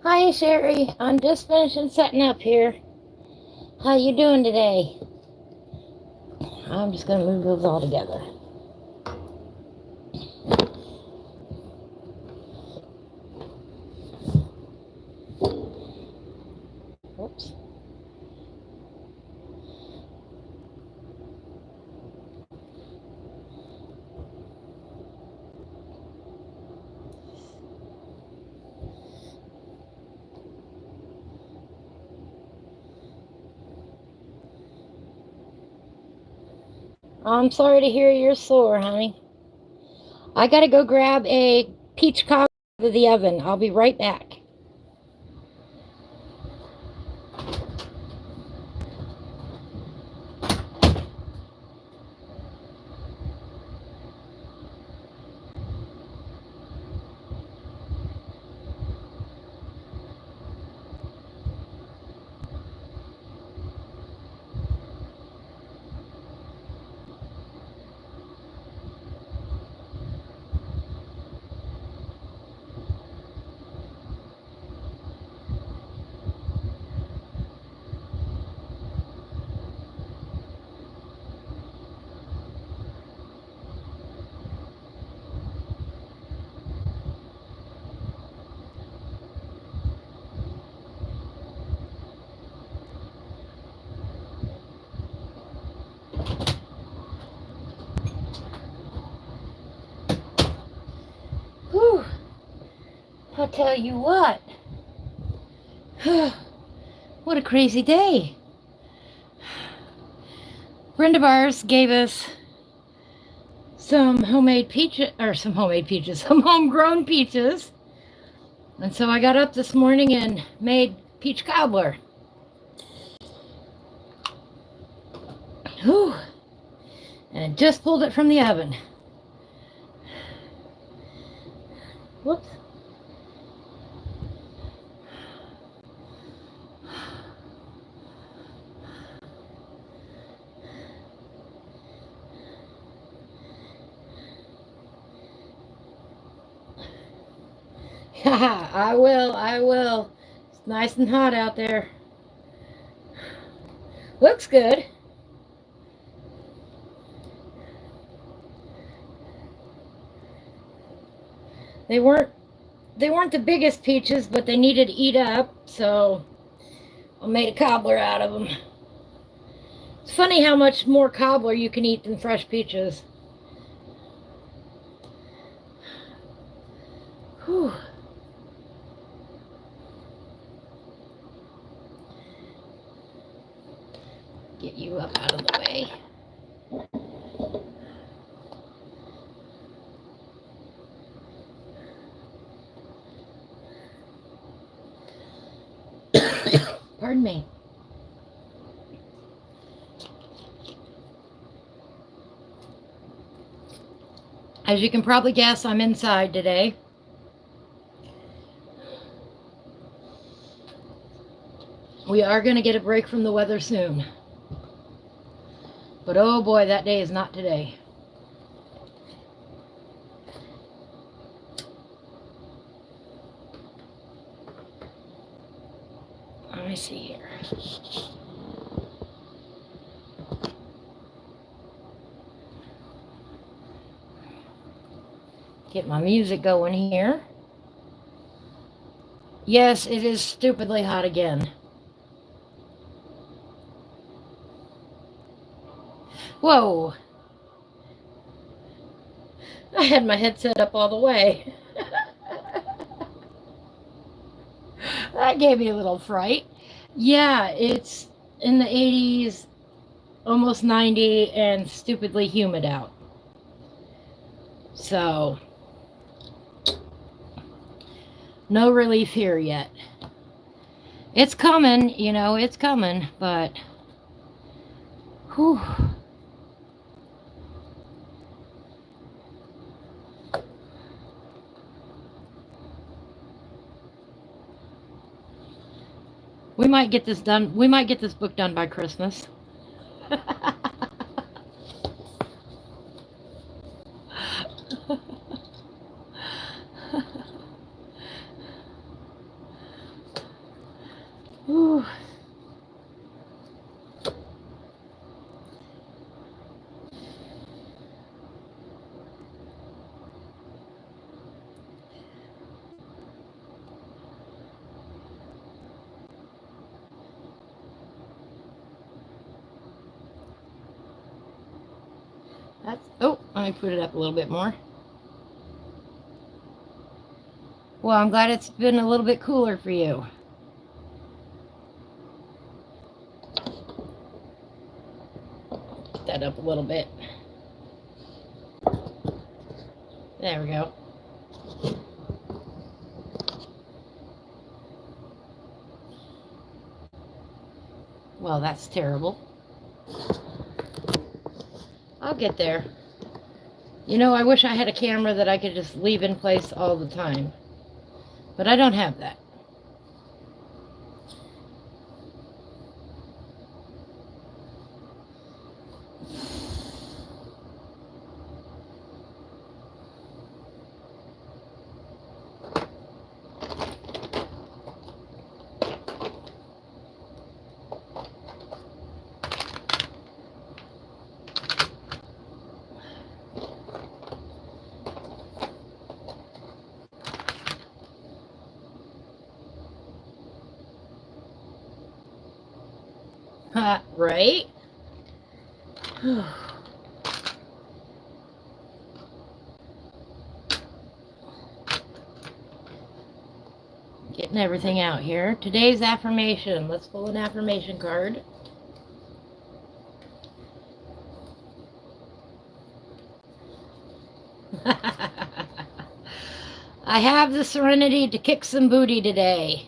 Hi, Sherry. I'm just finishing setting up here. How you doing today? I'm just gonna move those all together. Whoops. I'm sorry to hear you're sore, honey. I gotta go grab a peach cobbler out of the oven. I'll be right back. Whew. I'll tell you what. What a crazy day. Friend of ours gave us some homegrown peaches. And so I got up this morning and made peach cobbler. Whew. And just pulled it from the oven. Whoops. I will. It's nice and hot out there. Looks good. They weren't the biggest peaches, but they needed to eat up, so I made a cobbler out of them. It's funny how much more cobbler you can eat than fresh peaches. Whew. Get you up out of the way. Pardon me. As you can probably guess, I'm inside today. We are going to get a break from the weather soon. But oh boy, that day is not today. Let me see here. Get my music going here. Yes, it is stupidly hot again. Whoa. I had my headset up all the way. That gave me a little fright. Yeah, it's in the 80s, almost 90, and stupidly humid out. So, no relief here yet. It's coming, it's coming, but whew. We might get this done. We might get this book done by Christmas. That's, oh, let me put it up a little bit more. Well, I'm glad it's been a little bit cooler for you. Get that up a little bit. There we go. Well, that's terrible. I'll get there. You know, I wish I had a camera that I could just leave in place all the time. But I don't have that. Right? Getting everything out here. Today's affirmation. Let's pull an affirmation card. I have the serenity to kick some booty today.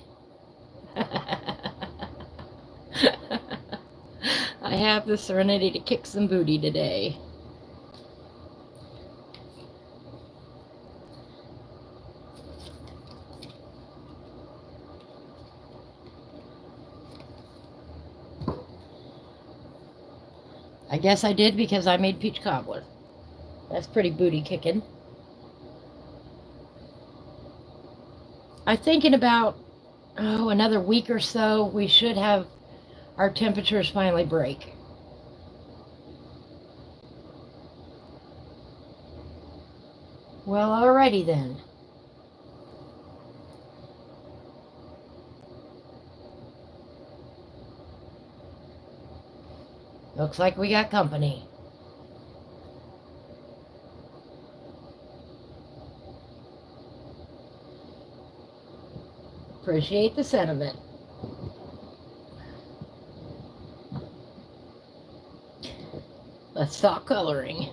I have the serenity to kick some booty today. I guess I did because I made peach cobbler. That's pretty booty kicking. I'm thinking about, another week or so, we should have our temperatures finally break. Well, alrighty then. Looks like we got company. Appreciate the sentiment. Let's talk coloring.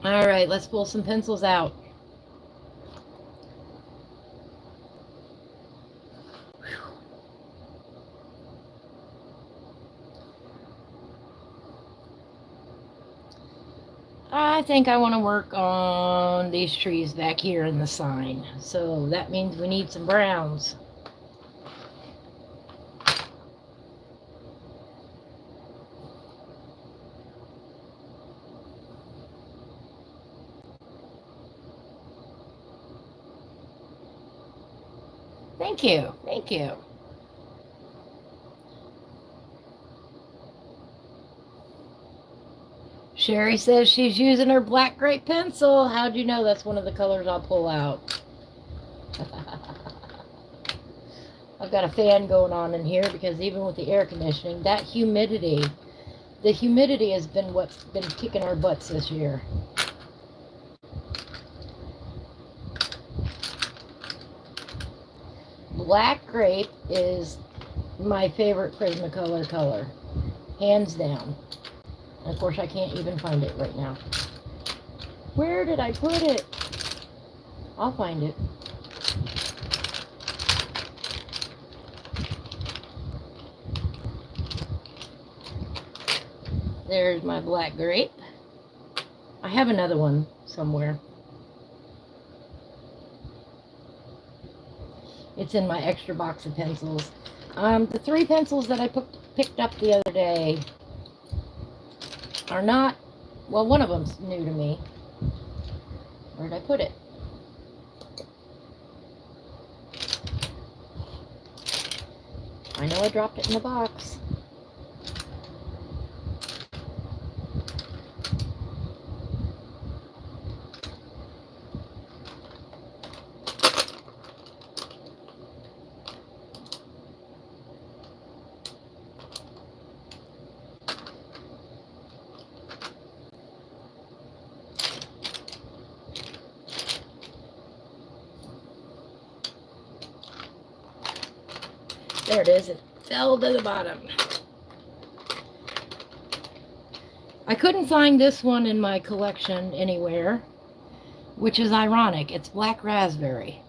All right, let's pull some pencils out. I think I want to work on these trees back here in the sign. So that means we need some browns. Thank you. Thank you. Sherry says she's using her black grape pencil. How'd you know that's one of the colors I'll pull out? I've got a fan going on in here because even with the air conditioning, that humidity, the humidity has been what's been kicking our butts this year. Black grape is my favorite Prismacolor color, hands down. And of course, I can't even find it right now. Where did I put it? I'll find it. There's my black grape. I have another one somewhere. It's in my extra box of pencils. The 3 pencils that I picked up the other day are not, well, one of them's new to me. Where did I put it? I know I dropped it in the box. There it is. It fell to the bottom. I couldn't find this one in my collection anywhere, which is ironic. It's black raspberry.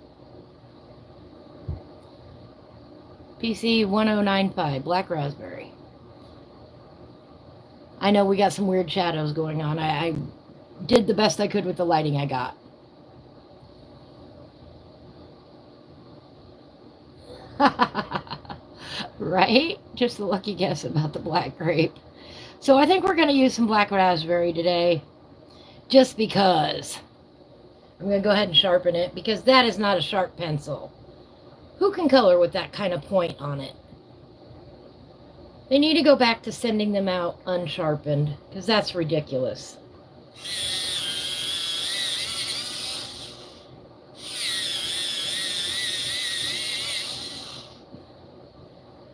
PC 1095, black raspberry. I know we got some weird shadows going on. I did the best I could with the lighting I got. Right? Just a lucky guess about the black grape. So I think we're going to use some black raspberry today, just because. I'm going to go ahead and sharpen it, because that is not a sharp pencil. Who can color with that kind of point on it? They need to go back to sending them out unsharpened, because that's ridiculous.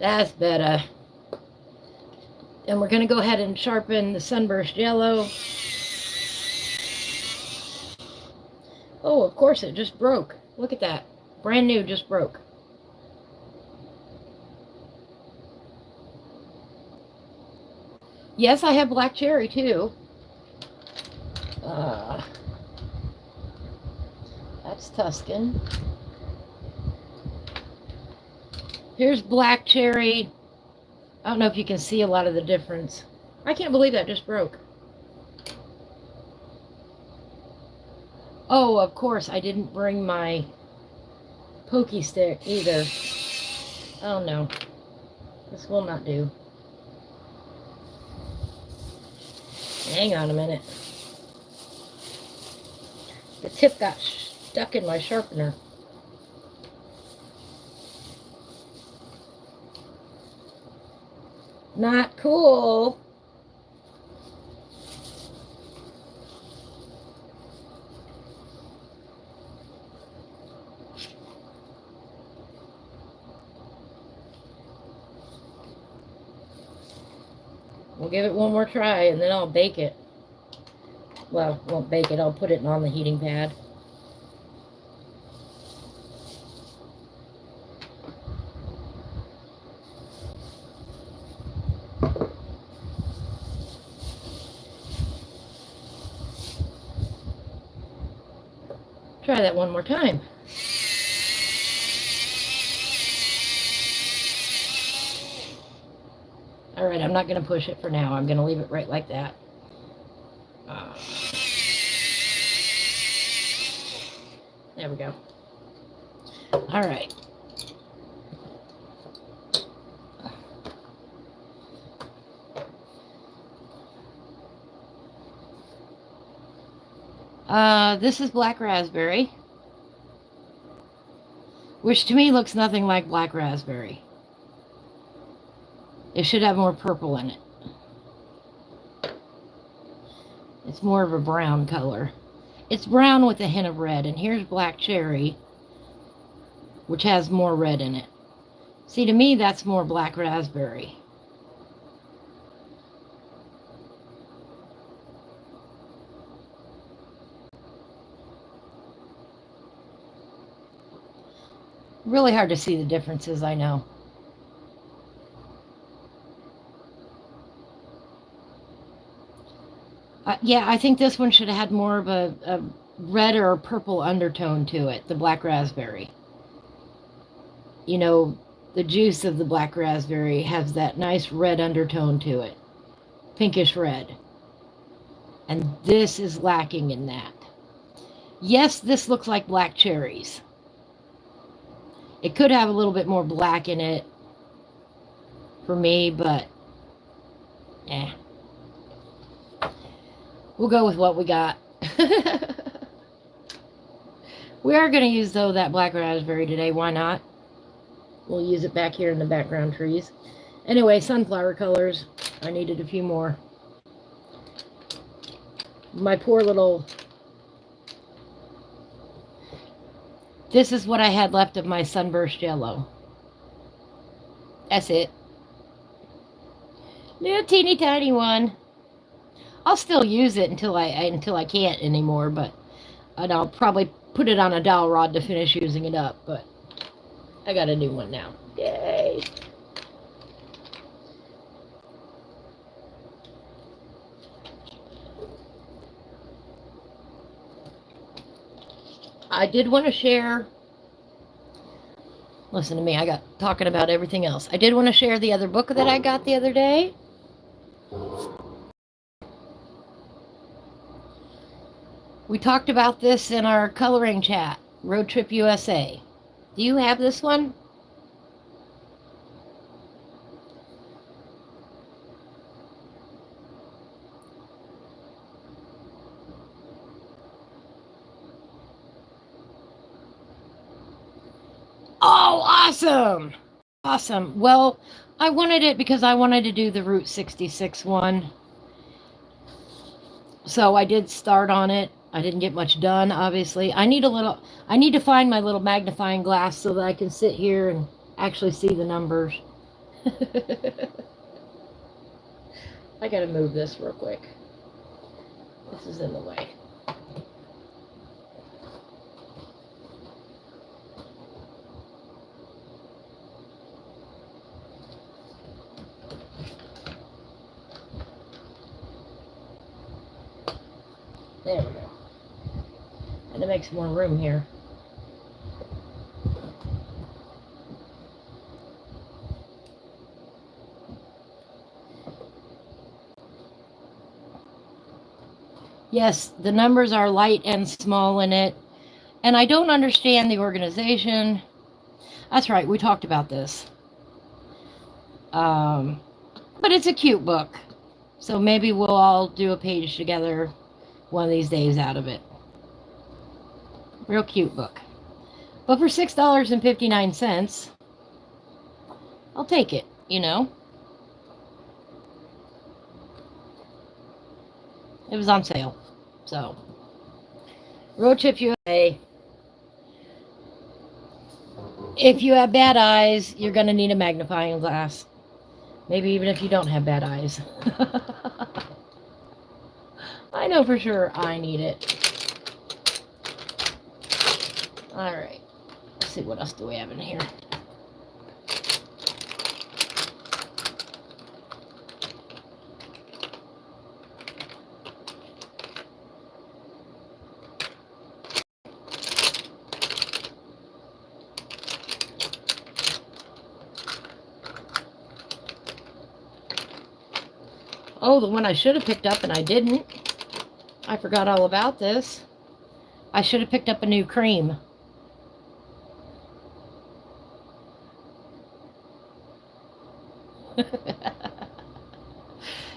That's better. And we're going to go ahead and sharpen the sunburst yellow. Oh, of course it just broke. Look at that. Brand new, just broke. Yes, I have black cherry too. That's Tuscan. Here's black cherry. I don't know if you can see a lot of the difference. I can't believe that just broke. Oh, of course, I didn't bring my pokey stick either. Oh no, this will not do. Hang on a minute. The tip got stuck in my sharpener. Not cool. We'll give it one more try and then I'll bake it. Well, won't bake it, I'll put it on the heating pad. Try that one more time. Alright, I'm not going to push it for now. I'm going to leave it right like that. There we go. Alright. This is black raspberry, which to me looks nothing like black raspberry. It should have more purple in it. It's more of a brown color. It's brown with a hint of red, and here's black cherry, which has more red in it. See, to me, that's more black raspberry. Really hard to see the differences, I know. Yeah, I think this one should have had more of a red or a purple undertone to it, the black raspberry. You know, the juice of the black raspberry has that nice red undertone to it. Pinkish red. And this is lacking in that. Yes, this looks like black cherries. It could have a little bit more black in it for me, but we'll go with what we got. We are going to use, though, that black raspberry today. Why not? We'll use it back here in the background trees. Anyway, sunflower colors. I needed a few more. My poor little... This is what I had left of my sunburst yellow. That's it. Little teeny tiny one. I'll still use it until I can't anymore, but and I'll probably put it on a dowel rod to finish using it up, but I got a new one now. Yay! away. I did want to share. Listen to me, I got talking about everything else. I did want to share the other book that I got the other day. We talked about this in our coloring chat, Road Trip USA. Do you have this one? Oh, awesome! Awesome. Well, I wanted it because I wanted to do the Route 66 one. So I did start on it. I didn't get much done, obviously. I need to find my little magnifying glass so that I can sit here and actually see the numbers. I gotta move this real quick. This is in the way. There we go. And to make some more room here. Yes, the numbers are light and small in it. And I don't understand the organization. That's right, we talked about this. But it's a cute book. So maybe we'll all do a page together one of these days out of it. Real cute book. But for $6.59, I'll take it, you know. It was on sale. So, Road Trip USA. If you have bad eyes, you're going to need a magnifying glass. Maybe even if you don't have bad eyes. I know for sure I need it. Alright. Let's see, what else do we have in here? Oh, the one I should have picked up and I didn't. I forgot all about this. I should have picked up a new cream.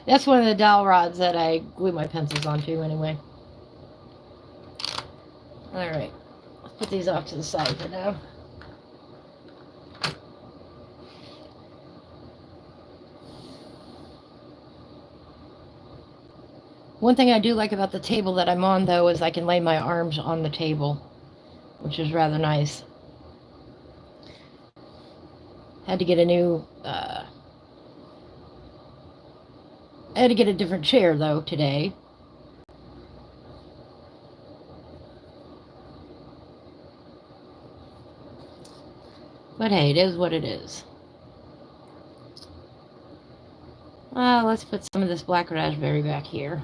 That's one of the dowel rods that I glue my pencils onto anyway. Alright, let's put these off to the side for now. One thing I do like about the table that I'm on, though, is I can lay my arms on the table, which is rather nice. Had to get a new, I had to get a different chair, though, today. But hey, it is what it is. Let's put some of this black raspberry back here.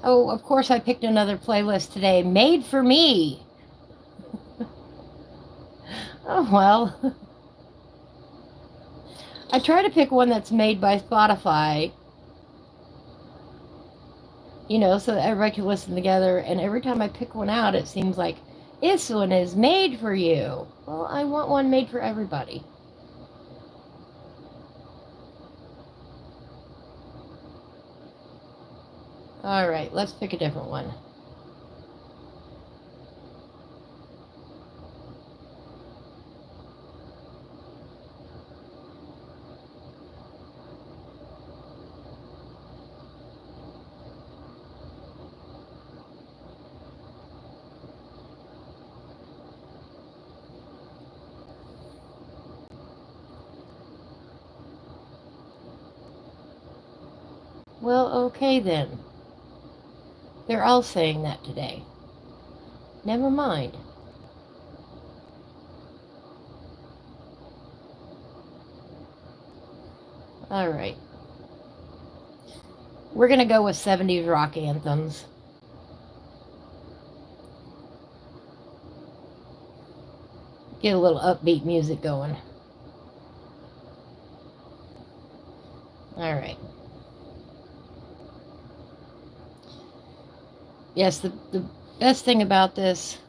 Oh, of course I picked another playlist today, made for me. Oh, well. I try to pick one that's made by Spotify, you know, so that everybody can listen together. And every time I pick one out, it seems like this one is made for you. Well, I want one made for everybody. All right, let's pick a different one. Well, okay then. They're all saying that today. Never mind. All right. We're going to go with 70s rock anthems. Get a little upbeat music going. All right. Yes, the best thing about this,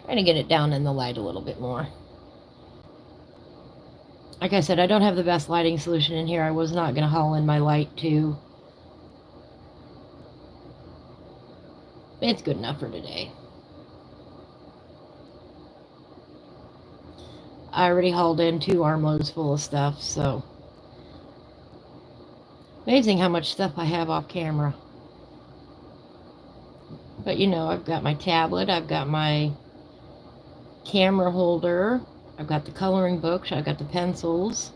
trying to get it down in the light a little bit more. Like I said, I don't have the best lighting solution in here. I was not going to haul in my light too. It's good enough for today. I already hauled in 2 armloads full of stuff, so amazing how much stuff I have off camera. But you know, I've got my tablet, I've got my camera holder, I've got the coloring books, I've got the pencils.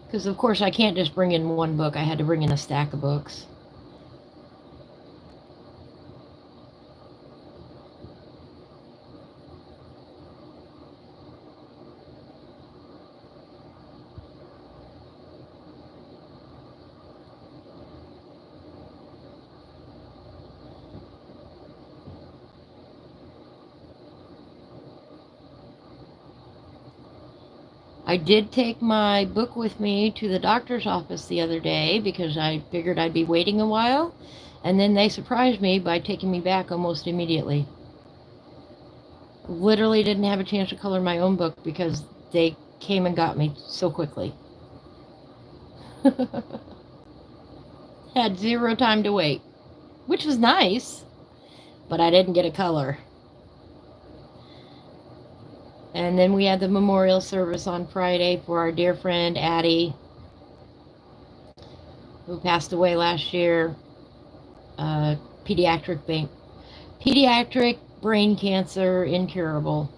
Because of course I can't just bring in one book, I had to bring in a stack of books. I did take my book with me to the doctor's office the other day because I figured I'd be waiting a while, and then they surprised me by taking me back almost immediately. Literally didn't have a chance to color my own book because they came and got me so quickly. Had 0 time to wait, which was nice, but I didn't get a color. And then we had the memorial service on Friday for our dear friend Addie, who passed away last year. Pediatric brain cancer, incurable.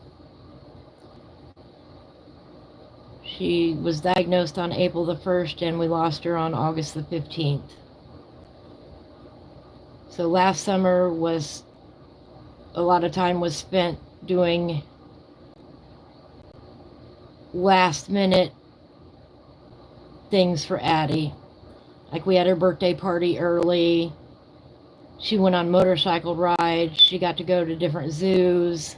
She was diagnosed on April the 1st, and we lost her on August the 15th. So last summer was, a lot of time was spent doing last minute things for Addie. Like we had her birthday party early. She went on motorcycle rides. She got to go to different zoos.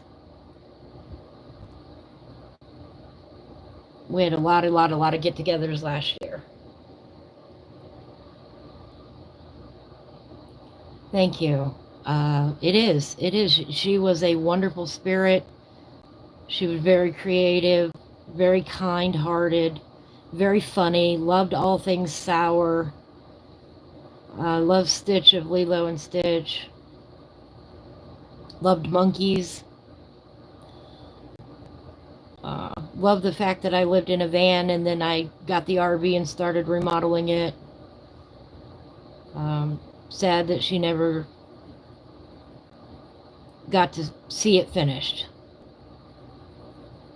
We had a lot of get-togethers last year. Thank you. It is. She was a wonderful spirit. She was very creative, very kind-hearted, very funny, loved all things sour, loved Stitch of Lilo and Stitch, loved monkeys, loved the fact that I lived in a van and then I got the RV and started remodeling it. Sad that she never got to see it finished.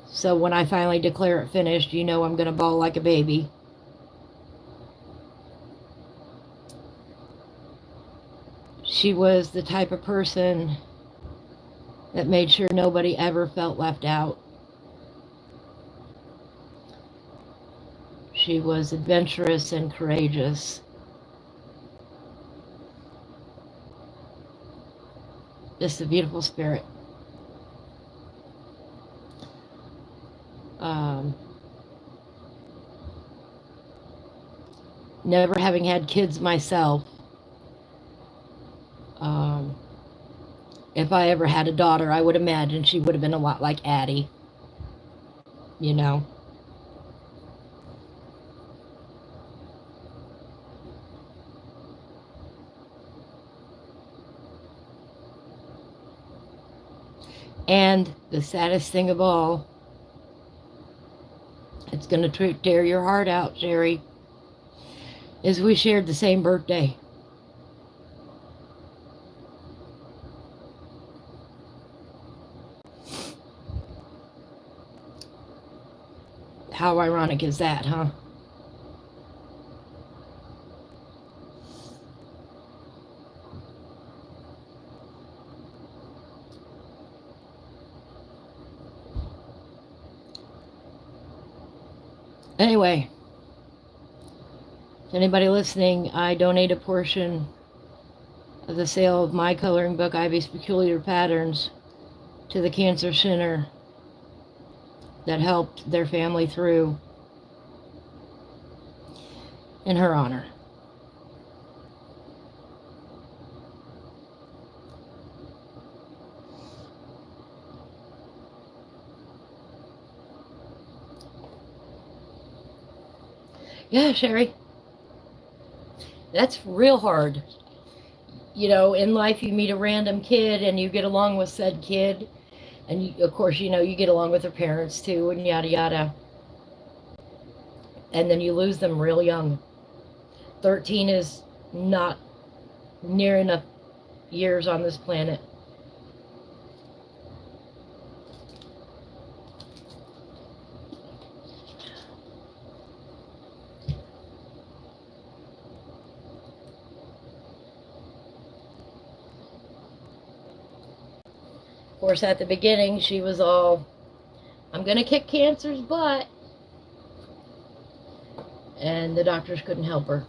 So when I finally declare it finished, you know I'm going to bawl like a baby. She was the type of person that made sure nobody ever felt left out. She was adventurous and courageous. Just a beautiful spirit. Never having had kids myself, if I ever had a daughter, I would imagine she would have been a lot like Addie, you know. And the saddest thing of all, it's going to tear your heart out, Jerry, is we shared the same birthday. How ironic is that, huh? Anyway, to anybody listening, I donate a portion of the sale of my coloring book, Ivy's Peculiar Patterns, to the cancer center that helped their family through in her honor. Yeah, Sherry. That's real hard. You know, in life you meet a random kid and you get along with said kid. And you, of course, you know, you get along with their parents too and yada yada. And then you lose them real young. 13 is not near enough years on this planet. Of course, at the beginning, she was all, I'm going to kick cancer's butt. And the doctors couldn't help her.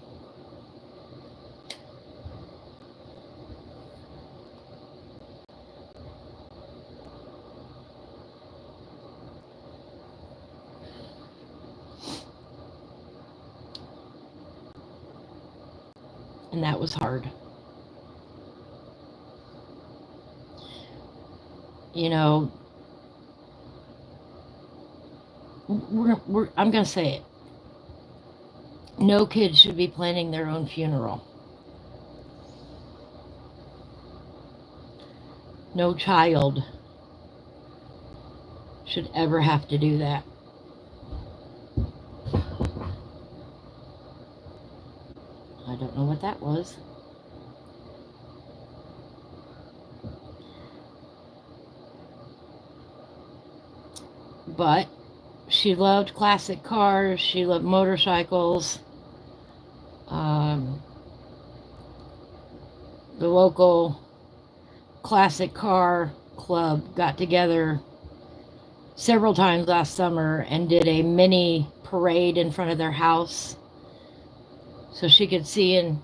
And that was hard. You know, I'm going to say it. No kid should be planning their own funeral. No child should ever have to do that. I don't know what that was. But she loved classic cars. She loved motorcycles. The local classic car club got together several times last summer and did a mini parade in front of their house so she could see and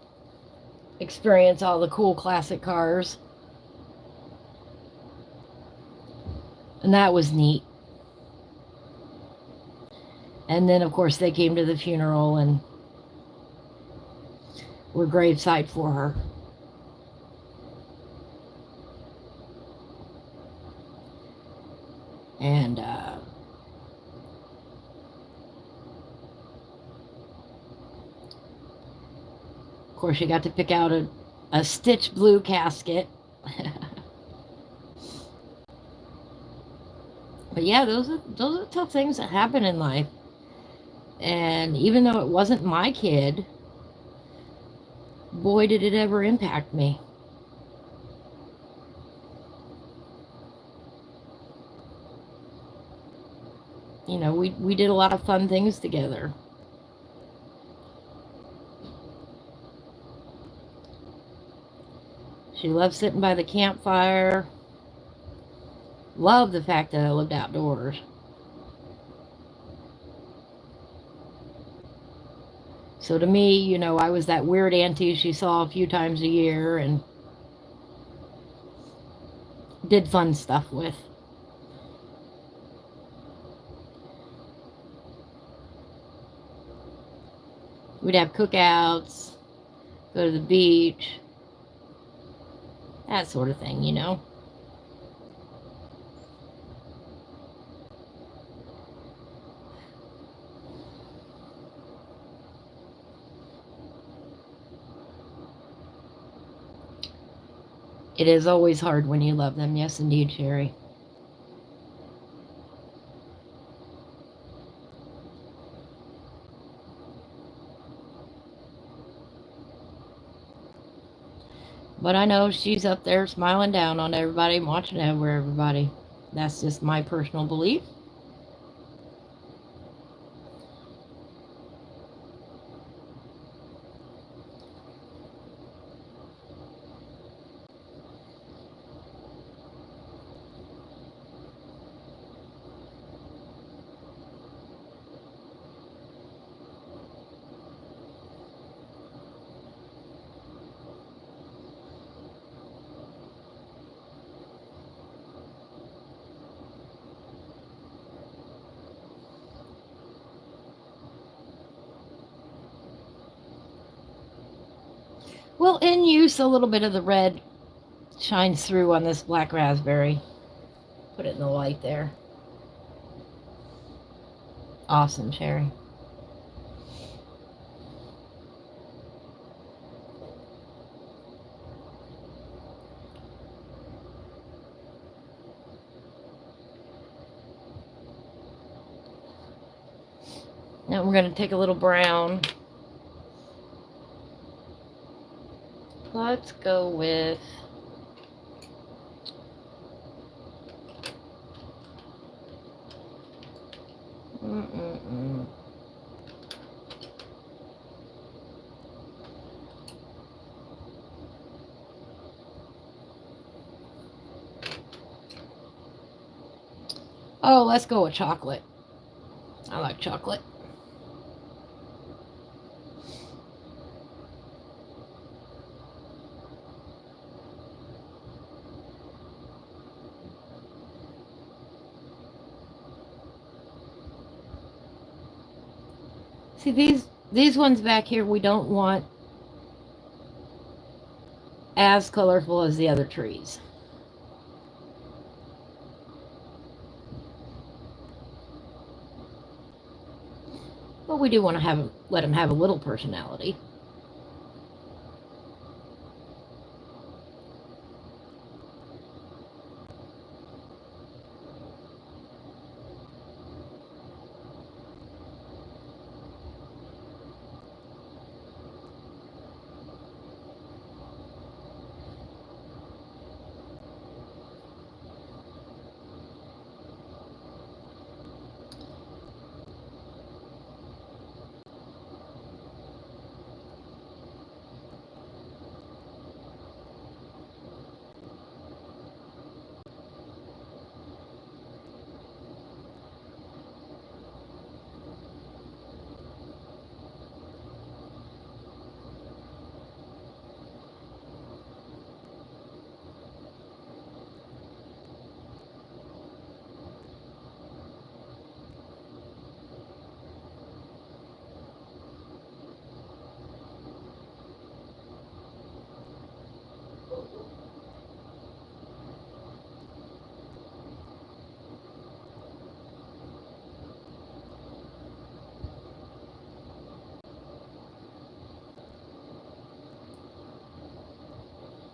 experience all the cool classic cars. And that was neat. And then, of course, they came to the funeral and were graveside for her. And, of course, you got to pick out a stitch blue casket. But yeah, those are tough things that happen in life. And even though it wasn't my kid, boy, did it ever impact me. You know, we did a lot of fun things together. She loved sitting by the campfire. Loved the fact that I lived outdoors. So to me, you know, I was that weird auntie she saw a few times a year and did fun stuff with. We'd have cookouts, go to the beach, that sort of thing, you know. It is always hard when you love them. Yes, indeed, Sherry. But I know she's up there smiling down on everybody and watching over everybody. That's just my personal belief. Well, in use, a little bit of the red shines through on this black raspberry. Put it in the light there. Awesome, Sherry. Now we're going to take a little brown. Let's go with oh, let's go with chocolate. I like chocolate. See, these ones back here we don't want as colorful as the other trees. But we do want to let them have a little personality.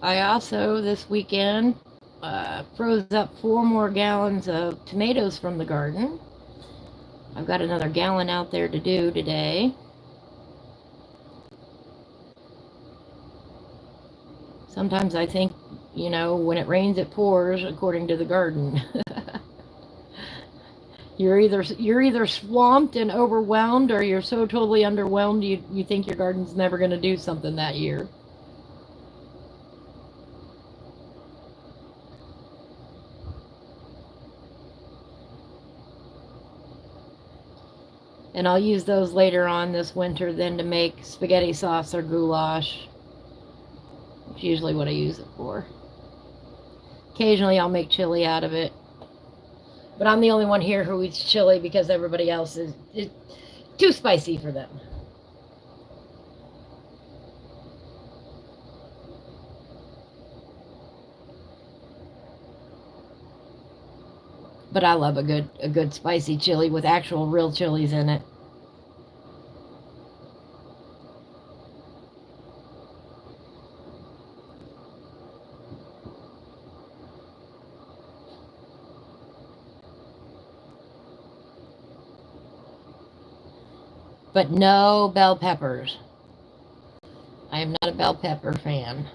I also, this weekend, froze up 4 more gallons of tomatoes from the garden. I've got another gallon out there to do today. Sometimes I think, you know, when it rains, it pours, according to the garden. You're either swamped and overwhelmed, or you're so totally underwhelmed you think your garden's never going to do something that year. And I'll use those later on this winter then to make spaghetti sauce or goulash. It's usually what I use it for. Occasionally I'll make chili out of it. But I'm the only one here who eats chili because everybody else is too spicy for them. But I love a good spicy chili with actual real chilies in it. But no bell peppers. I am not a bell pepper fan.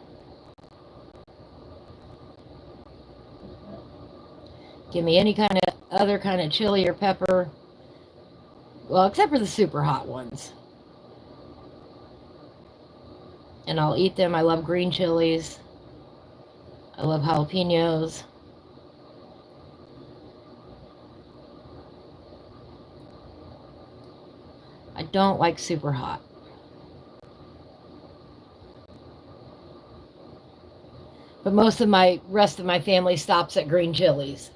Give me any kind of other kind of chili or pepper. Well, except for the super hot ones. And I'll eat them. I love green chilies. I love jalapenos. I don't like super hot. But most of my rest of my family stops at green chilies.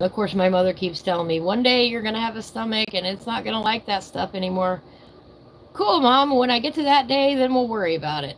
Of course, my mother keeps telling me, one day you're going to have a stomach and it's not going to like that stuff anymore. Cool, Mom. When I get to that day, then we'll worry about it.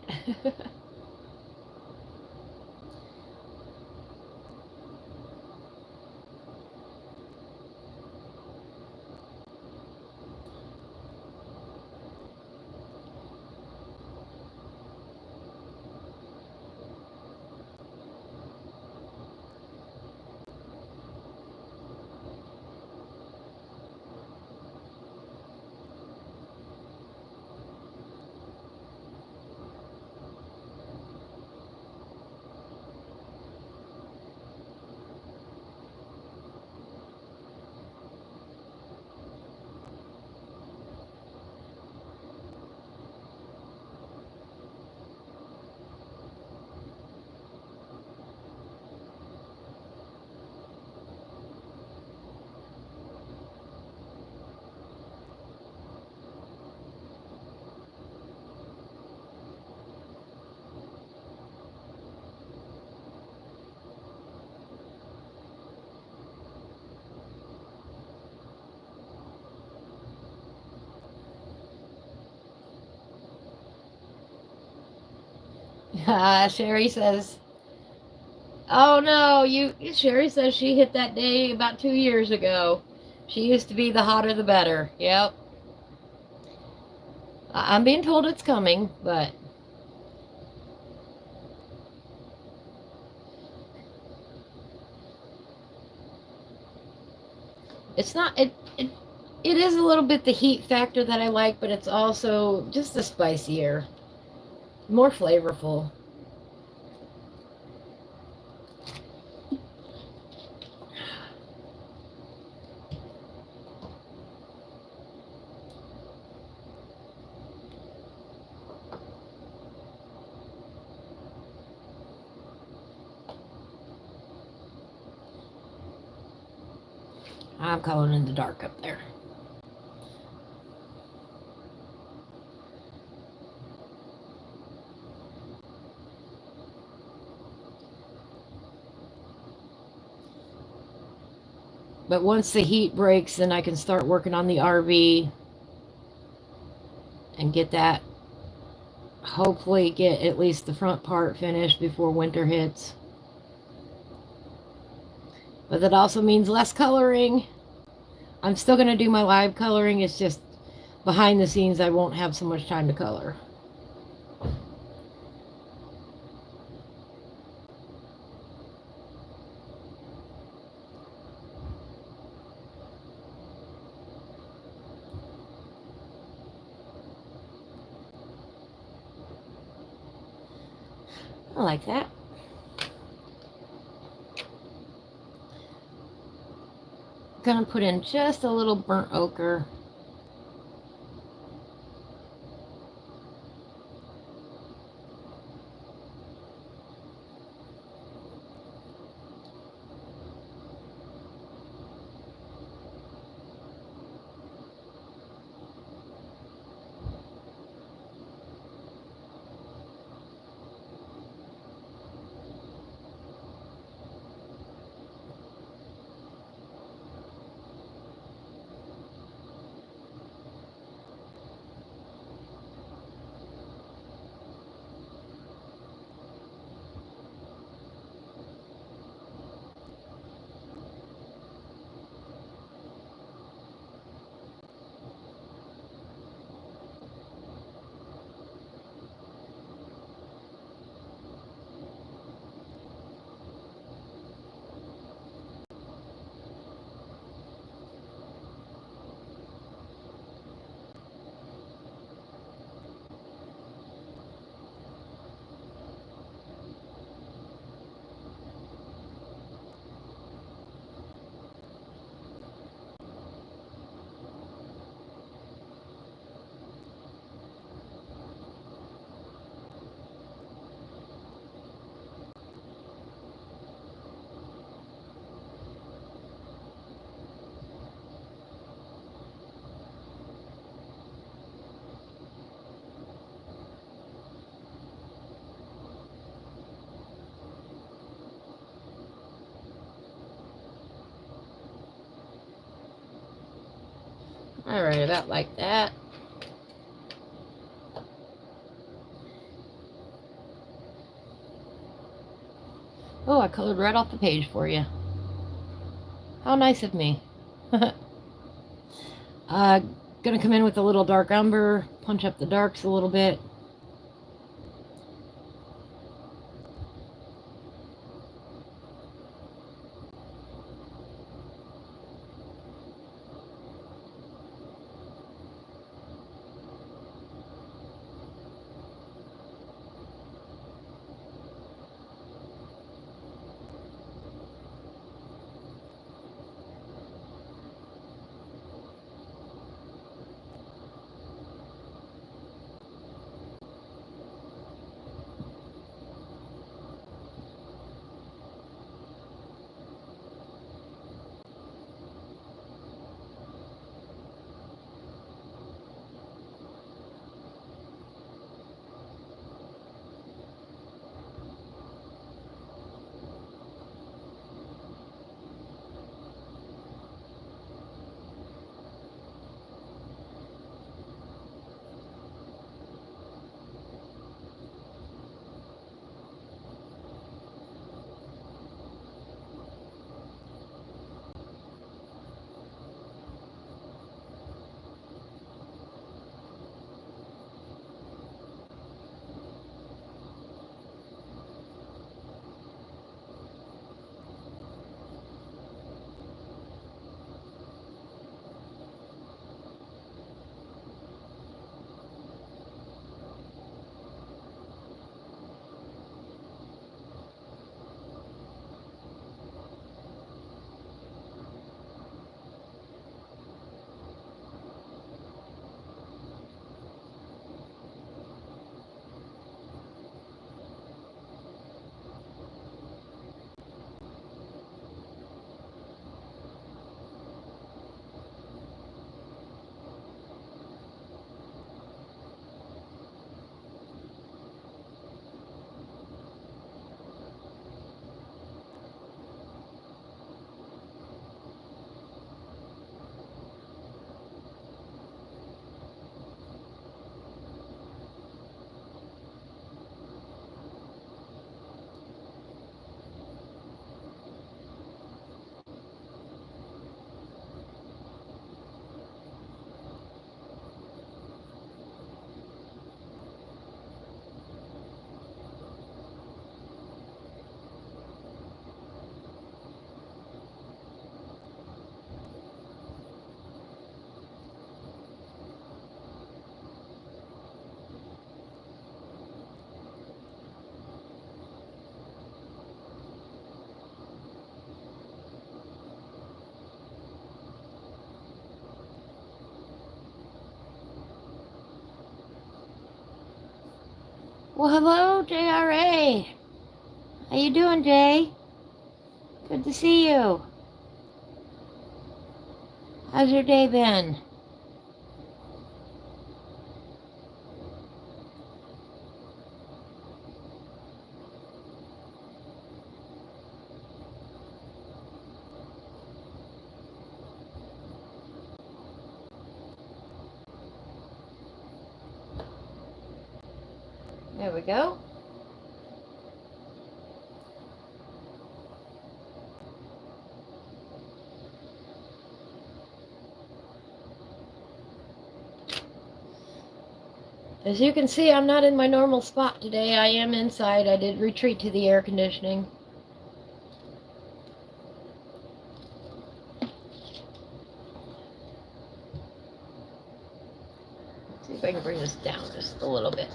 Sherry says, oh no, Sherry says she hit that day about 2 years ago. She used to be the hotter the better. Yep. I'm being told it's coming, but it's not, it is a little bit the heat factor that I like, but it's also just the spicier, more flavorful. I'm coloring in the dark up there. But once the heat breaks, then I can start working on the RV and get that, hopefully get at least the front part finished before winter hits. But that also means less coloring. I'm still going to do my live coloring. It's just behind the scenes I won't have so much time to color. I like that. Gonna put in just a little burnt ochre. All right, about like that. Oh, I colored right off the page for you. How nice of me. Gonna come in with a little dark umber, punch up the darks a little bit. Well, hello, JRA. How you doing, Jay? Good to see you. How's your day been? There we go. As you can see, I'm not in my normal spot today. I am inside. I did retreat to the air conditioning. Let's see if I can bring this down just a little bit.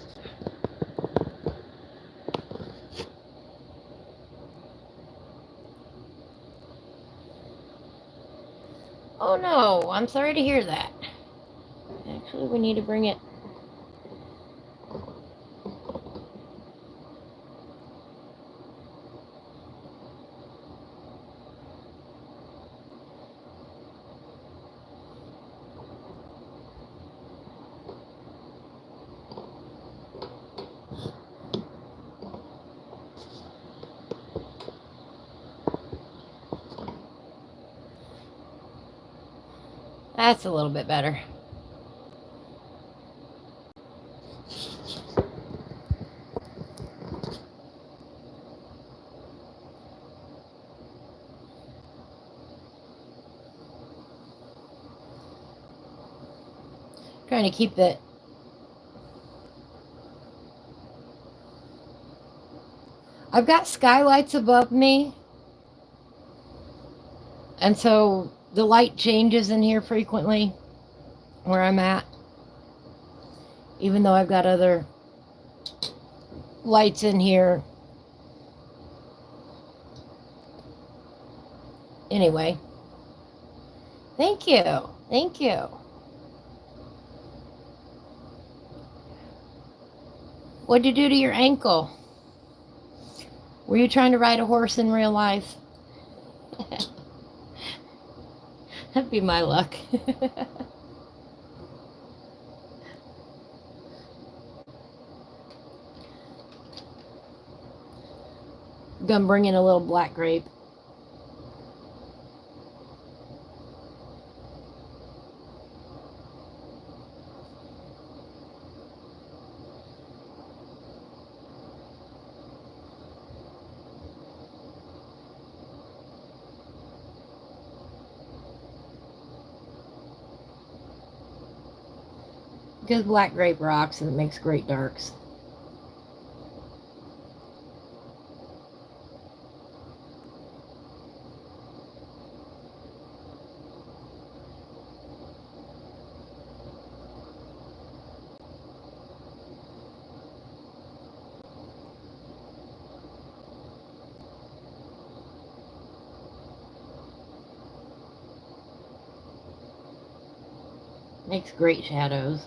Oh no, I'm sorry to hear that. Actually, we need to bring it. That's a little bit better. Trying to keep the... I've got skylights above me, and so the light changes in here frequently where I'm at, even though I've got other lights in here. Anyway, thank you. Thank you. What'd you do to your ankle? Were you trying to ride a horse in real life? That'd be my luck. Gonna bring in a little black grape. Because black grape rocks and it makes great darks. Makes great shadows.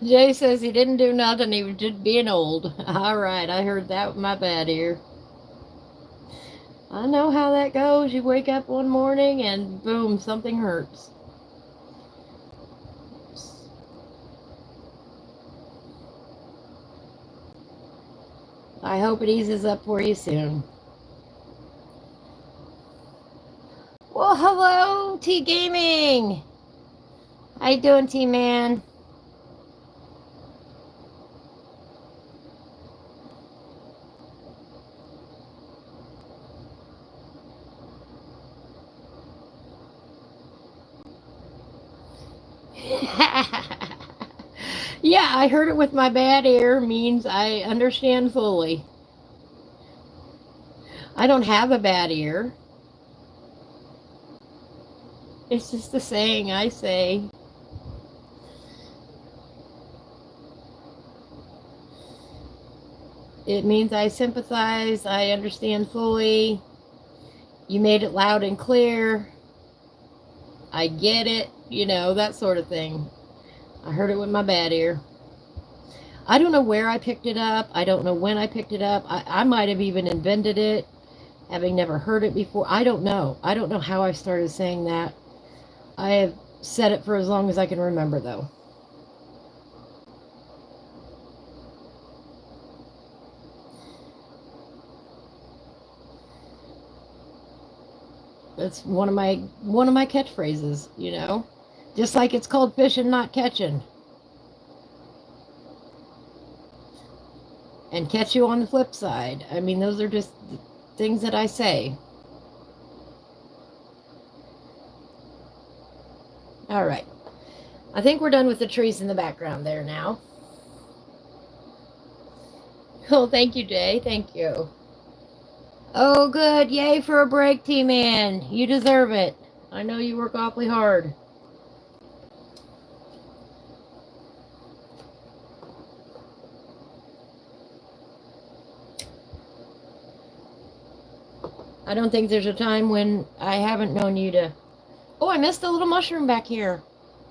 Jay says he didn't do nothing, he was just being old. All right, I heard that with my bad ear. I know how that goes. You wake up one morning and boom, something hurts. I hope it eases up for you soon. Well, hello, T Gaming. How you doing, T Man? Yeah, I heard it with my bad ear means I understand fully. I don't have a bad ear. It's just a saying I say. It means I sympathize, I understand fully. You made it loud and clear. I get it, you know, that sort of thing. I heard it with my bad ear. I don't know where I picked it up. I don't know when I picked it up. I might have even invented it, having never heard it before. I don't know. I don't know how I started saying that. I have said it for as long as I can remember, though. That's one of my catchphrases, you know. Just like it's called fishing, not catching. And catch you on the flip side. I mean, those are just things that I say. All right. I think we're done with the trees in the background there now. Oh, thank you, Jay. Thank you. Oh, good. Yay for a break, T-Man. You deserve it. I know you work awfully hard. I don't think there's a time when I haven't known you to... Oh, I missed the little mushroom back here.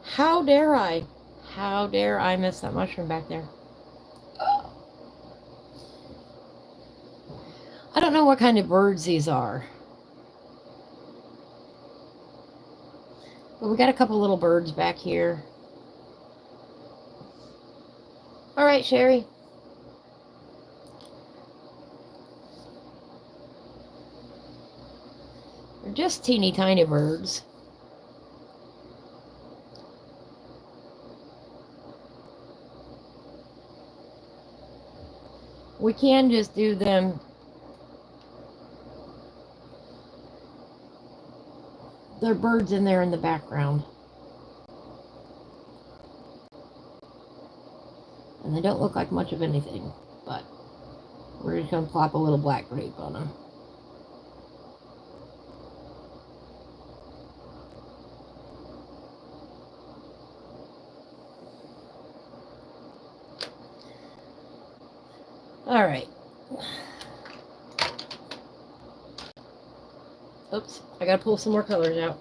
How dare I? How dare I miss that mushroom back there? I don't know what kind of birds these are. But we got a couple little birds back here. All right, Sherry. They're just teeny tiny birds. We can just do them. There are birds in there in the background. And they don't look like much of anything, but we're just going to plop a little black grape on them. All right. Oops, I got to pull some more colors out.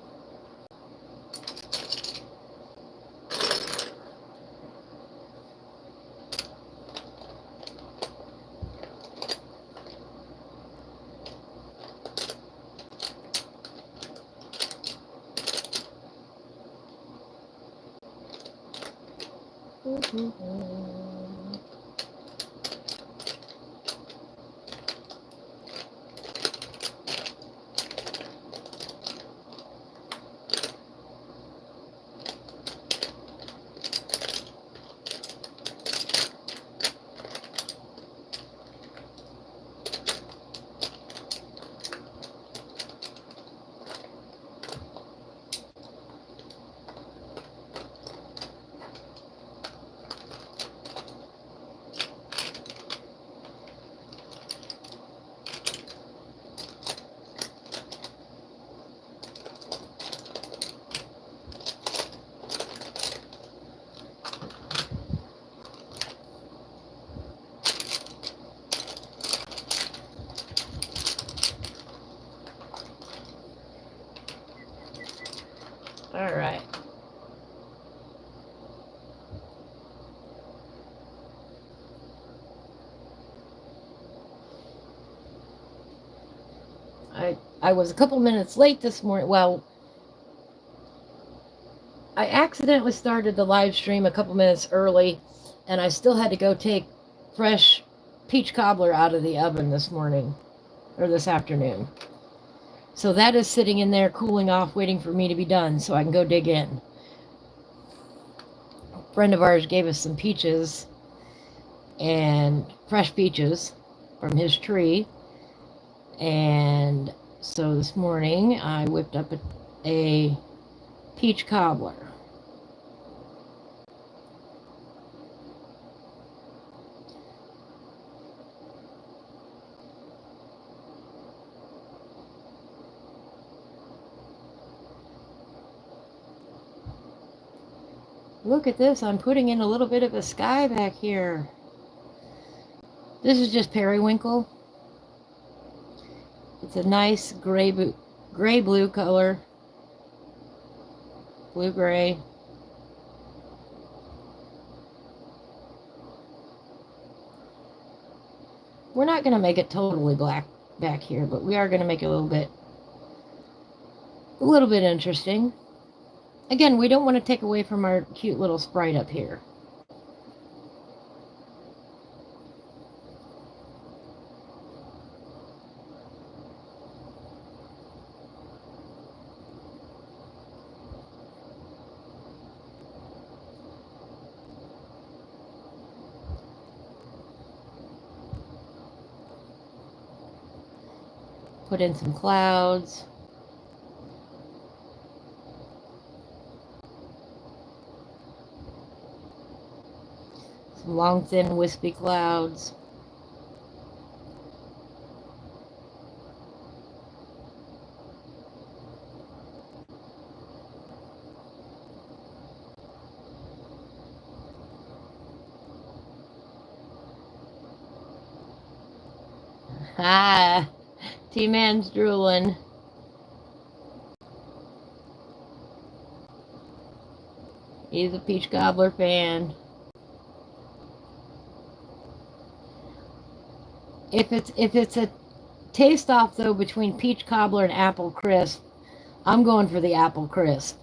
All right. I was a couple minutes late this morning. Well, I accidentally started the live stream a couple minutes early, and I still had to go take fresh peach cobbler out of the oven this morning, or this afternoon. So that is sitting in there cooling off, waiting for me to be done so I can go dig in. A friend of ours gave us some peaches, and fresh peaches from his tree. And so this morning I whipped up a peach cobbler. Look at this, I'm putting in a little bit of a sky back here. This is just periwinkle. It's a nice gray-blue color. Blue-gray. We're not going to make it totally black back here, but we are going to make it a little bit interesting. Again, we don't want to take away from our cute little sprite up here. Put in some clouds. Some long, thin, wispy clouds. Ah, T-Man's drooling. He's a peach cobbler fan. If it's a taste off though between peach cobbler and apple crisp, I'm going for the apple crisp.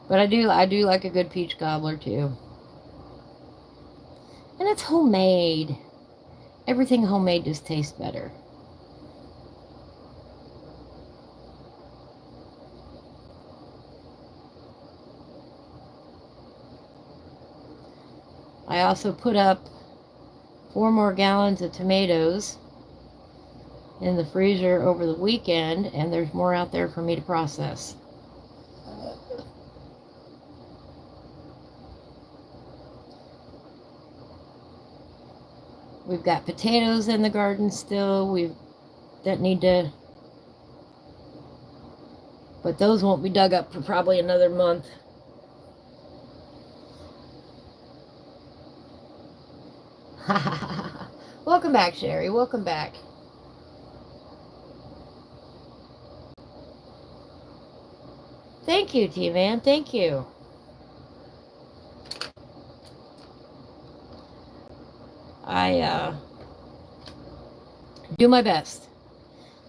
But I do like a good peach cobbler too. And it's homemade. Everything homemade just tastes better. I also put up 4 more gallons of tomatoes in the freezer over the weekend, and there's more out there for me to process. We've got potatoes in the garden still. That need to, but those won't be dug up for probably another month. Welcome back, Sherry. Welcome back. Thank you, T-Man. Thank you. I do my best.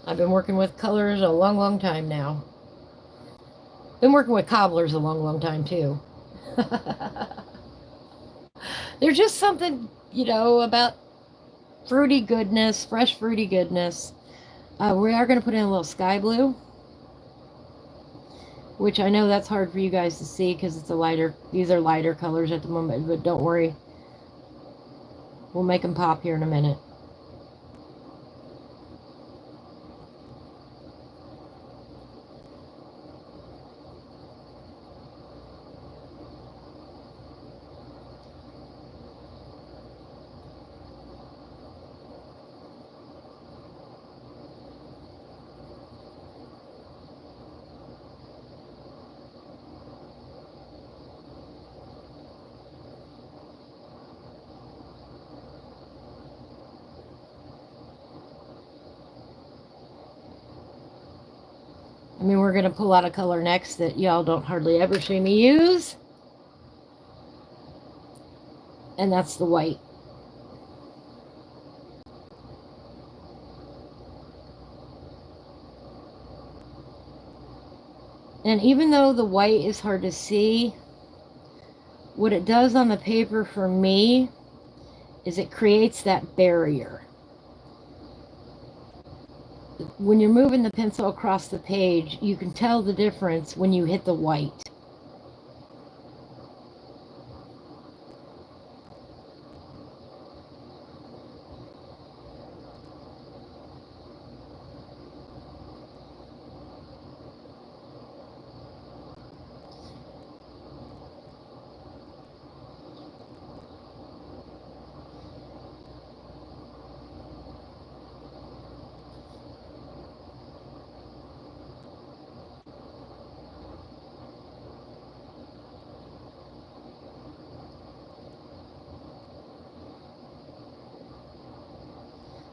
I've been working with colors a long, long time now. Been working with cobblers a long, long time too. There's just something, you know, about fruity goodness, fresh fruity goodness. We are going to put in a little sky blue, which I know that's hard for you guys to see because it's a lighter, these are lighter colors at the moment, but don't worry. We'll make them pop here in a minute. I mean, we're going to pull out a color next that y'all don't hardly ever see me use. And that's the white. And even though the white is hard to see, what it does on the paper for me is it creates that barrier. When you're moving the pencil across the page, you can tell the difference when you hit the white.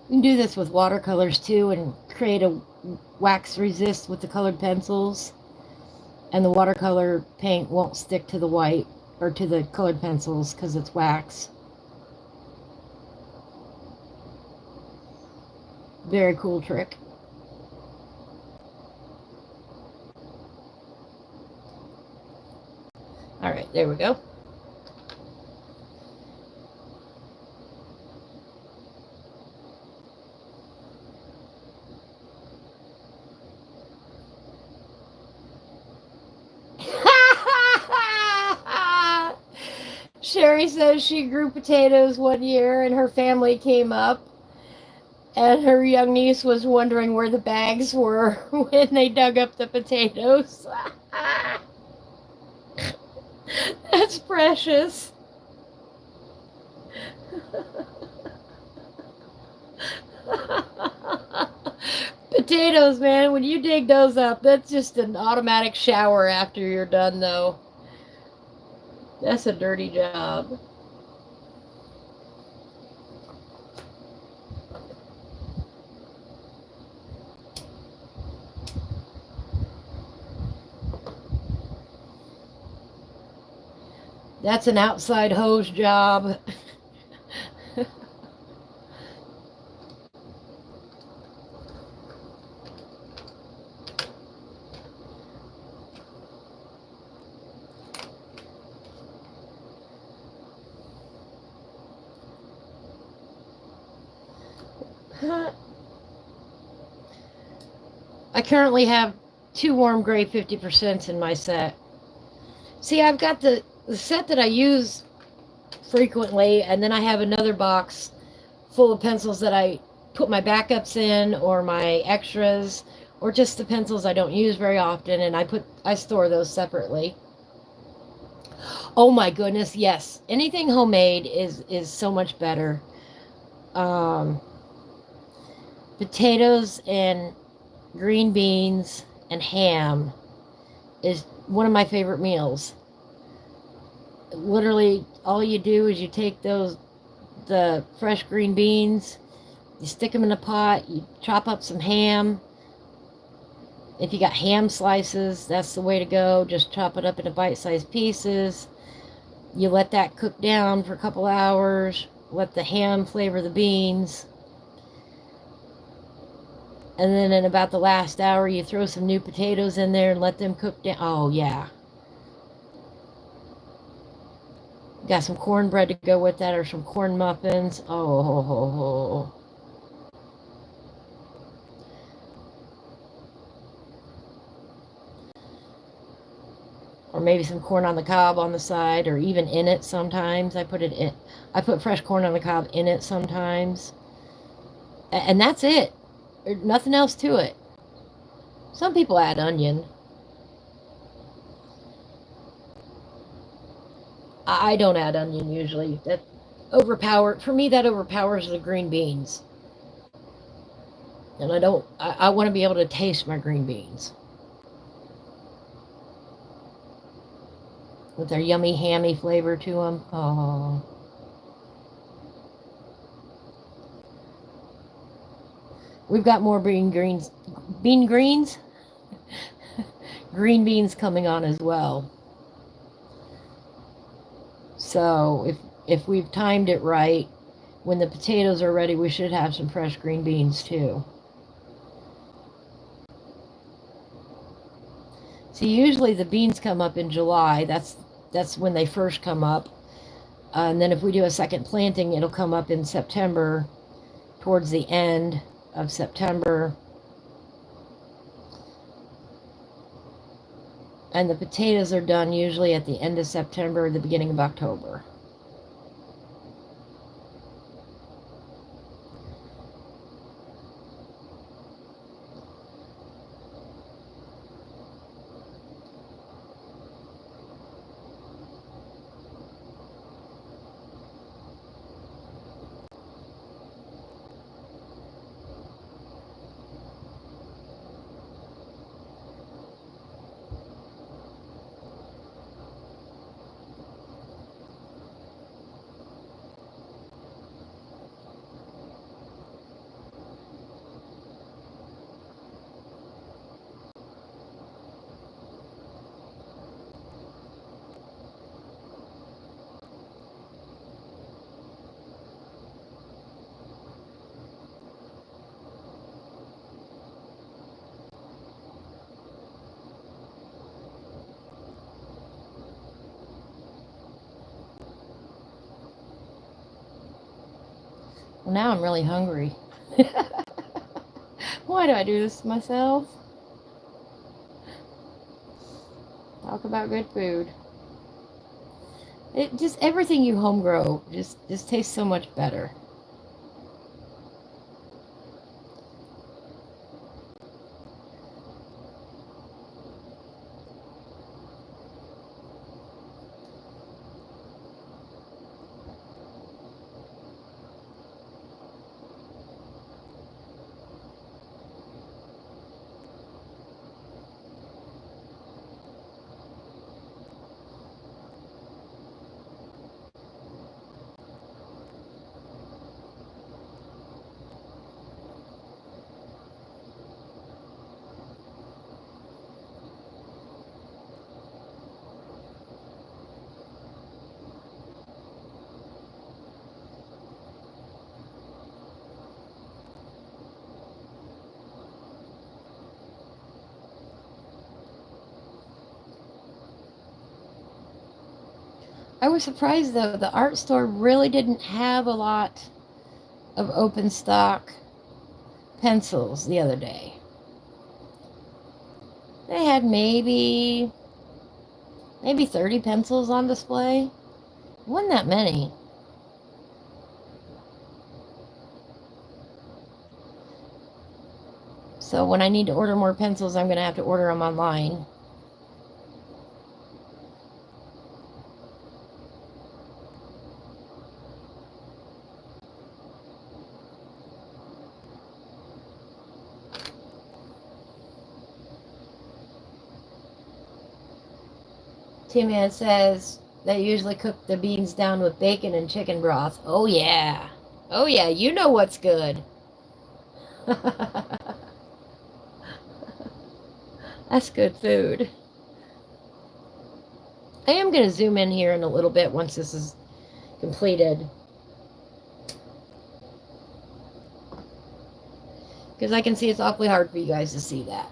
You can do this with watercolors too and create a wax resist with the colored pencils, and the watercolor paint won't stick to the white or to the colored pencils because it's wax. Very cool trick. All right, there we go. Sherry says she grew potatoes one year and her family came up and her young niece was wondering where the bags were when they dug up the potatoes. That's precious. Potatoes, man, when you dig those up, that's just an automatic shower after you're done, though. That's a dirty job. That's an outside hose job. I currently have 2 warm gray 50% in my set. See, I've got the set that I use frequently, and then I have another box full of pencils that I put my backups in, or my extras, or just the pencils I don't use very often, and I store those separately. Oh my goodness, yes. Anything homemade is so much better. Potatoes and green beans and ham is one of my favorite meals. Literally, all you do is you take the fresh green beans, you stick them in a pot, you chop up some ham. If you got ham slices, that's the way to go. Just chop it up into bite-sized pieces. You let that cook down for a couple hours. Let the ham flavor the beans. And then in about the last hour, you throw some new potatoes in there and let them cook down. Oh, yeah. Got some cornbread to go with that, or some corn muffins. Oh, ho, ho, ho. Or maybe some corn on the cob on the side, or even in it sometimes. I put fresh corn on the cob in it sometimes. And that's it. There's nothing else to it. Some people add onion. I don't add onion usually. For me, that overpowers the green beans. And I want to be able to taste my green beans. With their yummy, hammy flavor to them. Oh. We've got more bean greens. Green beans coming on as well. So if we've timed it right, when the potatoes are ready, we should have some fresh green beans too. See, usually the beans come up in July. That's when they first come up. And then if we do a second planting, it'll come up in September, towards the end of September. And the potatoes are done usually at the end of September or the beginning of October. Well, now I'm really hungry. Why do I do this to myself? Talk about good food. It just, everything you home grow just tastes so much better. I was surprised though, the art store really didn't have a lot of open stock pencils the other day. They had maybe 30 pencils on display. Wasn't that many. So when I need to order more pencils, I'm going to have to order them online. T-Man says they usually cook the beans down with bacon and chicken broth. Oh yeah. Oh yeah, you know what's good. That's good food. I am going to zoom in here in a little bit once this is completed, because I can see it's awfully hard for you guys to see that.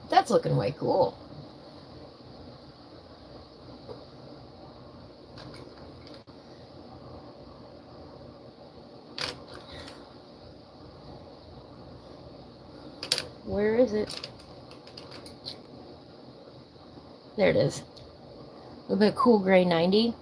That's looking way cool. Where is it? There it is. A little bit of cool gray 90.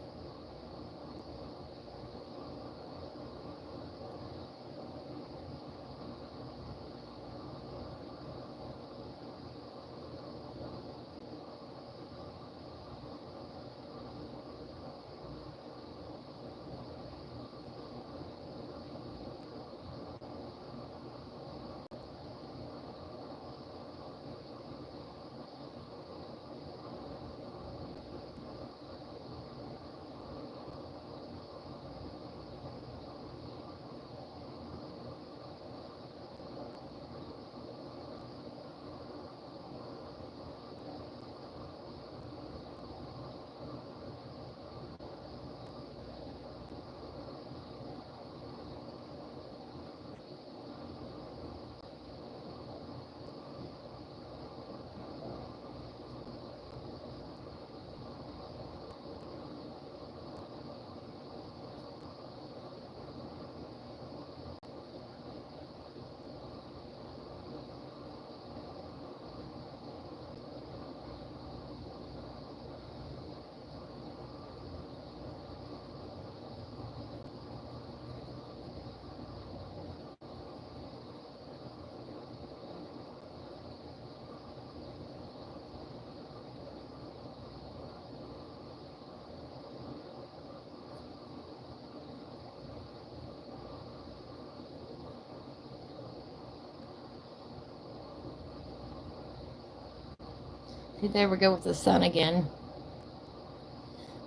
There we go with the sun again.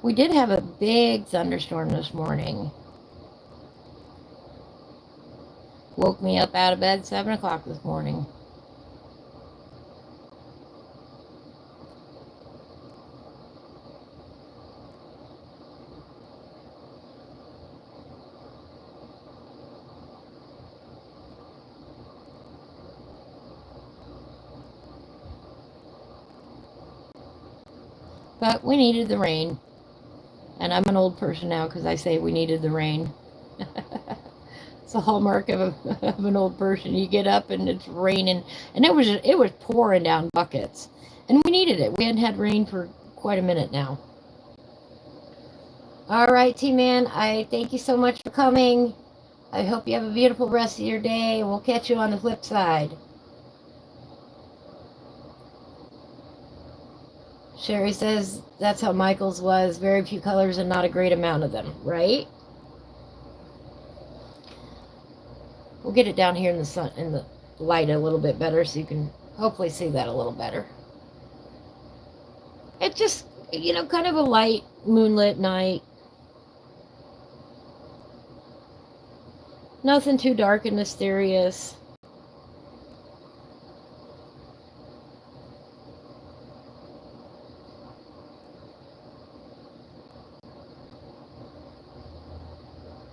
We did have a big thunderstorm this morning. Woke me up out of bed 7 o'clock this morning. But we needed the rain. And I'm an old person now because I say we needed the rain. It's a hallmark of, of an old person. You get up and it's raining, and it was pouring down buckets, and we needed it. We hadn't had rain for quite a minute now. All right, T-Man, I thank you so much for coming. I hope you have a beautiful rest of your day. We'll catch you on the flip side. Sherry says that's how Michael's was. Very few colors and not a great amount of them, right? We'll get it down here in the sun, in the light a little bit better so you can hopefully see that a little better. It's just, you know, kind of a light moonlit night. Nothing too dark and mysterious.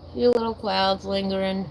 A few little clouds lingering.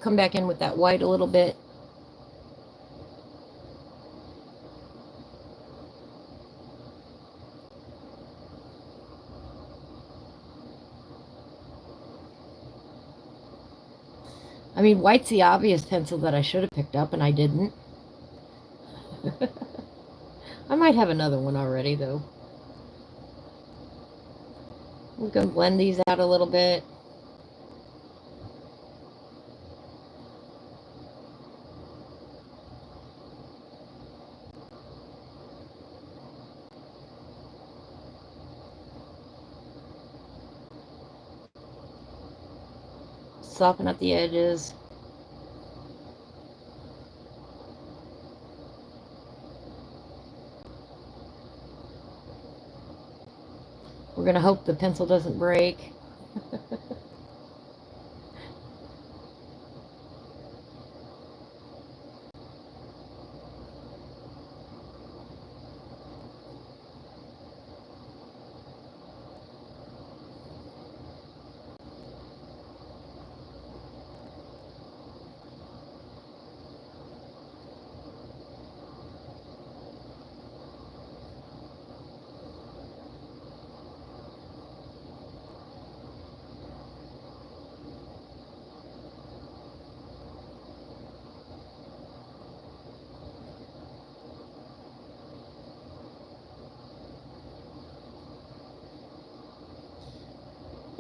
Come back in with that white a little bit. I mean, white's the obvious pencil that I should have picked up, and I didn't. I might have another one already, though. We're going to blend these out a little bit. Soften up the edges. We're going to hope the pencil doesn't break.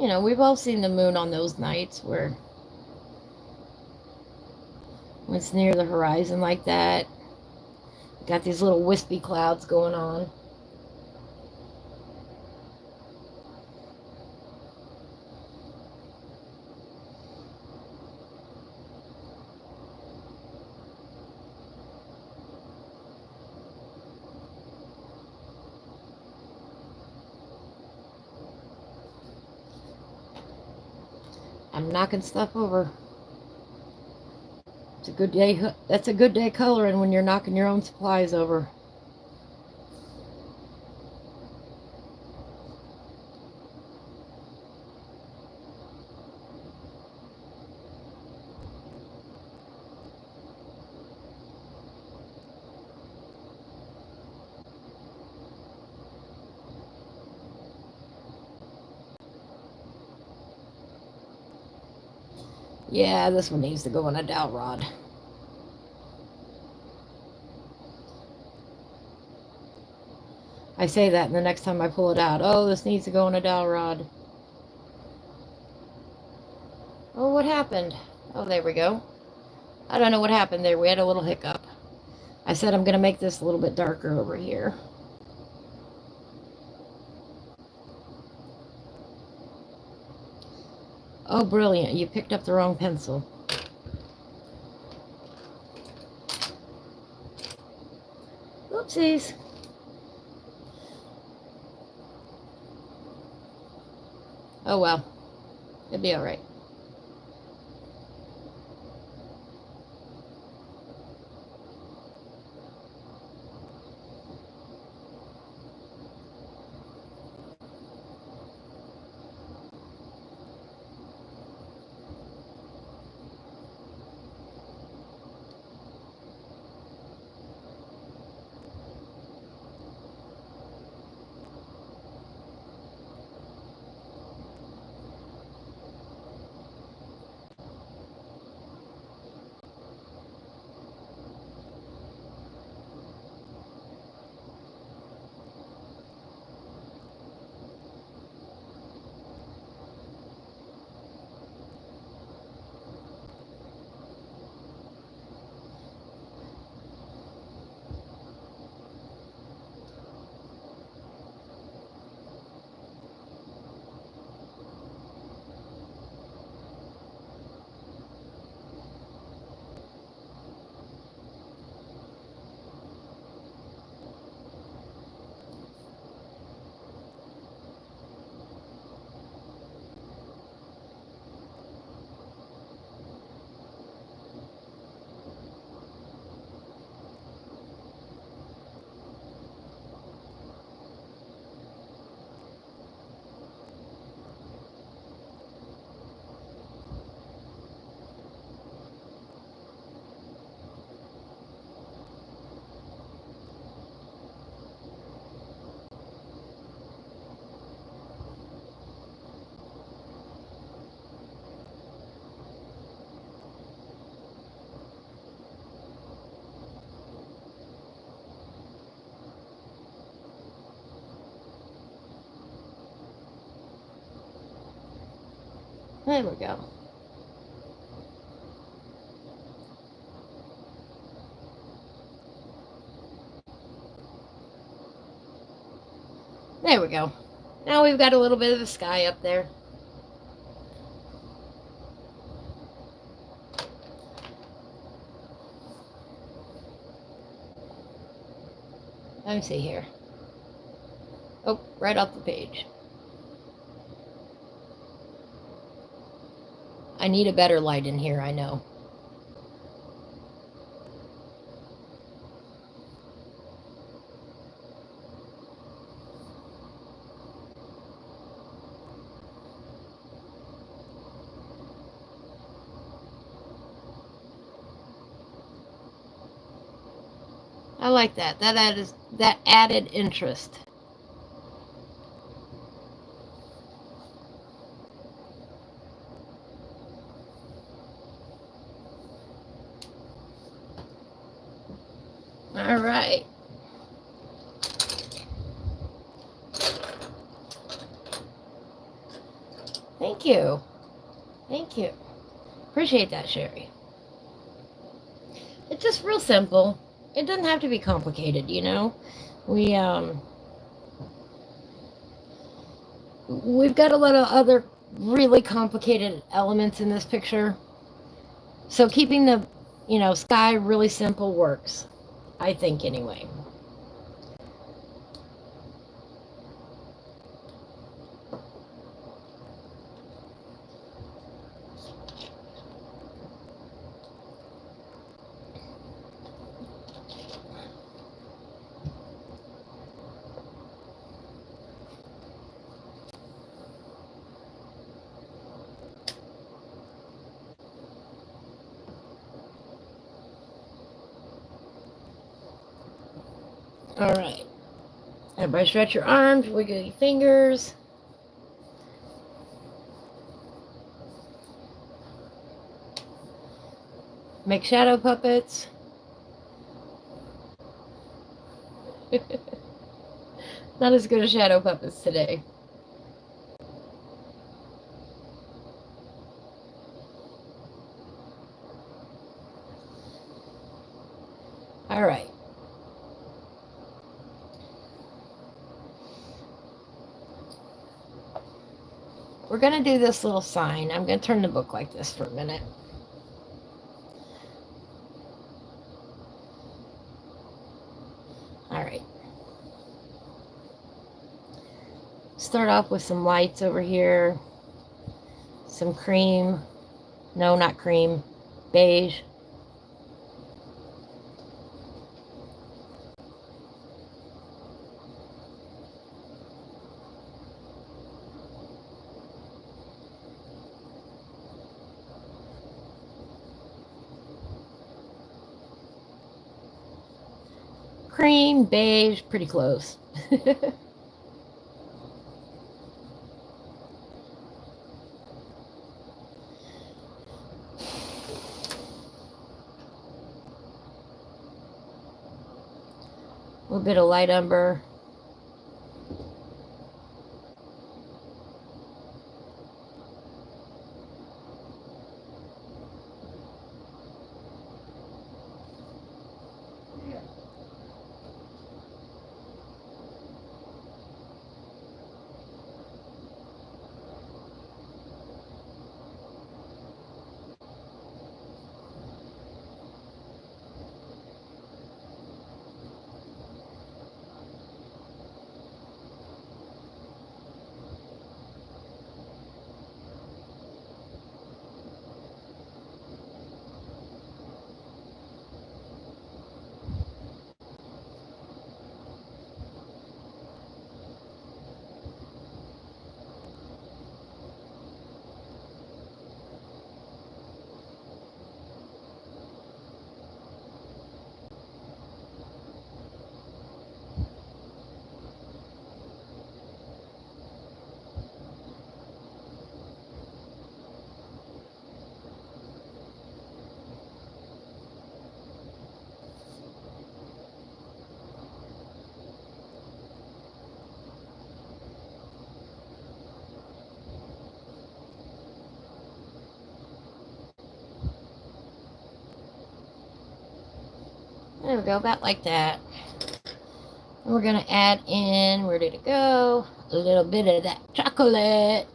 You know, we've all seen the moon on those nights where when it's near the horizon like that. Got these little wispy clouds going on. I'm knocking stuff over. It's a good day. That's a good day coloring when you're knocking your own supplies over. Yeah, this one needs to go on a dowel rod. I say that, and the next time I pull it out, oh, this needs to go on a dowel rod. Oh, what happened? Oh, there we go. I don't know what happened there. We had a little hiccup. I said I'm going to make this a little bit darker over here. Oh, brilliant. You picked up the wrong pencil. Oopsies. Oh, well. It'll be all right. There we go. There we go. Now we've got a little bit of the sky up there. Let me see here. Oh, right off the page. I need a better light in here, I know. I like that. That added interest. All right. Thank you. Thank you. Appreciate that, Sherry. It's just real simple. It doesn't have to be complicated, you know. We've got a lot of other really complicated elements in this picture. So keeping the, sky really simple works. I think anyway. All right. Everybody stretch your arms, wiggle your fingers. Make shadow puppets. Not as good as shadow puppets today. All right. we're going to do this little sign. I'm going to turn the book like this for a minute. All right. Start off with some whites over here. Some cream. No, not cream. Beige. Cream, beige, pretty close. A little bit of light umber. There we go, about like that. And we're going to add in, where did it go? A little bit of that chocolate.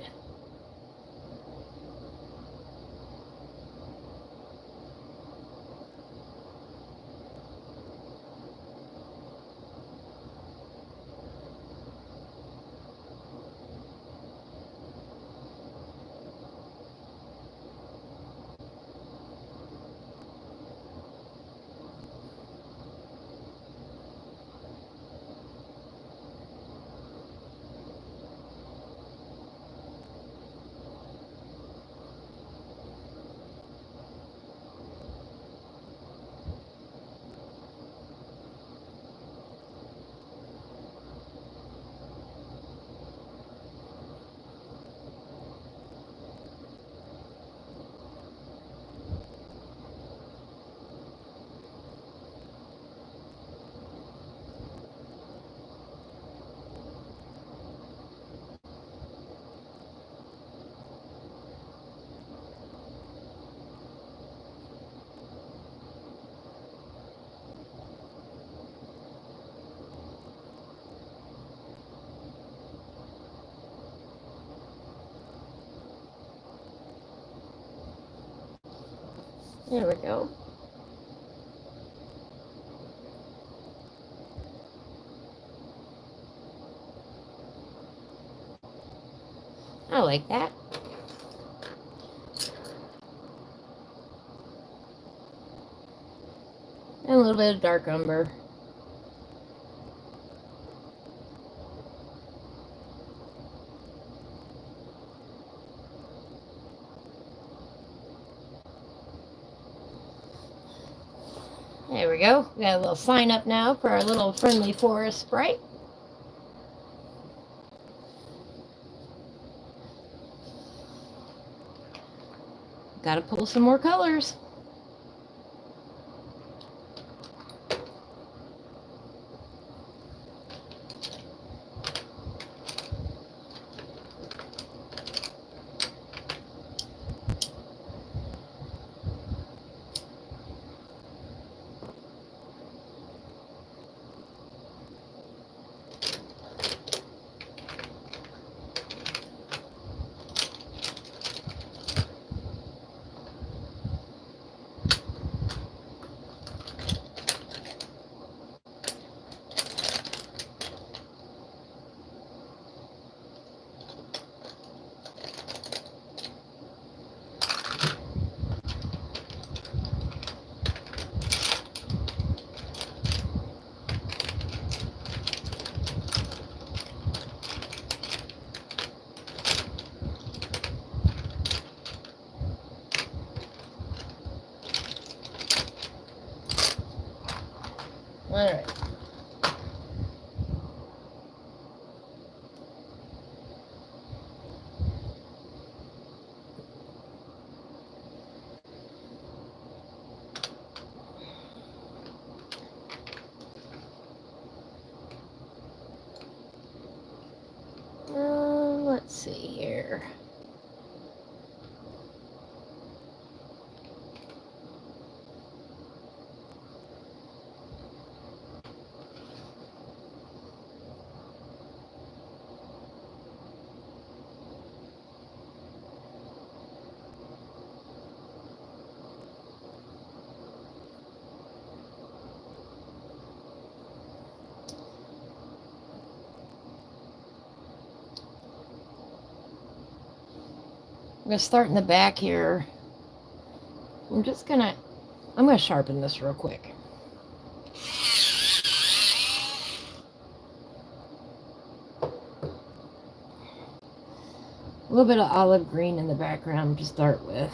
There we go. I like that. And a little bit of dark umber. There we go. We got a little sign up now for our little friendly forest sprite. Got to pull some more colors. All right. Let's see here. I'm going to start in the back here. I'm going to sharpen this real quick. A little bit of olive green in the background to start with.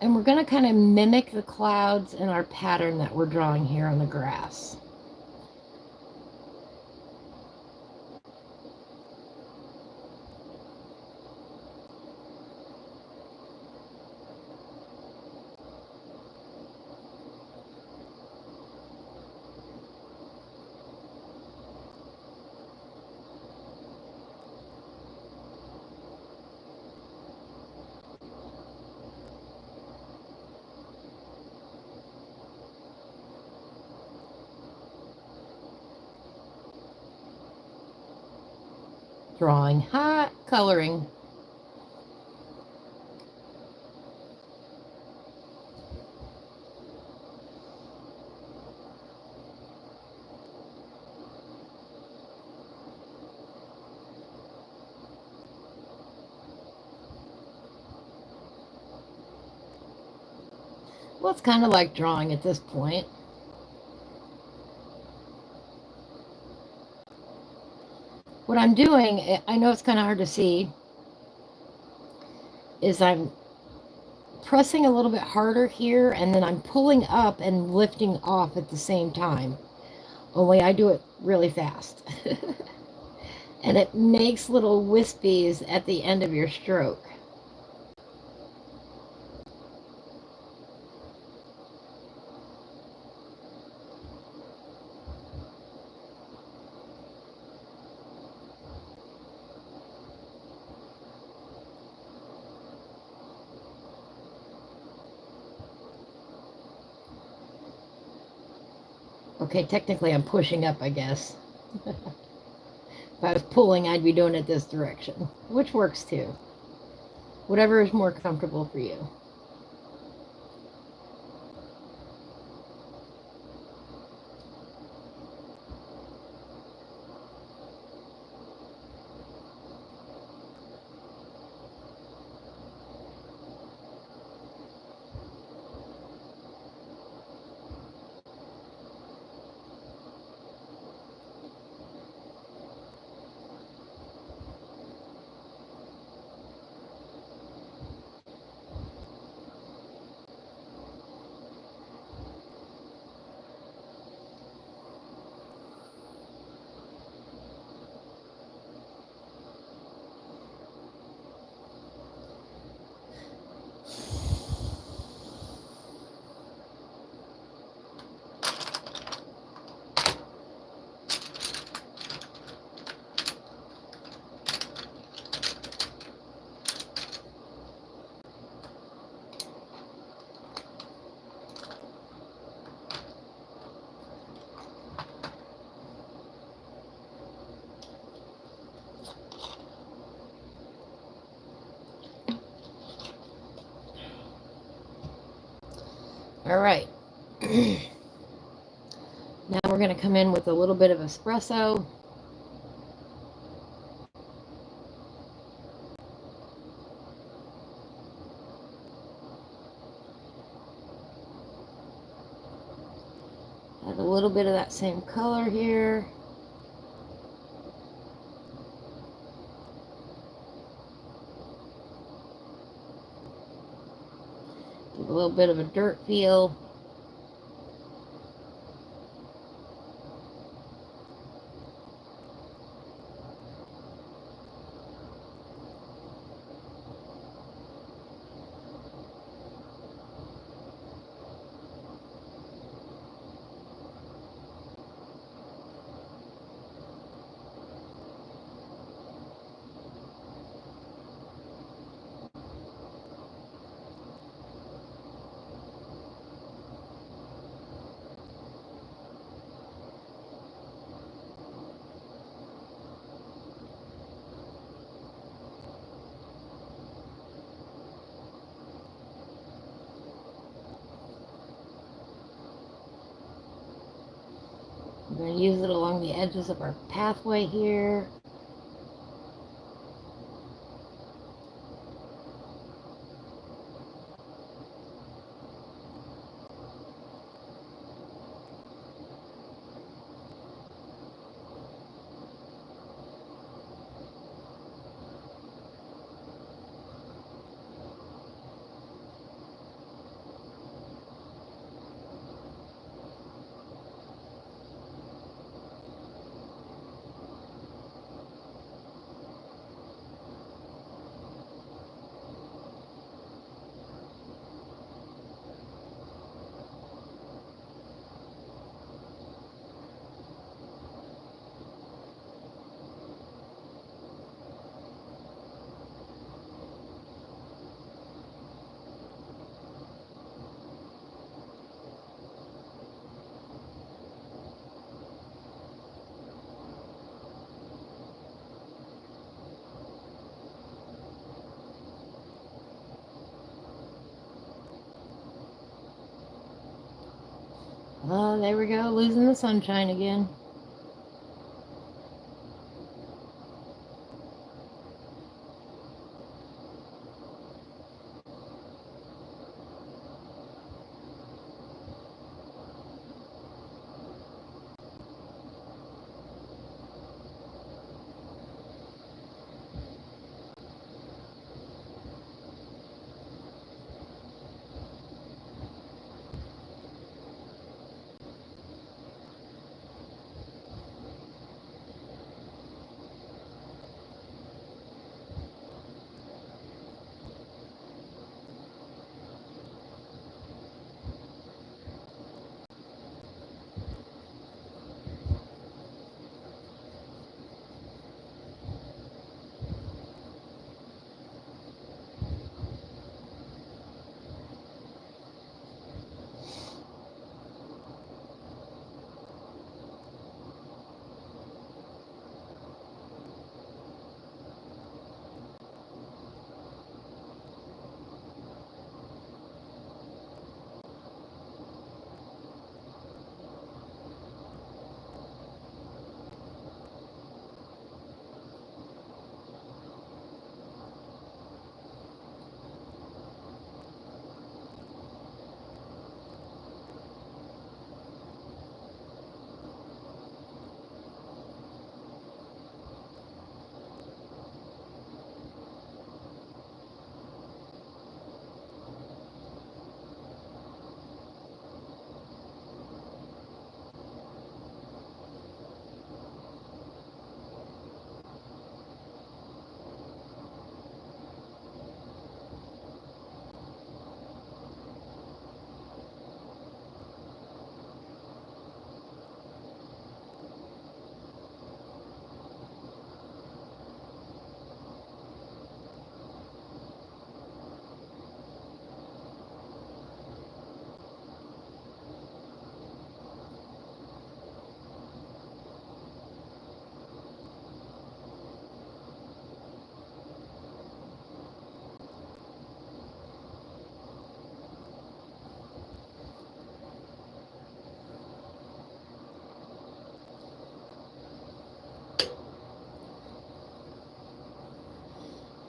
And we're going to kind of mimic the clouds in our pattern that we're drawing here on the grass. Drawing hot, coloring. Well, it's kind of like drawing at this point. What I'm doing, I know it's kind of hard to see, is I'm pressing a little bit harder here, and then I'm pulling up and lifting off at the same time. Only I do it really fast. And it makes little wispies at the end of your stroke. Okay, technically I'm pushing up, I guess. If I was pulling, I'd be doing it this direction, which works too. Whatever is more comfortable for you. All right. Now we're going to come in with a little bit of espresso. Add a little bit of that same color here. Give a little bit of a dirt feel. We're going to use it along the edges of our pathway here. There we go, losing the sunshine again.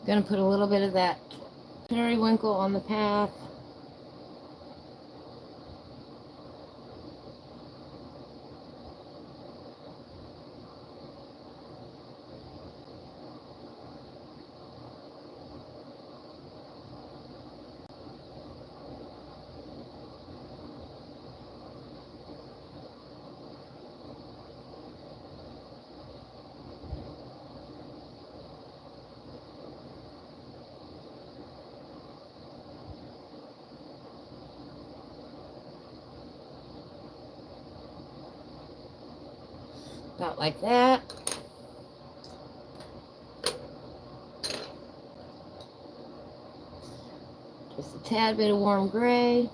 Gonna put a little bit of that periwinkle on the path. About like that. Just a tad bit of warm gray.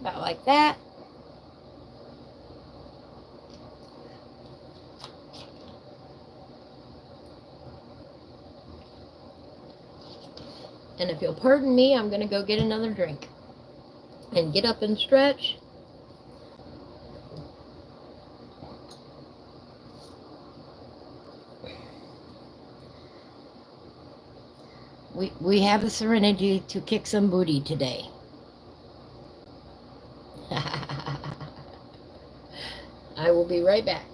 About like that. And if you'll pardon me, I'm going to go get another drink and get up and stretch. We have the serenity to kick some booty today. I will be right back.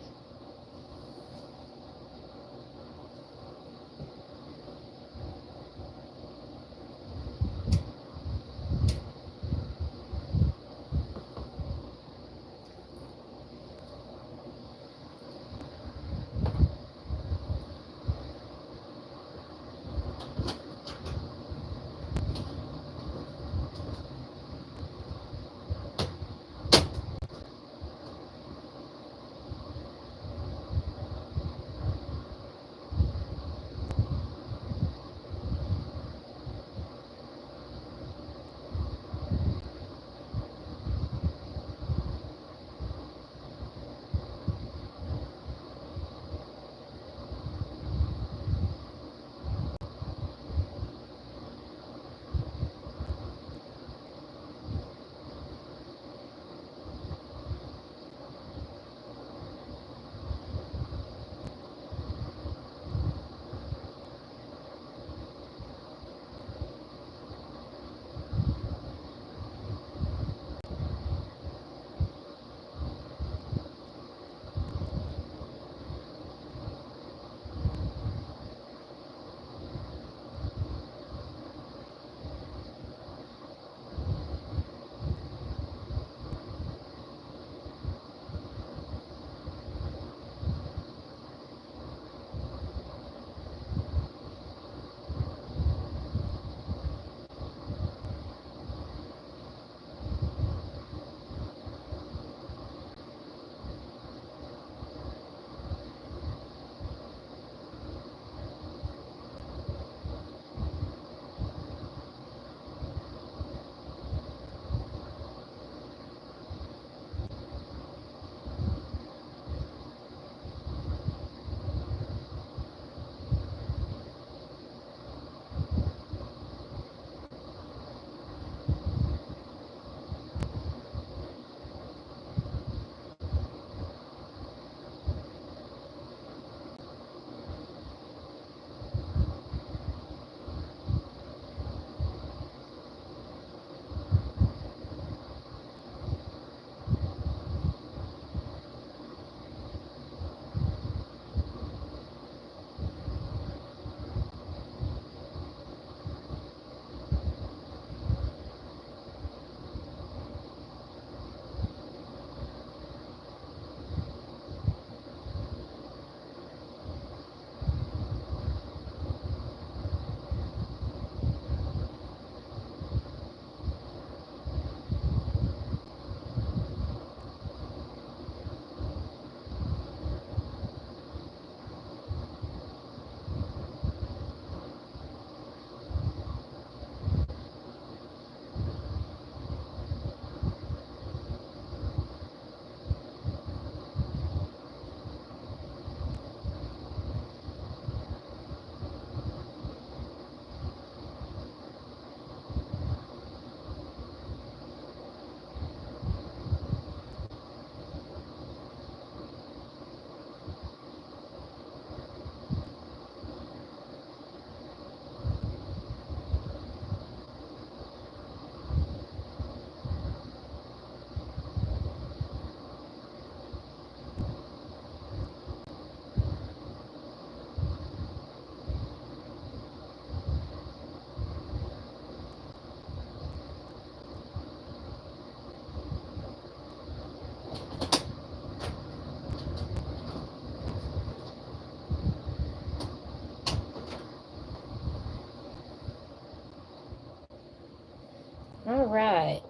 All right.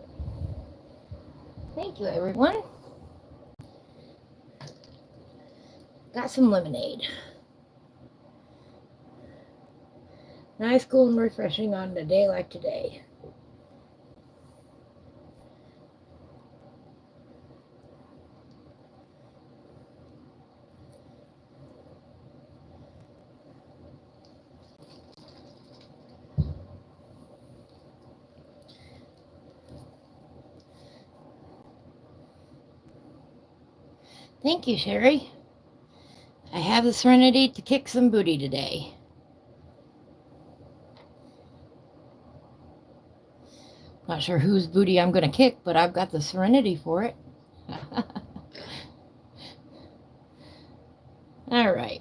Thank you, everyone. Got some lemonade. Nice, cool, and refreshing on a day like today. Thank you, Sherry. I have the serenity to kick some booty today. Not sure whose booty I'm going to kick, but I've got the serenity for it. All right.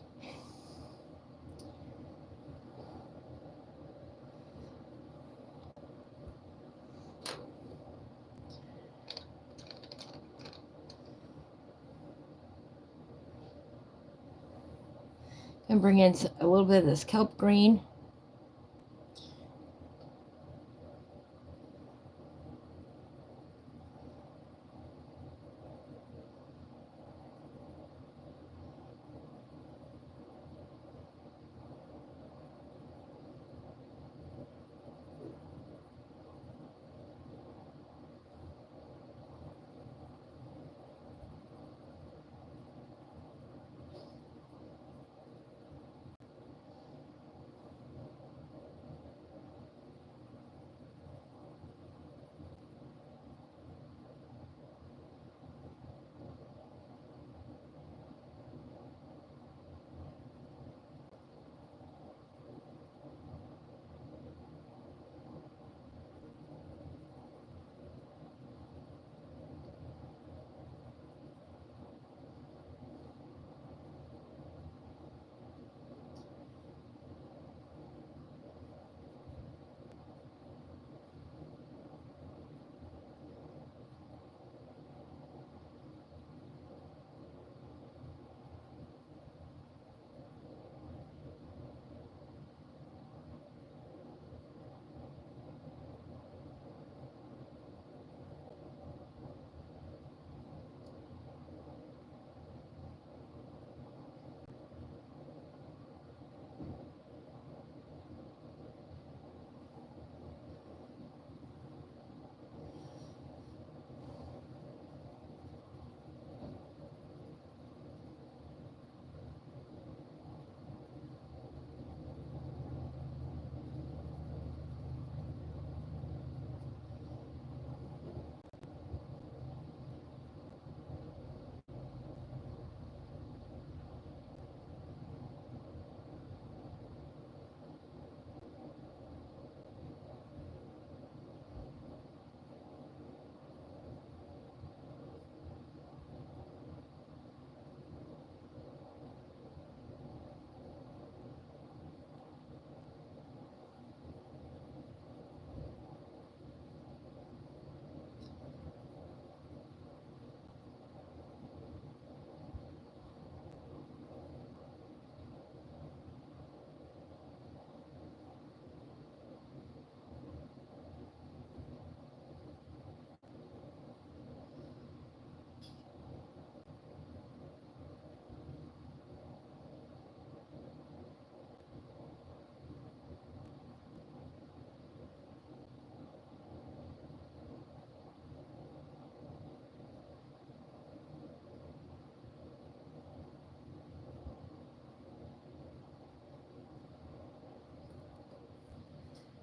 And bring in a little bit of this kelp green.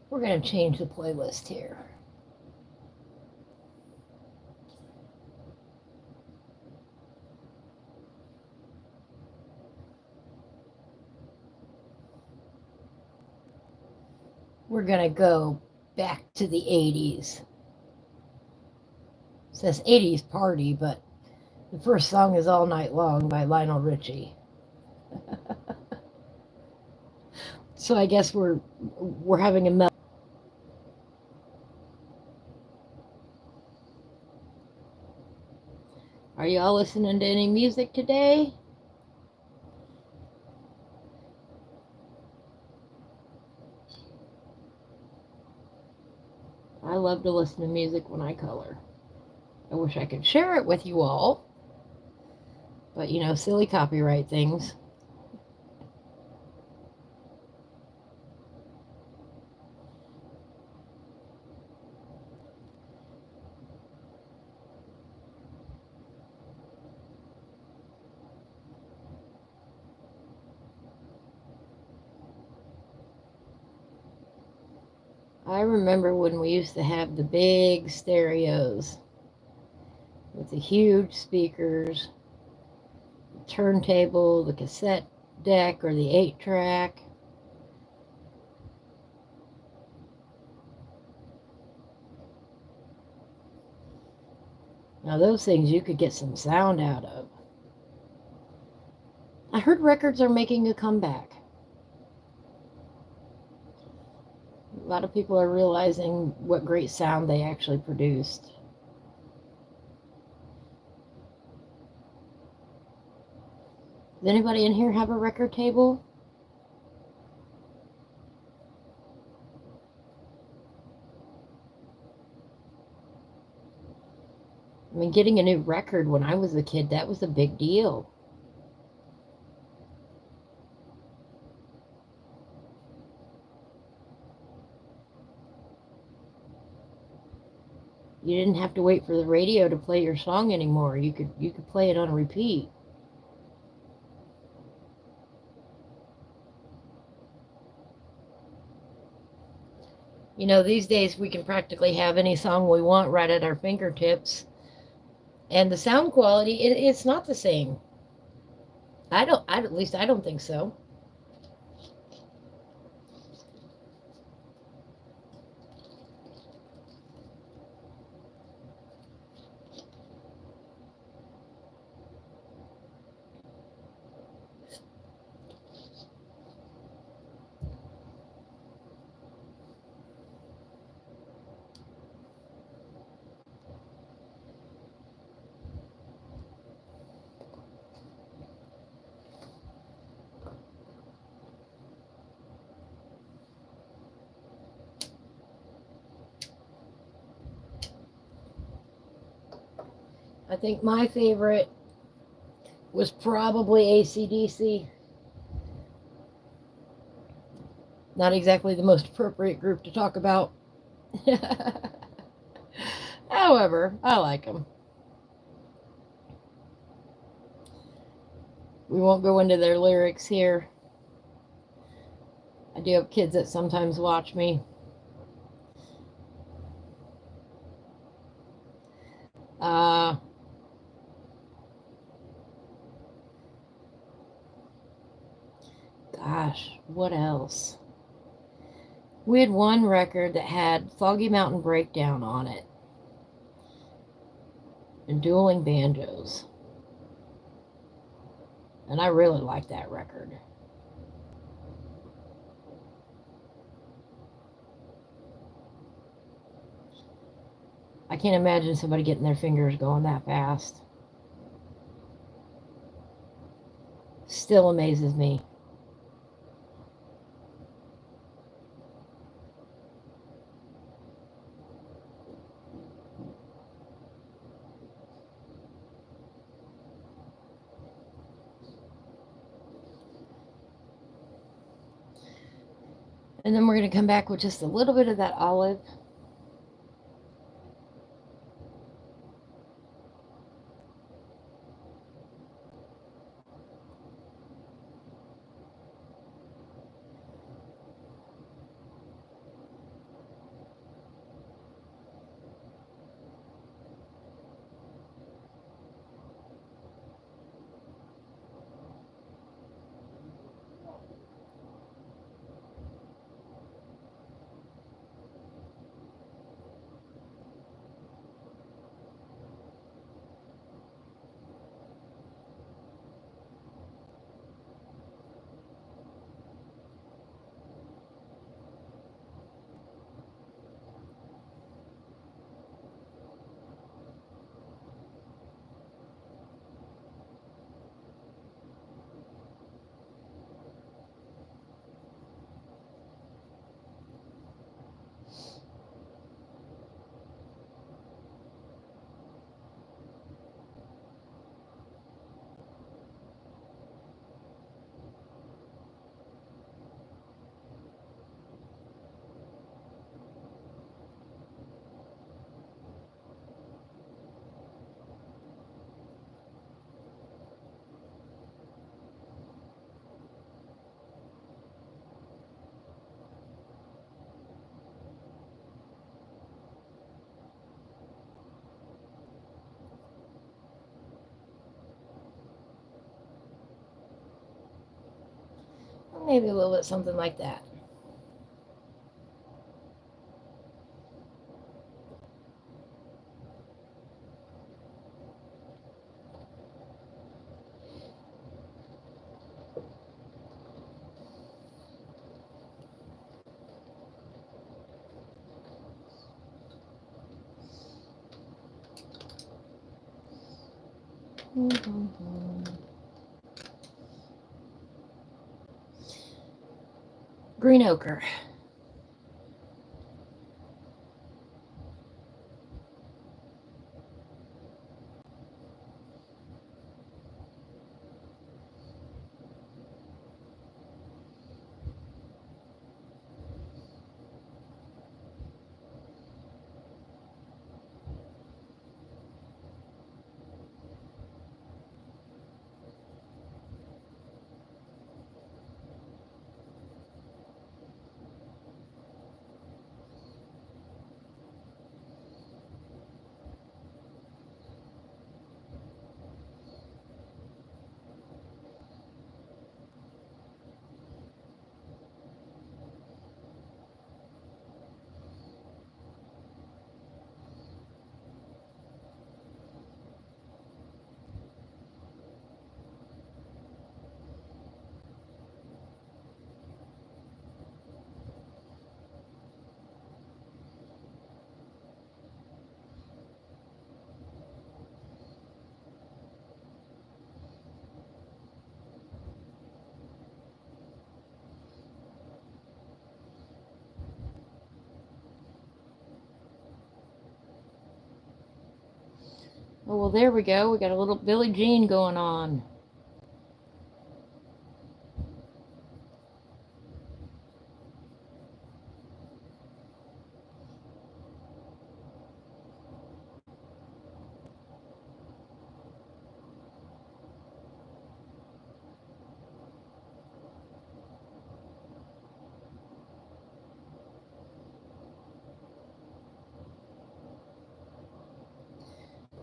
We're going to change the playlist here. We're going to go back to the 80s. It says 80s party, but the first song is All Night Long by Lionel Richie. So I guess we're having a melt. Are you all listening to any music today? I love to listen to music when I color. I wish I could share it with you all, but you know, silly copyright things. I remember when we used to have the big stereos with the huge speakers, the turntable, the cassette deck, or the 8-track. Now those things you could get some sound out of. I heard records are making a comeback. A lot of people are realizing what great sound they actually produced. Does anybody in here have a record table? I mean, getting a new record when I was a kid, that was a big deal. You didn't have to wait for the radio to play your song anymore. You could play it on repeat. You know, these days we can practically have any song we want right at our fingertips. And the sound quality, it's not the same. At least I don't think so. I think my favorite was probably AC/DC. Not exactly the most appropriate group to talk about. However, I like them. We won't go into their lyrics here. I do have kids that sometimes watch me. Gosh, what else? We had one record that had Foggy Mountain Breakdown on it and Dueling Banjos. And I really liked that record. I can't imagine somebody getting their fingers going that fast. Still amazes me. And then we're going to come back with just a little bit of that olive. Maybe a little bit something like that. Green ochre. Oh, well, there we go. We got a little Billie Jean going on.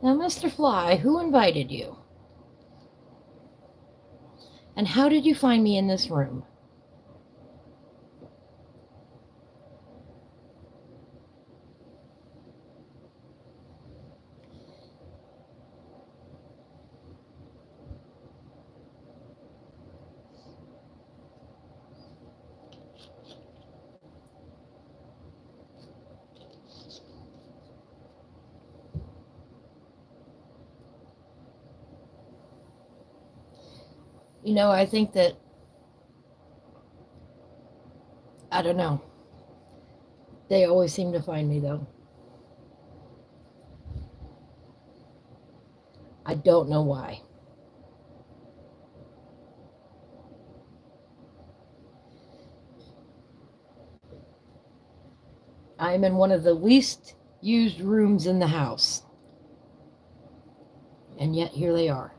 Now, Mr. Fly, who invited you? And how did you find me in this room? You know, I think that, I don't know. They always seem to find me, though. I don't know why. I'm in one of the least used rooms in the house. And yet, here they are.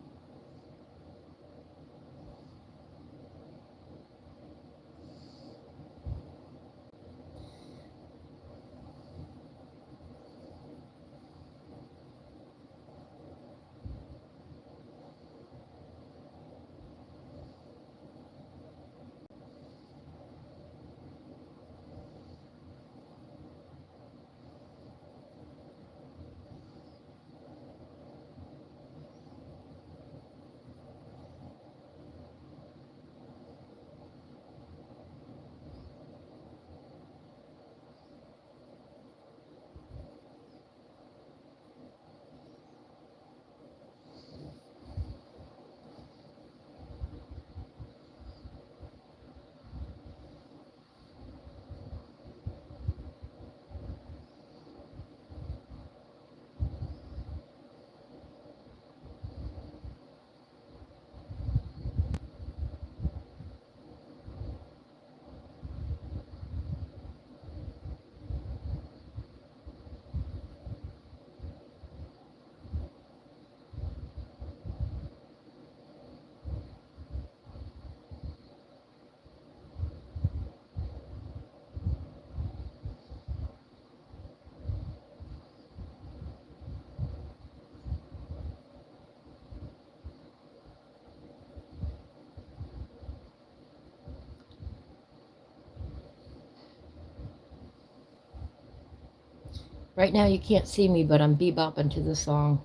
Right now you can't see me, but I'm bebopping to the song.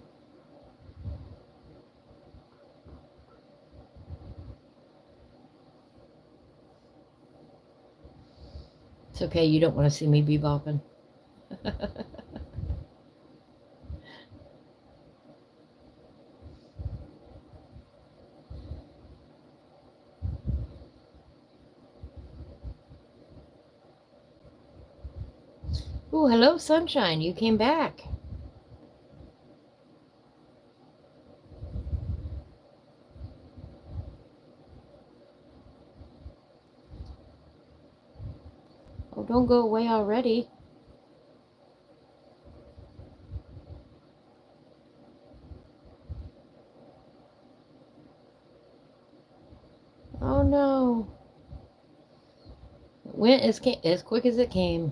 It's okay, you don't want to see me bebopping. Oh, hello, Sunshine. You came back. Oh, don't go away already. Oh, no. It went as quick as it came.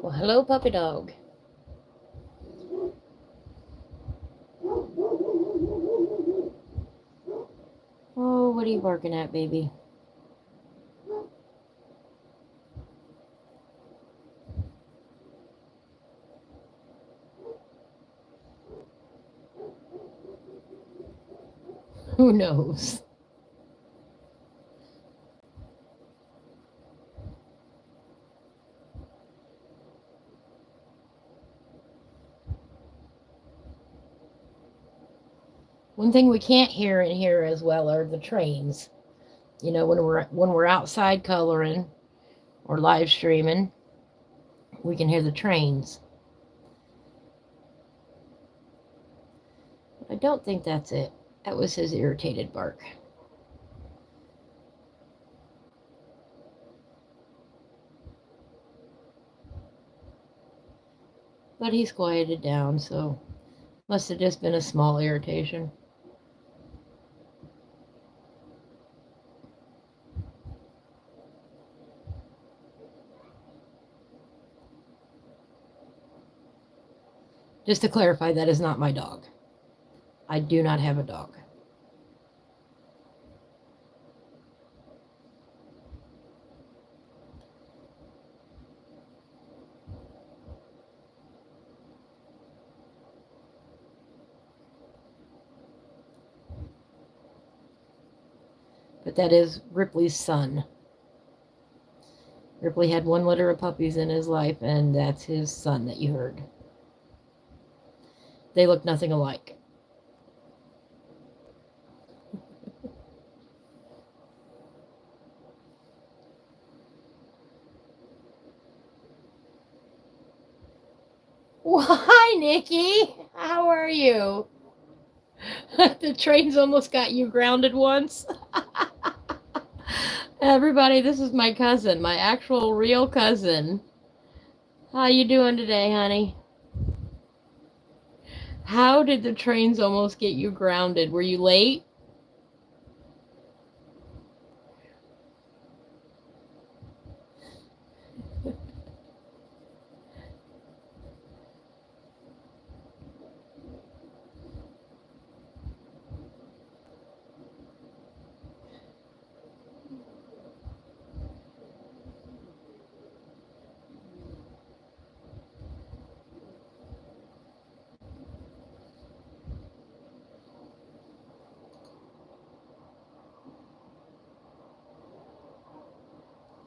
Well, hello, puppy dog. Oh, what are you barking at, baby? Who knows? One thing we can't hear in here as well are the trains. You know, when we're outside coloring or live streaming, we can hear the trains. I don't think that's it. That was his irritated bark. But he's quieted down, so must have just been a small irritation. Just to clarify, that is not my dog. I do not have a dog. But that is Ripley's son. Ripley had one litter of puppies in his life, and that's his son that you heard. They look nothing alike. Why, Nikki? How are you? The trains almost got you grounded once. Everybody, this is my cousin, my actual real cousin. How you doing today, honey? How did the trains almost get you grounded? Were you late?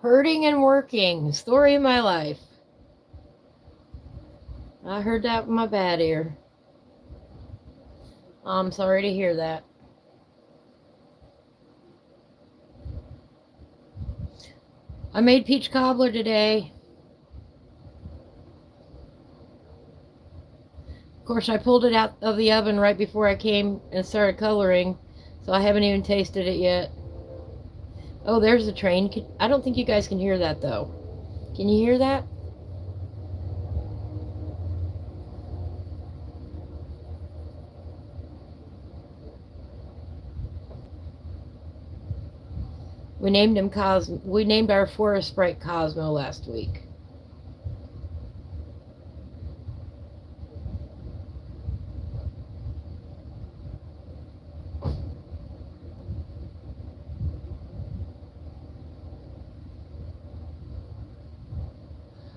Hurting and working. Story of my life. I heard that with my bad ear. I'm sorry to hear that. I made peach cobbler today. Of course, I pulled it out of the oven right before I came and started coloring, so I haven't even tasted it yet. Oh, there's the train. I don't think you guys can hear that, though. Can you hear that? We named him Cosmo. We named our forest sprite Cosmo last week.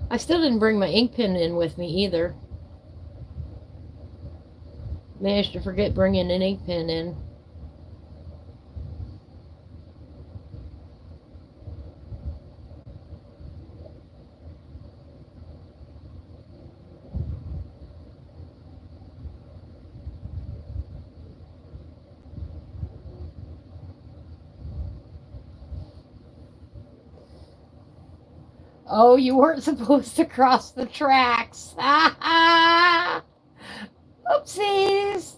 I still didn't bring my ink pen in with me either. Managed to forget bringing an ink pen in. Oh, you weren't supposed to cross the tracks. Oopsies.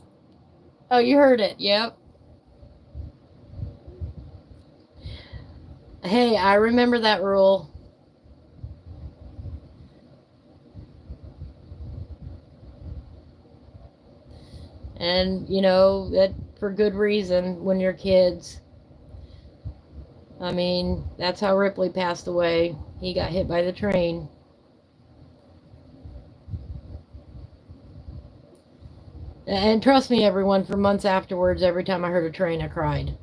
Oh, you heard it. Yep. Hey, I remember that rule. And, you know, that for good reason when you're kids. I mean, that's how Ripley passed away. He got hit by the train. And trust me, everyone, for months afterwards, every time I heard a train, I cried.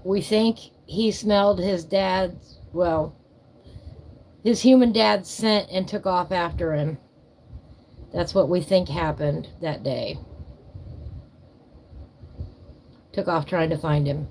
We think he smelled his dad's, well, his human dad's scent and took off after him. That's what we think happened that day. Took off trying to find him.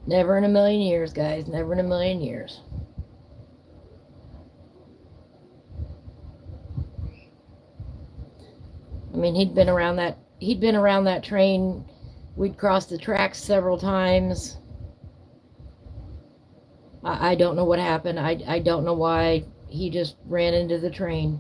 Never in a million years, guys. Never in a million years. I mean, he'd been around that train. We'd crossed the tracks several times. I don't know what happened. I don't know why he just ran into the train.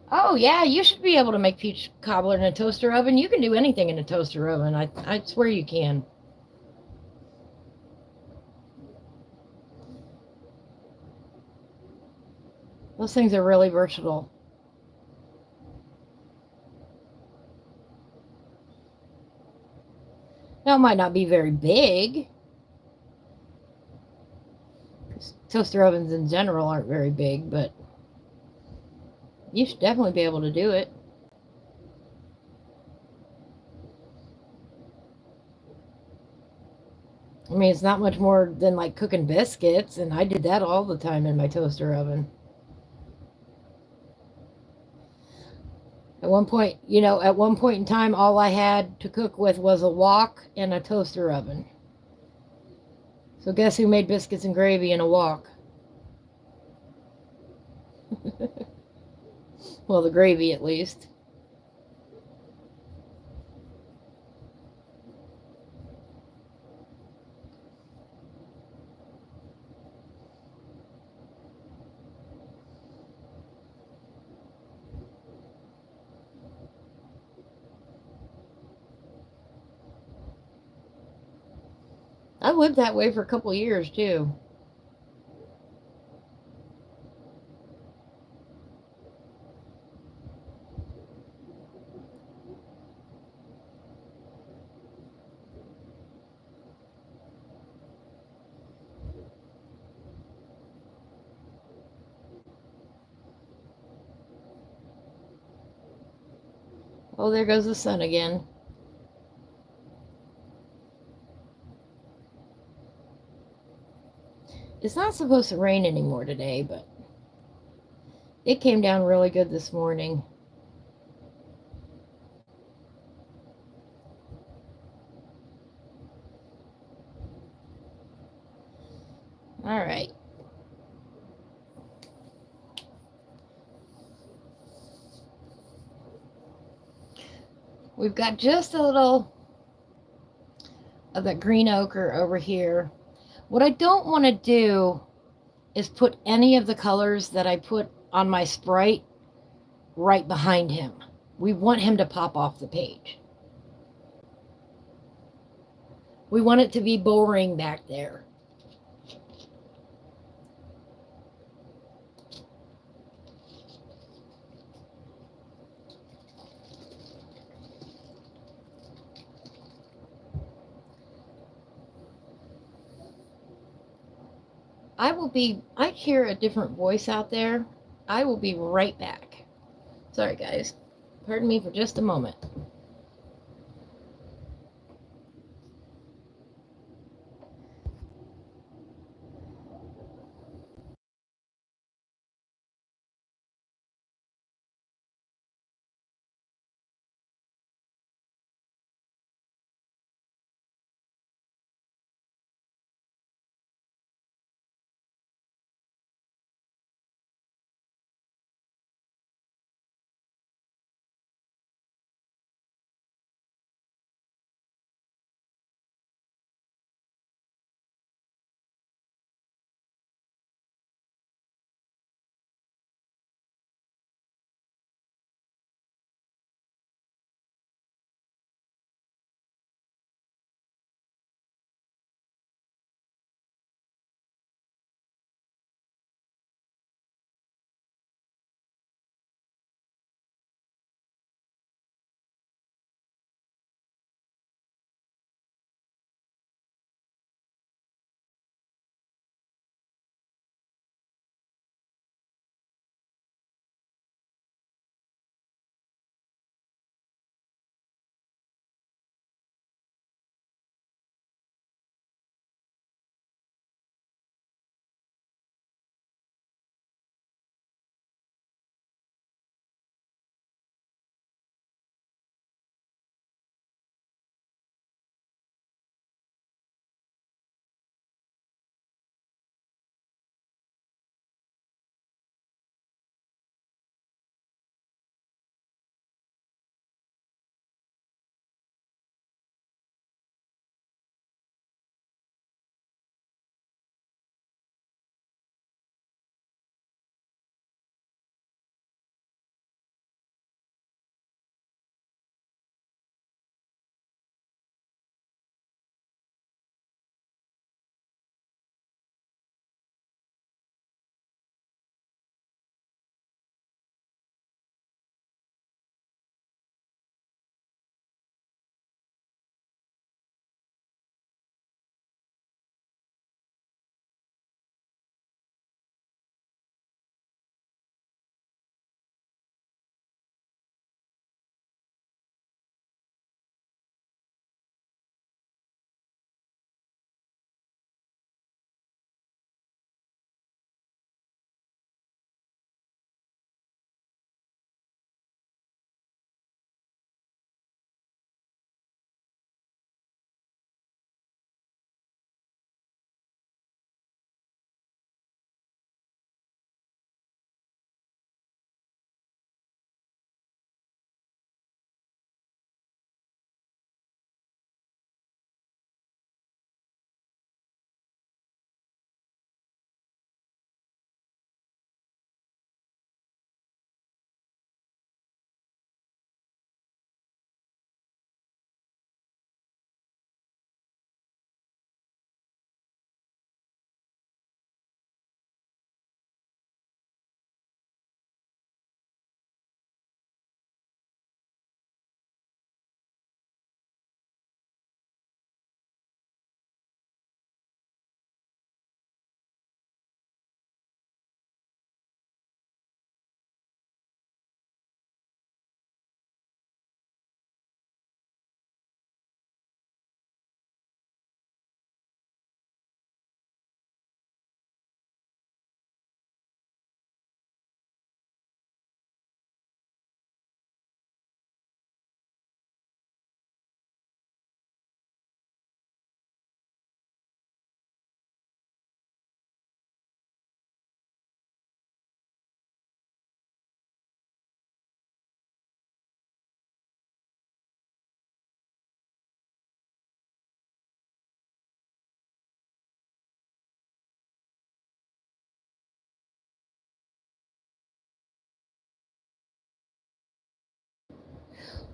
Oh, yeah, you should be able to make peach cobbler in a toaster oven. You can do anything in a toaster oven. I swear you can. Those things are really versatile. Now, it might not be very big. Toaster ovens in general aren't very big, but you should definitely be able to do it. I mean, it's not much more than like cooking biscuits, and I did that all the time in my toaster oven. At one point, at one point in time, all I had to cook with was a wok and a toaster oven. So guess who made biscuits and gravy in a wok? Well, the gravy at least. I lived that way for a couple years too. Oh, there goes the sun again. It's not supposed to rain anymore today, but it came down really good this morning. All right. We've got just a little of that green ochre over here. What I don't want to do is put any of the colors that I put on my sprite right behind him. We want him to pop off the page. We want it to be boring back there. I hear a different voice out there. I will be right back. Sorry, guys. Pardon me for just a moment.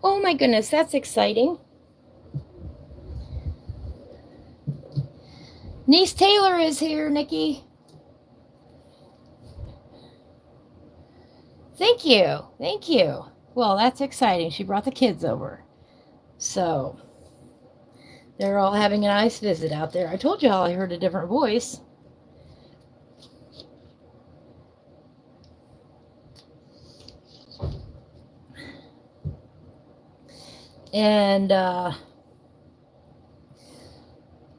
Oh my goodness, that's exciting. Niece Taylor is here, Nikki. Thank you. Thank you. Well, that's exciting. She brought the kids over. So, they're all having a nice visit out there. I told y'all I heard a different voice. And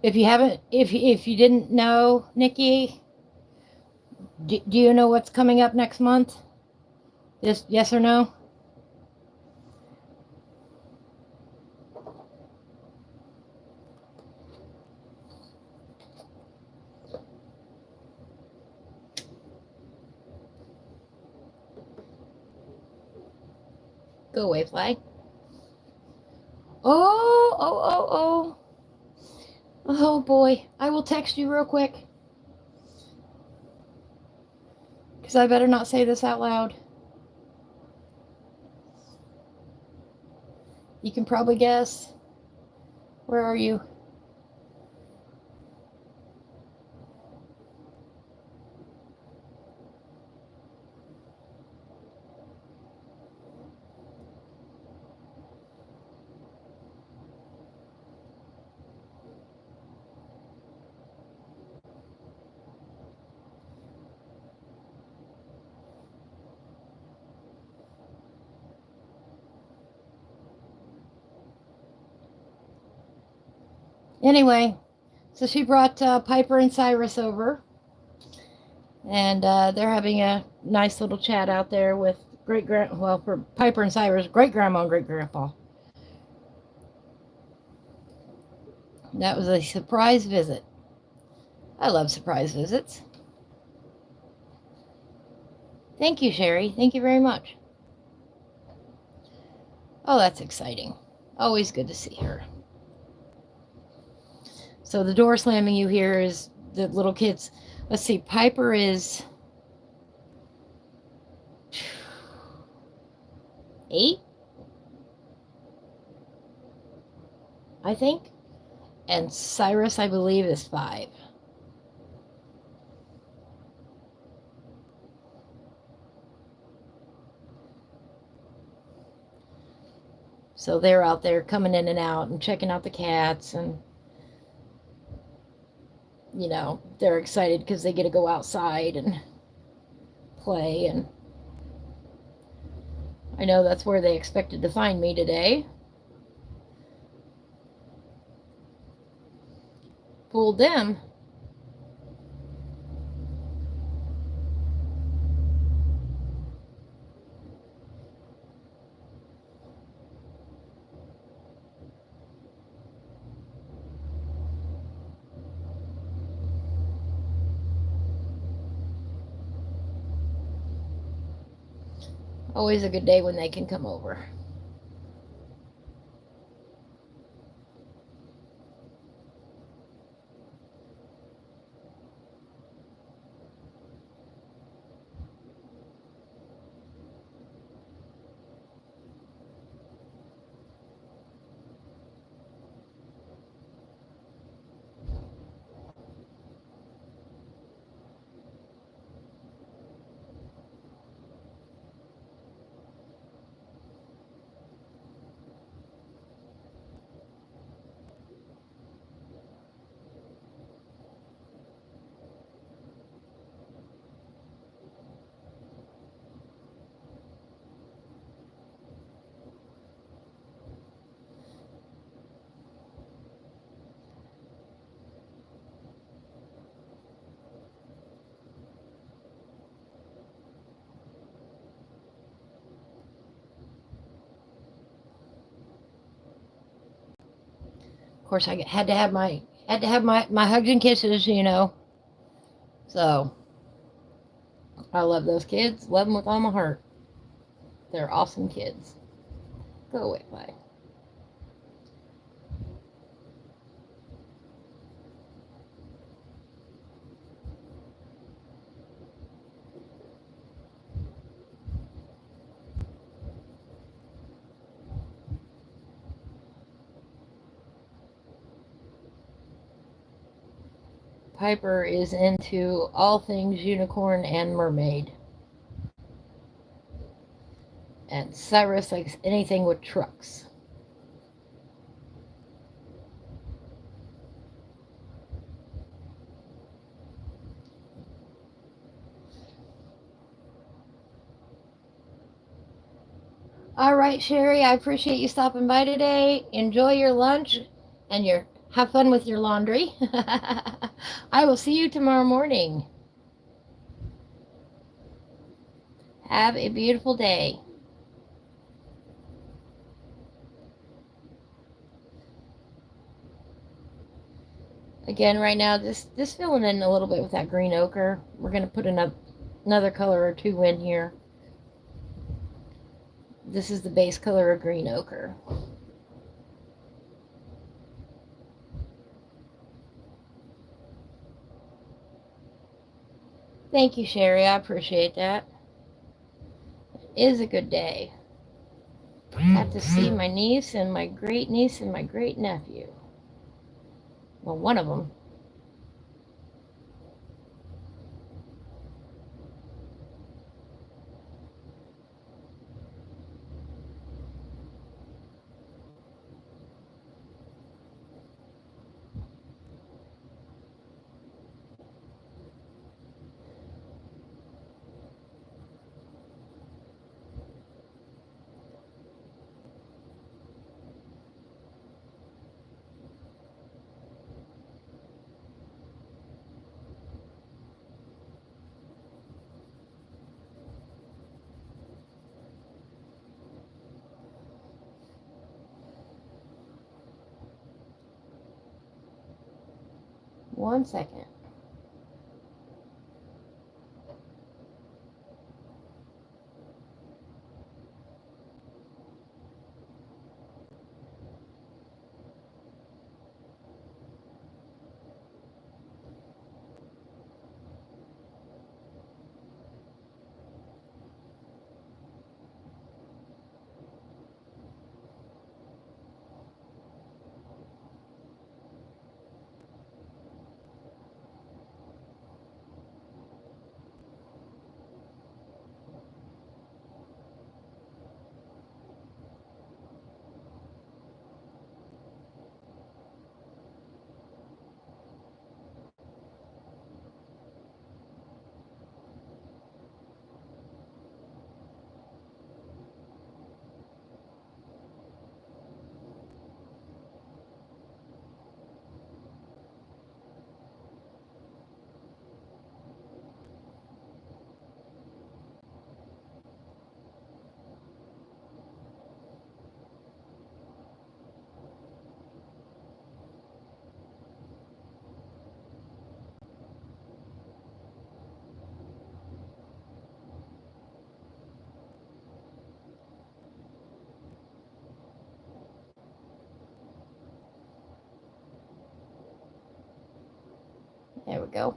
if you didn't know, Nikki, do you know what's coming up next month? Yes or no? Go away, fly. Oh. Oh boy. I will text you real quick. Because I better not say this out loud. You can probably guess. Where are you? Anyway, so she brought Piper and Cyrus over. And they're having a nice little chat out there with for Piper and Cyrus, great-grandma and great-grandpa. That was a surprise visit. I love surprise visits. Thank you, Sherry. Thank you very much. Oh, that's exciting. Always good to see her. So the door slamming you hear is the little kids. Let's see, Piper is 8, I think. And Cyrus, I believe, is 5. So they're out there coming in and out and checking out the cats, and you know, they're excited because they get to go outside and play. And I know that's where they expected to find me today. Fooled them. Always a good day when they can come over. Of course, I had to have my hugs and kisses, you know. So I love those kids. Love them with all my heart. They're awesome kids. Go away, bye. Piper is into all things unicorn and mermaid. And Cyrus likes anything with trucks. All right, Sherry, I appreciate you stopping by today. Enjoy your lunch and have fun with your laundry. I will see you tomorrow morning. Have a beautiful day. Again, right now, just filling in a little bit with that green ochre. We're going to put another color or two in here. This is the base color of green ochre. Thank you, Sherry. I appreciate that. It is a good day. I have to see my niece and my great niece and my great nephew. Well, one of them. One second. There we go.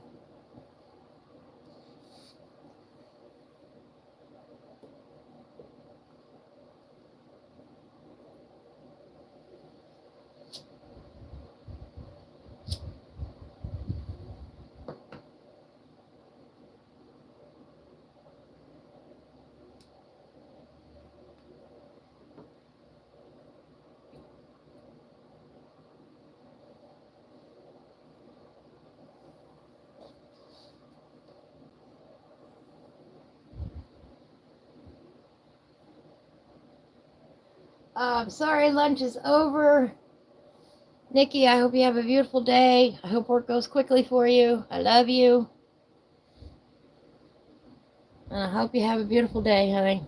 Sorry, lunch is over. Nikki, I hope you have a beautiful day. I hope work goes quickly for you. I love you. And I hope you have a beautiful day, honey.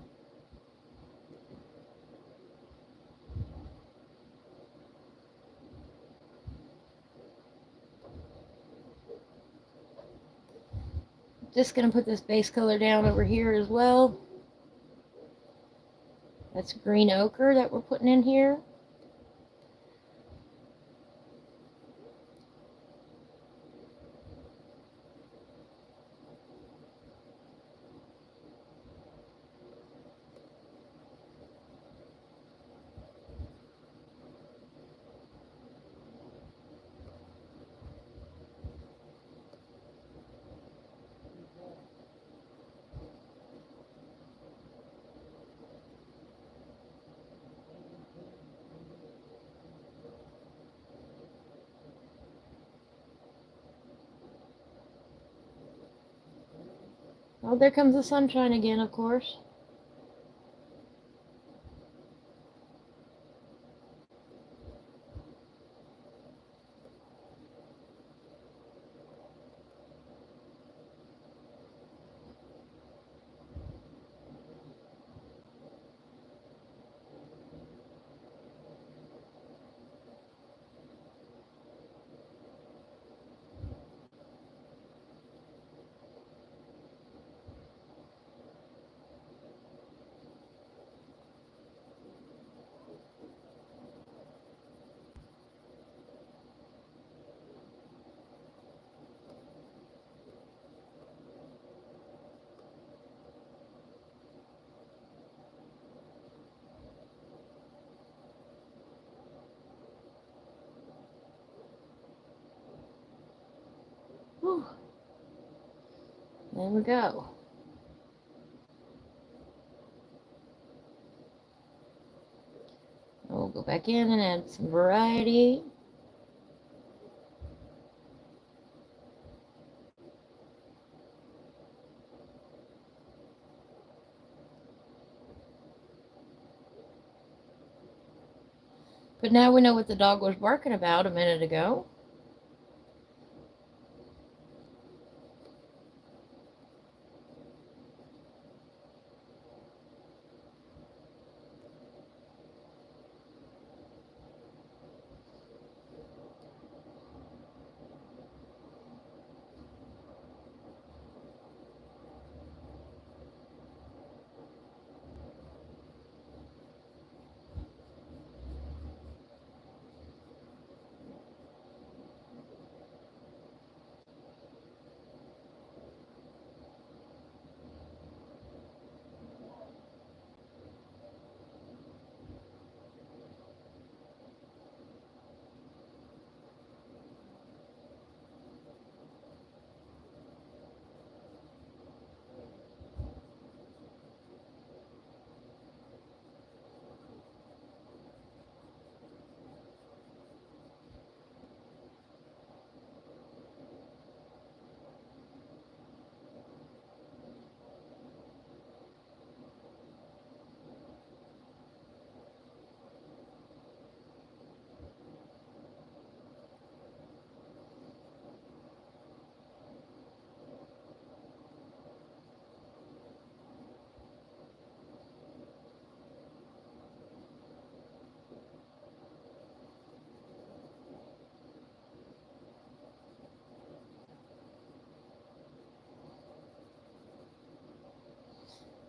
Just going to put this base color down over here as well. That's green ochre that we're putting in here. Oh, there comes the sunshine again, of course. Whew. There we go. We'll go back in and add some variety. But now we know what the dog was barking about a minute ago.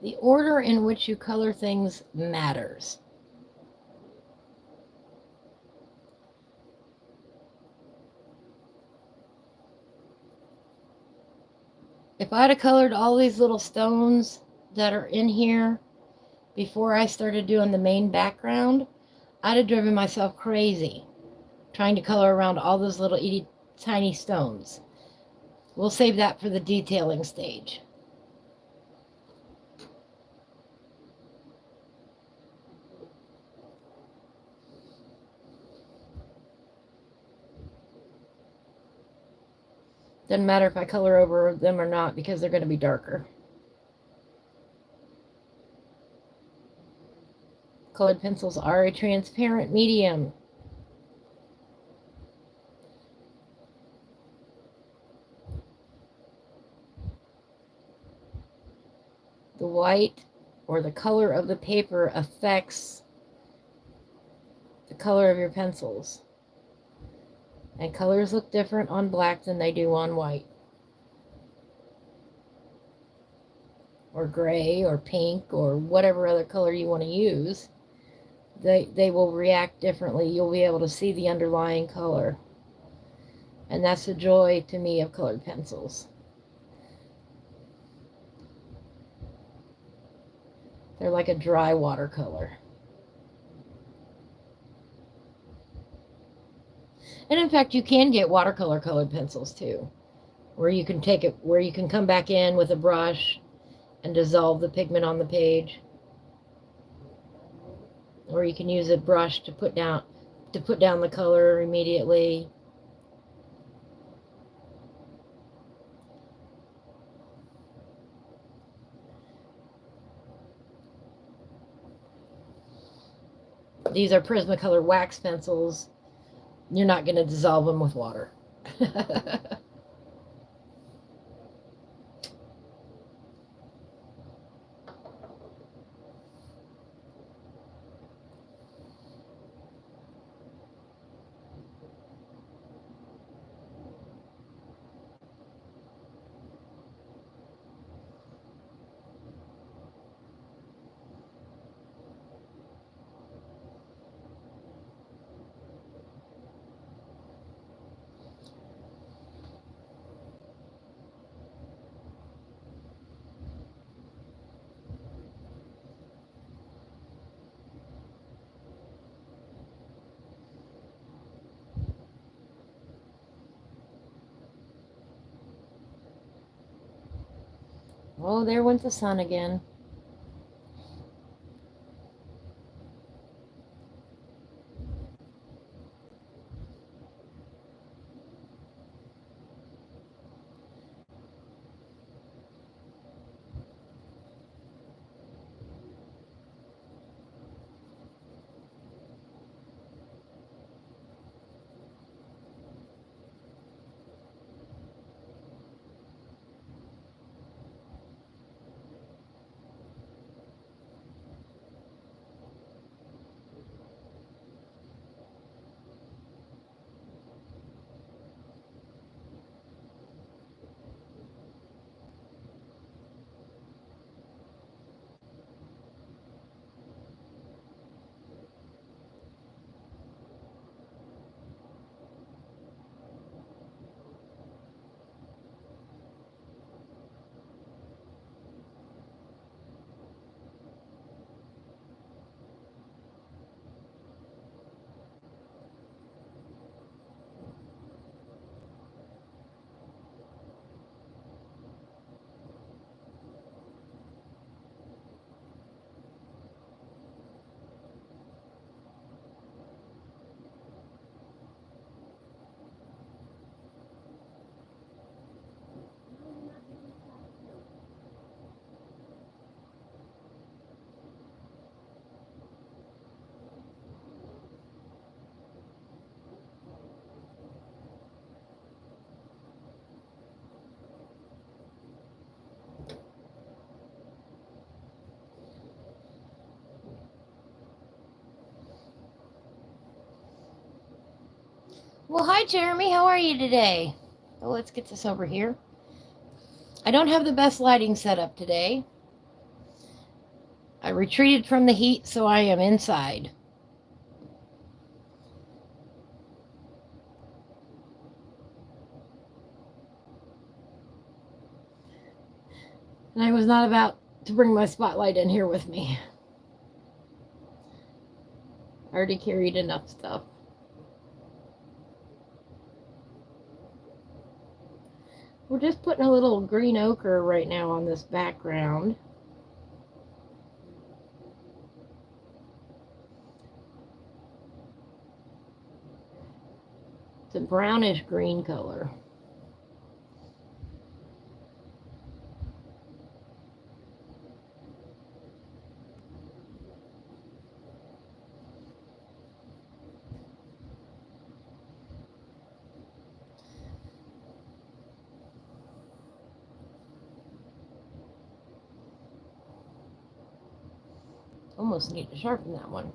The order in which you color things matters. If I'd have colored all these little stones that are in here before I started doing the main background, I'd have driven myself crazy trying to color around all those little itty tiny stones. We'll save that for the detailing stage. Doesn't matter if I color over them or not because they're going to be darker. Colored pencils are a transparent medium. The white or the color of the paper affects the color of your pencils. And colors look different on black than they do on white. Or gray or pink or whatever other color you want to use. They will react differently. You'll be able to see the underlying color. And that's the joy to me of colored pencils. They're like a dry watercolor. And in fact, you can get watercolor colored pencils too, where you can take it, where you can come back in with a brush and dissolve the pigment on the page. Or you can use a brush to put down the color immediately. These are Prismacolor wax pencils. You're not going to dissolve them with water. Oh, there went the sun again. Well, hi, Jeremy. How are you today? Oh, let's get this over here. I don't have the best lighting setup today. I retreated from the heat, so I am inside. And I was not about to bring my spotlight in here with me. I already carried enough stuff. We're just putting a little green ochre right now on this background. It's a brownish green color. Almost need to sharpen that one.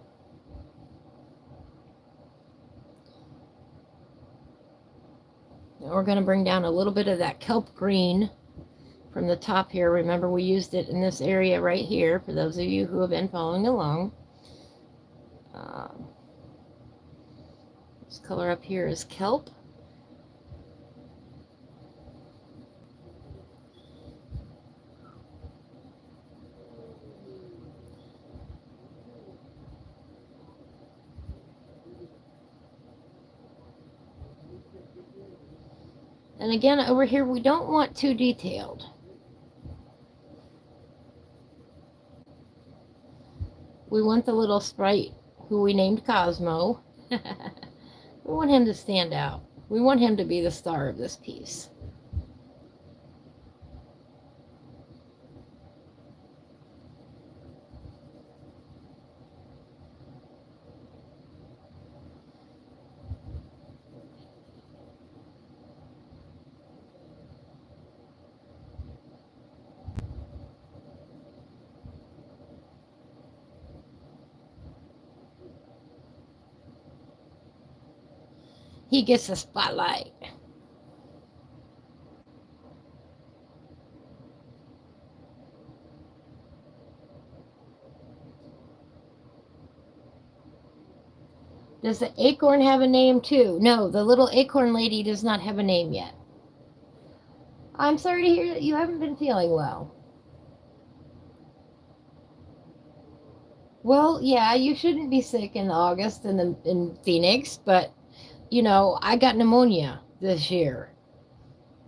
Now we're going to bring down a little bit of that kelp green from the top here. Remember, we used it in this area right here, for those of you who have been following along. This color up here is kelp. And again, over here, we don't want too detailed. We want the little sprite, who we named Cosmo. We want him to stand out. We want him to be the star of this piece. He gets the spotlight. Does the acorn have a name too? No, the little acorn lady does not have a name yet. I'm sorry to hear that you haven't been feeling well. Well, yeah, you shouldn't be sick in August in Phoenix, but you know, I got pneumonia this year.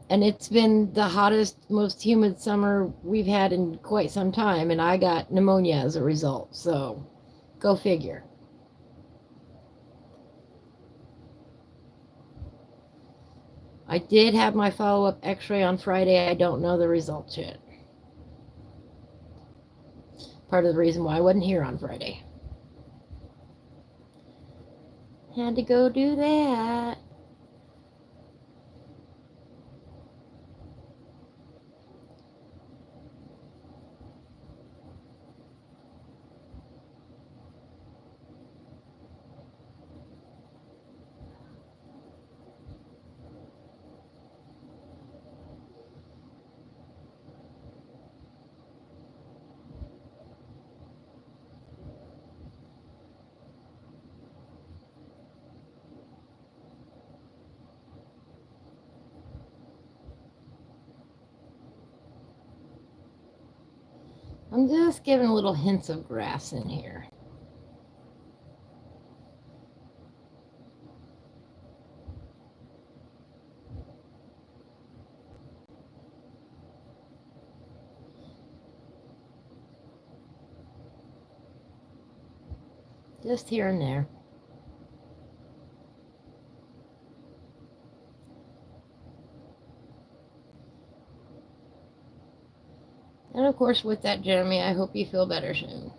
And it's been the hottest, most humid summer we've had in quite some time, and I got pneumonia as a result. So, go figure. I did have my follow-up x-ray on Friday. I don't know the results yet. Part of the reason why I wasn't here on Friday. Had to go do that. I'm just giving little hints of grass in here. Just here and there. And of course, with that, Jeremy, I hope you feel better soon.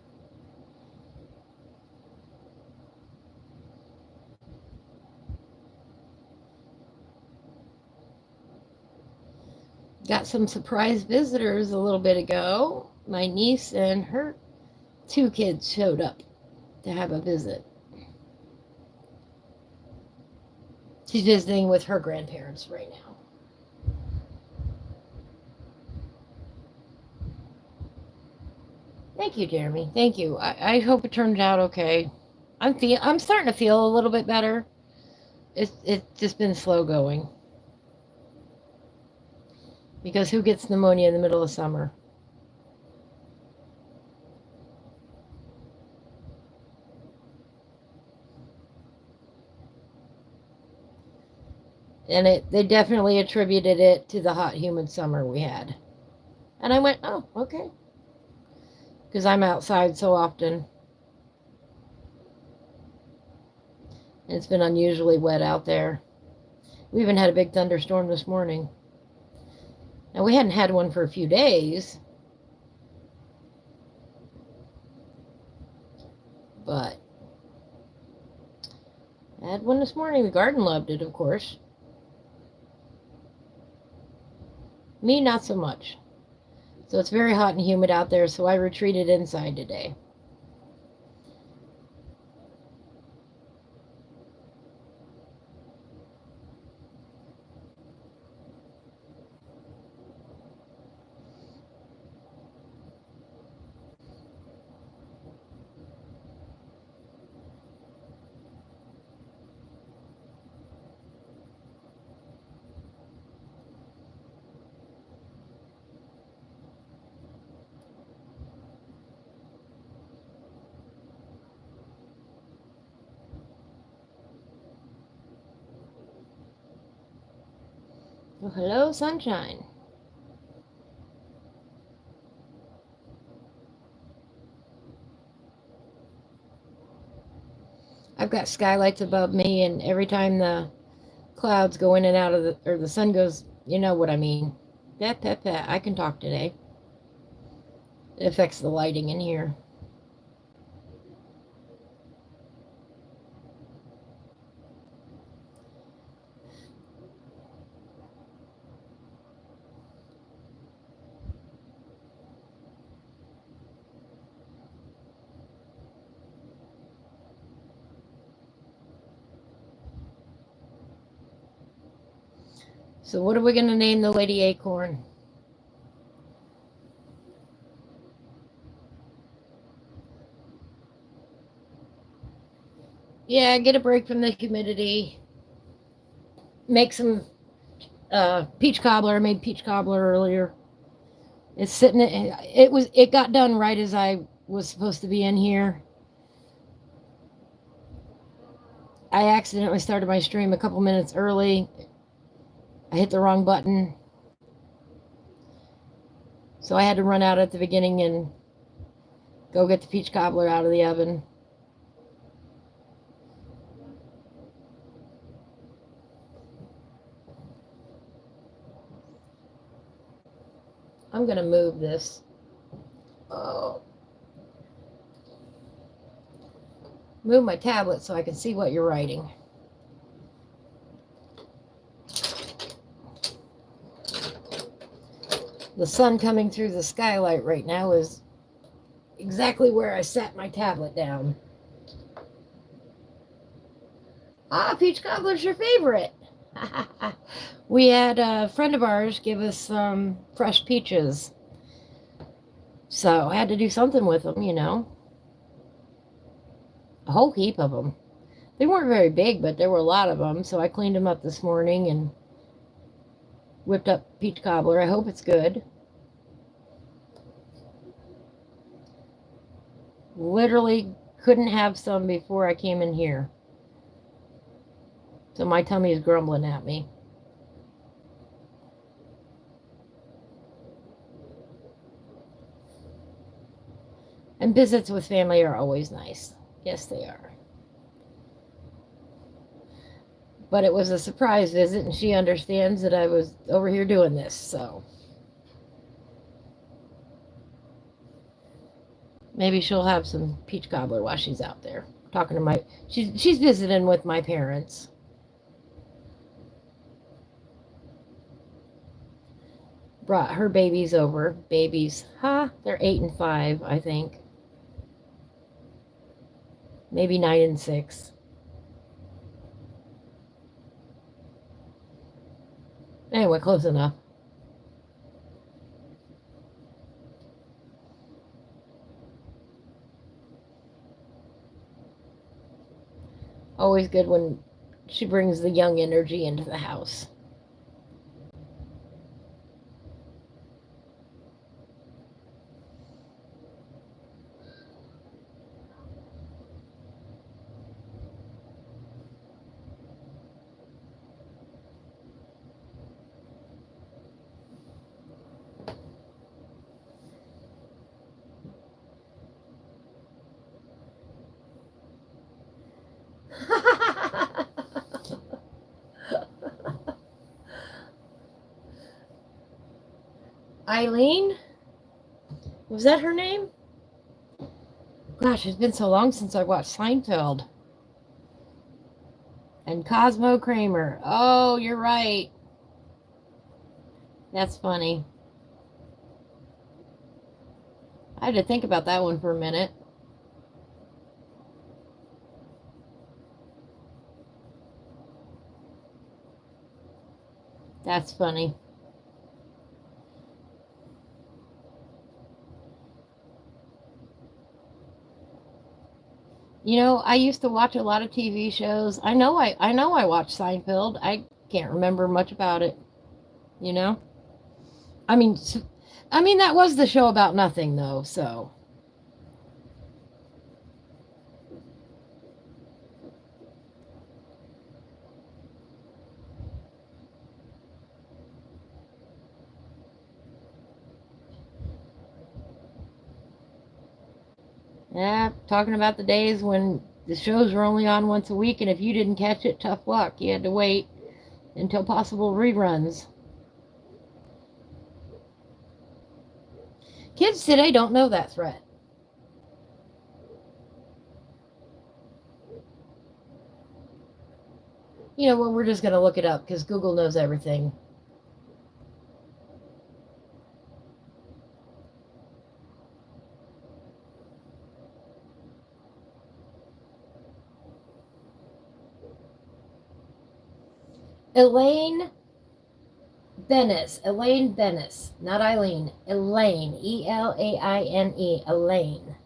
Got some surprise visitors a little bit ago. My niece and her 2 kids showed up to have a visit. She's visiting with her grandparents right now. Thank you, Jeremy. Thank you. I hope it turned out okay. I'm starting to feel a little bit better. It's just been slow going. Because who gets pneumonia in the middle of summer? And they definitely attributed it to the hot, humid summer we had. And I went, oh, okay. Because I'm outside so often. And it's been unusually wet out there. We even had a big thunderstorm this morning. Now, we hadn't had one for a few days. But I had one this morning. The garden loved it, of course. Me, not so much. So it's very hot and humid out there, so I retreated inside today. Well, hello, sunshine. I've got skylights above me, and every time the clouds go in and out of or the sun goes, you know what I mean. Pet. I can talk today. It affects the lighting in here. So what are we going to name the Lady Acorn? Yeah, get a break from the humidity. Make some peach cobbler. I made peach cobbler earlier. It's sitting. It got done right as I was supposed to be in here. I accidentally started my stream a couple minutes early. I hit the wrong button. So I had to run out at the beginning and go get the peach cobbler out of the oven. I'm going to move this. Oh. Move my tablet so I can see what you're writing. The sun coming through the skylight right now is exactly where I sat my tablet down. Ah, peach cobbler's your favorite. We had a friend of ours give us some fresh peaches. So I had to do something with them, you know. A whole heap of them. They weren't very big, but there were a lot of them. So I cleaned them up this morning and whipped up peach cobbler. I hope it's good. Literally couldn't have some before I came in here. So my tummy is grumbling at me. And visits with family are always nice. Yes, they are. But it was a surprise visit, and she understands that I was over here doing this, so. Maybe she'll have some peach cobbler while she's out there. Talking to my... She's visiting with my parents. Brought her babies over. Babies. Huh? They're 8 and 5, I think. Maybe 9 and 6. Anyway, close enough. Always good when she brings the young energy into the house. Eileen? Was that her name? Gosh, it's been so long since I watched Seinfeld. And Cosmo Kramer. Oh, you're right. That's funny. I had to think about that one for a minute. That's funny. You know, I used to watch a lot of TV shows. I know I watched Seinfeld. I can't remember much about it. You know? I mean that was the show about nothing though, so. Yeah, talking about the days when the shows were only on once a week, and if you didn't catch it, tough luck. You had to wait until possible reruns. Kids today don't know that threat. You know what, we're just going to look it up because Google knows everything. Elaine Bennis. Elaine Bennis. Not Eileen. Elaine. E-L-A-I-N-E. Elaine.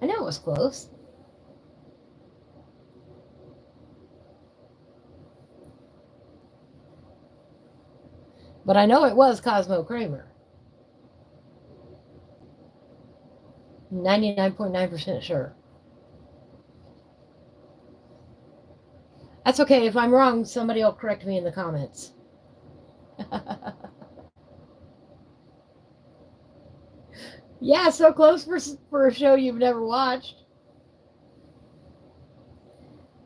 I know it was close. But I know it was Cosmo Kramer. 99.9% sure. That's okay. If I'm wrong, somebody will correct me in the comments. Yeah, so close for a show you've never watched.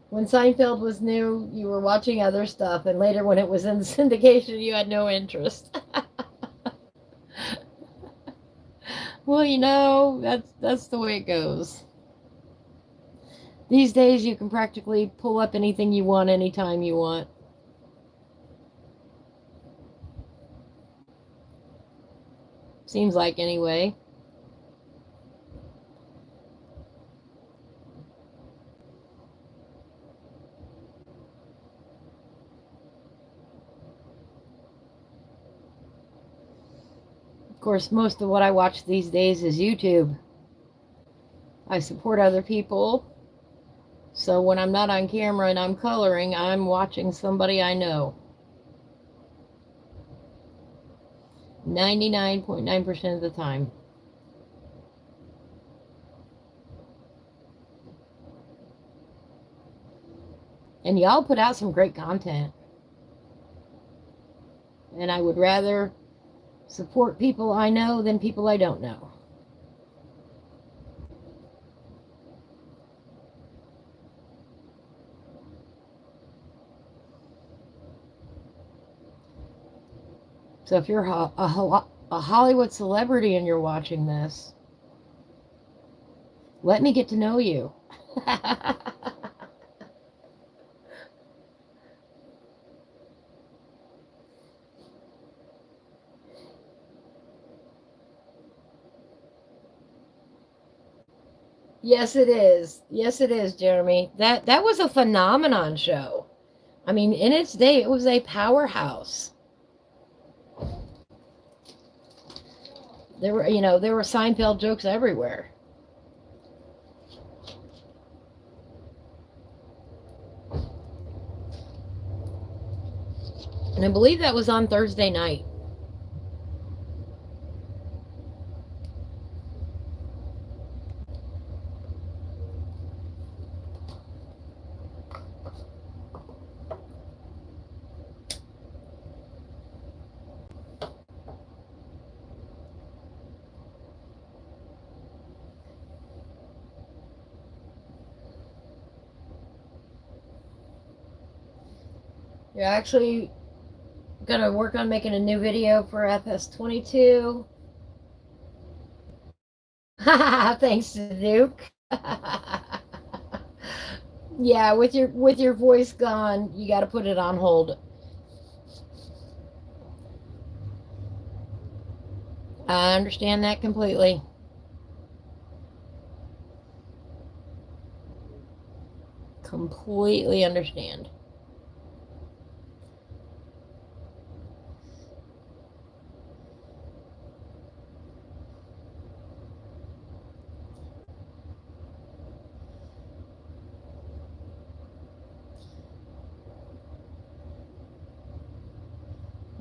When Seinfeld was new, you were watching other stuff, and later when it was in syndication, you had no interest. Well, you know, that's the way it goes. These days, you can practically pull up anything you want anytime you want. Seems like, anyway. Of course, most of what I watch these days is YouTube. I support other people. So when I'm not on camera and I'm coloring, I'm watching somebody I know. 99.9% of the time. And y'all put out some great content. And I would rather support people I know than people I don't know. So if you're a Hollywood celebrity and you're watching this, let me get to know you. Yes, it is. Yes, it is, Jeremy. That was a phenomenon show. I mean, in its day, it was a powerhouse. There were Seinfeld jokes everywhere. And I believe that was on Thursday night. You're actually gonna work on making a new video for FS22. Thanks to Duke. Yeah, with your voice gone, you got to put it on hold. I understand that completely. Completely understand.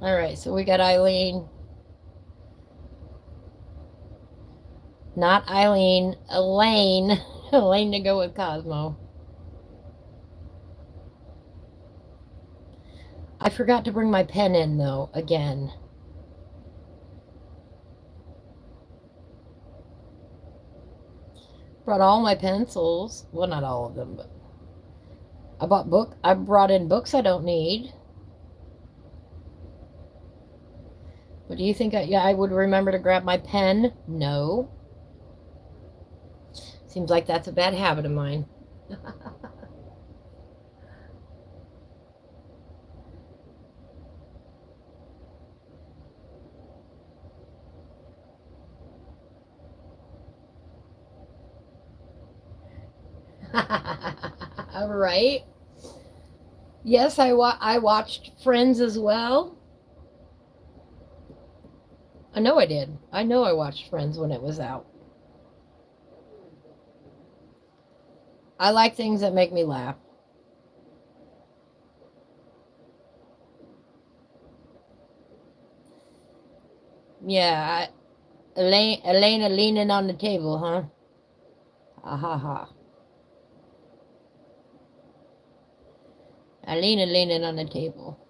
All right, so we got Eileen. Not Eileen, Elaine. Elaine to go with Cosmo. I forgot to bring my pen in, though, again. Brought all my pencils. Well, not all of them, but I brought in books I don't need. But do you think I would remember to grab my pen? No. Seems like that's a bad habit of mine. All right. Yes, I watched Friends as well. I know I did. I know I watched Friends when it was out. I like things that make me laugh. Yeah, Elena leaning on the table, huh? Ha ha ha. Elena leaning on the table.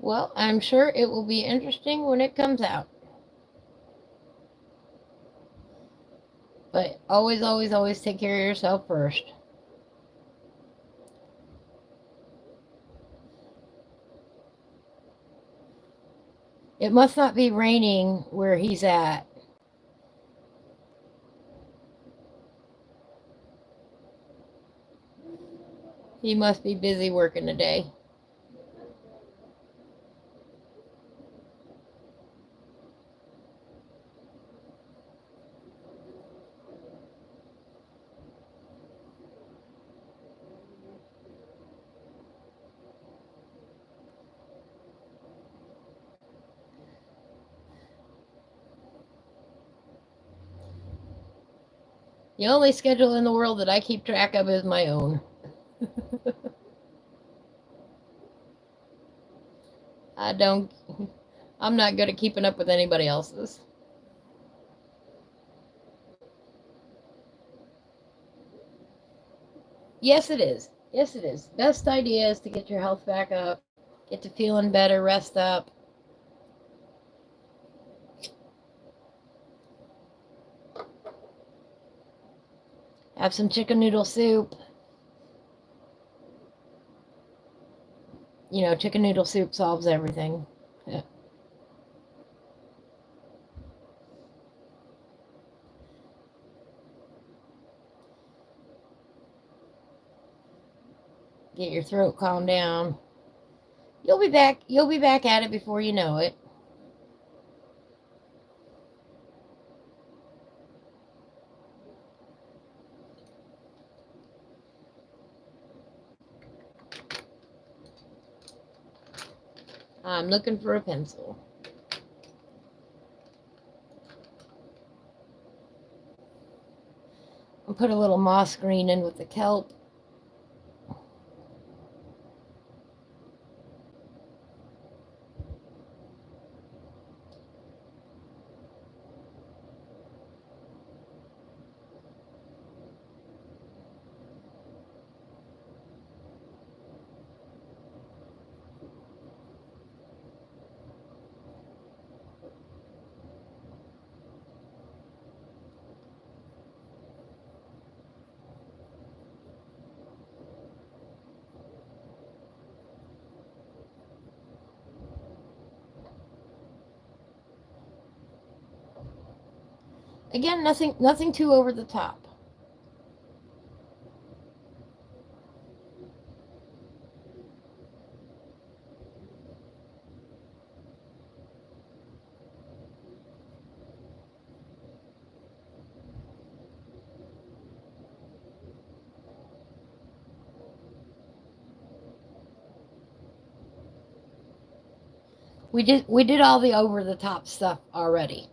Well, I'm sure it will be interesting when it comes out. But always, always, always take care of yourself first. It must not be raining where he's at. He must be busy working today. The only schedule in the world that I keep track of is my own. I don't, I'm not good at keeping up with anybody else's. Yes, it is. Yes, it is. Best idea is to get your health back up, get to feeling better, rest up. Have some chicken noodle soup. You know, chicken noodle soup solves everything. Yeah. Get your throat calmed down. You'll be back. You'll be back at it before you know it. I'm looking for a pencil. I'll put a little moss green in with the kelp. Again, nothing too over the top. We did all the over the top stuff already.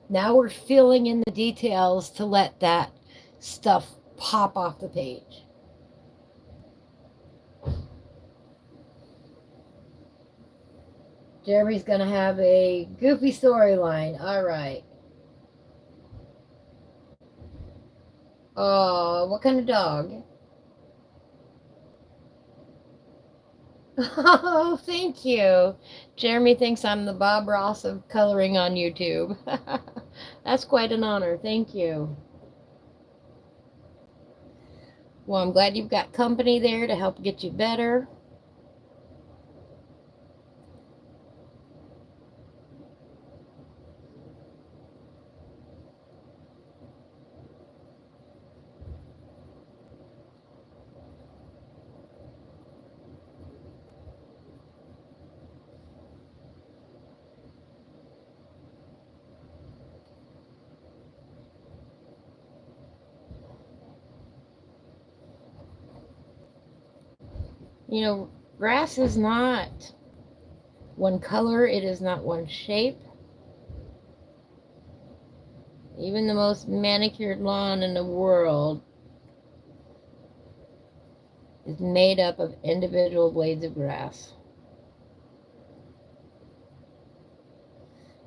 Now we're filling in the details to let that stuff pop off the page. Jeremy's going to have a goofy storyline. All right. Oh, what kind of dog? Oh, thank you. Jeremy thinks I'm the Bob Ross of coloring on YouTube. That's quite an honor. Thank you. Well, I'm glad you've got company there to help get you better. You know, grass is not one color, it is not one shape. Even the most manicured lawn in the world is made up of individual blades of grass.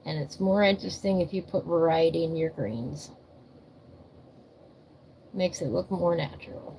And it's more interesting if you put variety in your greens. Makes it look more natural.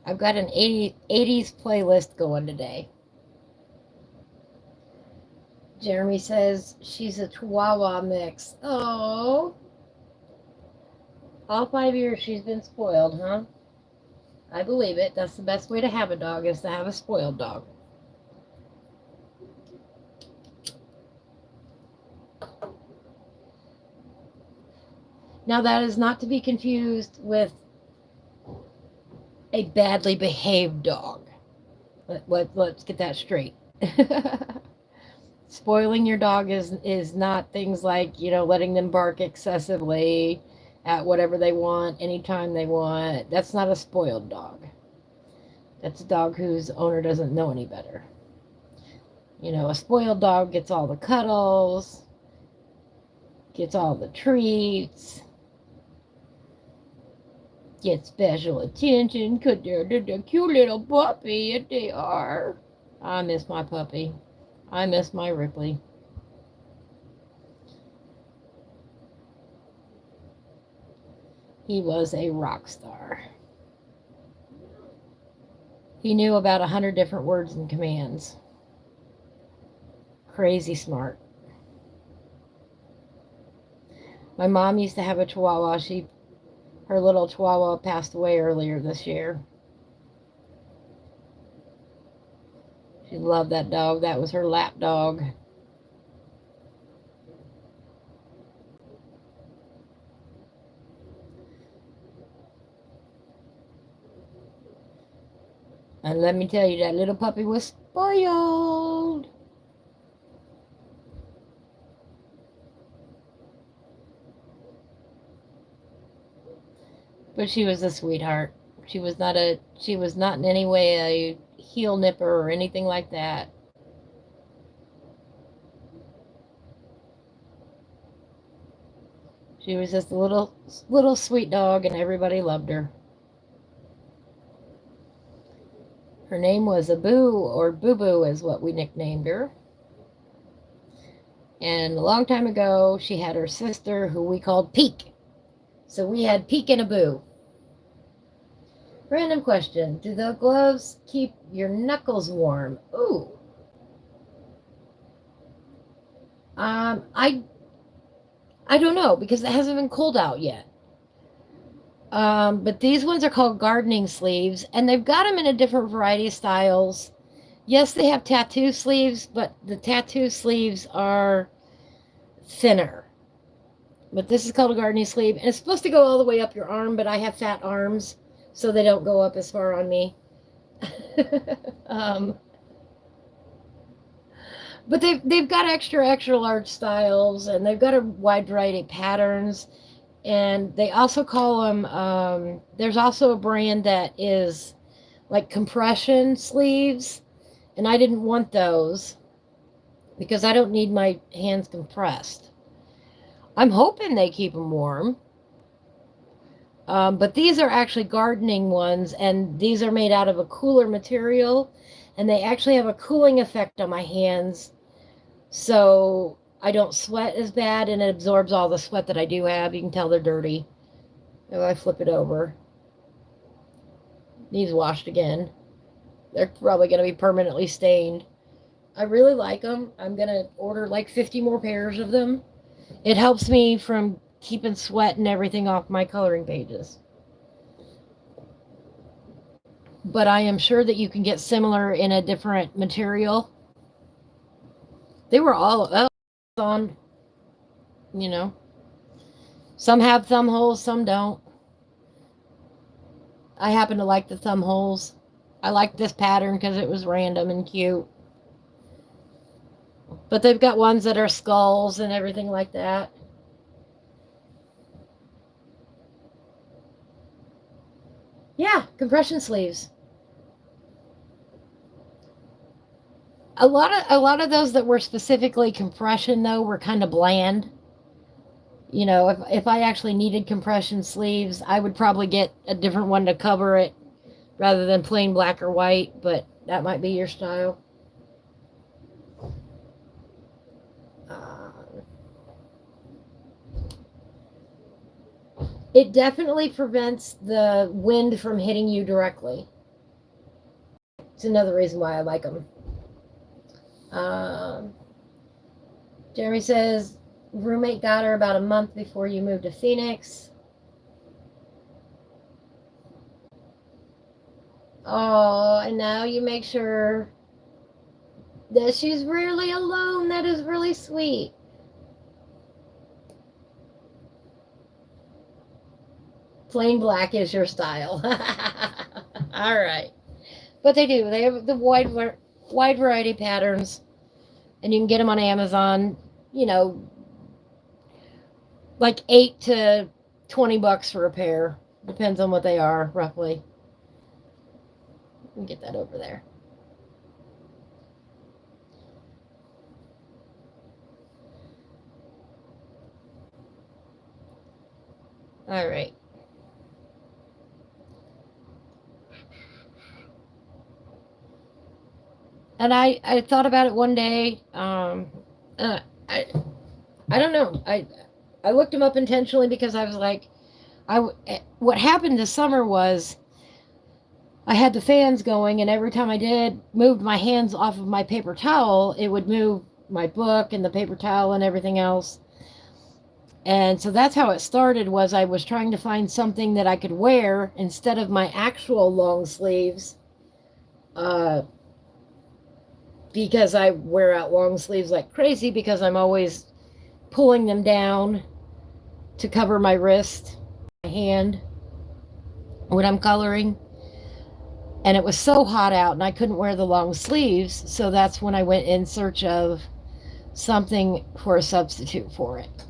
I've got an 80s playlist going today. Jeremy says she's a Chihuahua mix. Oh. All 5 years she's been spoiled, huh? I believe it. That's the best way to have a dog, is to have a spoiled dog. Now, that is not to be confused with a badly behaved dog. Let's get that straight. Spoiling your dog is not things like, letting them bark excessively at whatever they want, anytime they want. That's not a spoiled dog. That's a dog whose owner doesn't know any better. A spoiled dog gets all the cuddles, gets all the treats, get special attention because they're the cute little puppy that they are. I miss my puppy. I miss my Ripley. He was a rock star. He knew about 100 different words and commands. Crazy smart. My mom used to have a Chihuahua. Her little Chihuahua passed away earlier this year. She loved that dog. That was her lap dog. And let me tell you, that little puppy was spoiled. But she was a sweetheart. She was not in any way a heel nipper or anything like that. She was just a little sweet dog, and everybody loved her. Her name was Abu, or Boo Boo is what we nicknamed her. And a long time ago, she had her sister, who we called Peek. So we had Peek and Abu. Random question. Do the gloves keep your knuckles warm? Ooh. I don't know, because it hasn't been cold out yet. But these ones are called gardening sleeves, and they've got them in a different variety of styles. Yes, they have tattoo sleeves, but the tattoo sleeves are thinner. But this is called a gardening sleeve, and it's supposed to go all the way up your arm, but I have fat arms, so they don't go up as far on me. But they've got extra large styles, and they've got a wide variety of patterns. And they also call them, there's also a brand that is like compression sleeves, and I didn't want those because I don't need my hands compressed. I'm hoping they keep them warm. But these are actually gardening ones, and these are made out of a cooler material, and they actually have a cooling effect on my hands, so I don't sweat as bad, and it absorbs all the sweat that I do have. You can tell they're dirty if I flip it over. These washed again. They're probably going to be permanently stained. I really like them. I'm going to order like 50 more pairs of them. It helps me from keeping sweat and everything off my coloring pages. But I am sure that you can get similar in a different material. They were all on, you know. Some have thumb holes, some don't. I happen to like the thumb holes. I like this pattern because it was random and cute. But they've got ones that are skulls and everything like that. Yeah, compression sleeves. A lot of those that were specifically compression though were kind of bland. You know, if I actually needed compression sleeves, I would probably get a different one to cover it rather than plain black or white, but that might be your style. It definitely prevents the wind from hitting you directly. It's another reason why I like them. Jeremy says, roommate got her about a month before you moved to Phoenix. Oh, and now you make sure that she's really alone. That is really sweet. Plain black is your style. All right. But they do. They have the wide variety patterns, and you can get them on Amazon, you know, like $8 to $20 for a pair. Depends on what they are, roughly. Let me get that over there. All right. And I thought about it one day. I don't know. I looked him up intentionally because I was like, what happened this summer was I had the fans going, and every time I moved my hands off of my paper towel, it would move my book and the paper towel and everything else. And so that's how it started. Was I was trying to find something that I could wear instead of my actual long sleeves. Because I wear out long sleeves like crazy because I'm always pulling them down to cover my wrist, my hand when I'm coloring. And it was so hot out and I couldn't wear the long sleeves, so that's when I went in search of something for a substitute for it.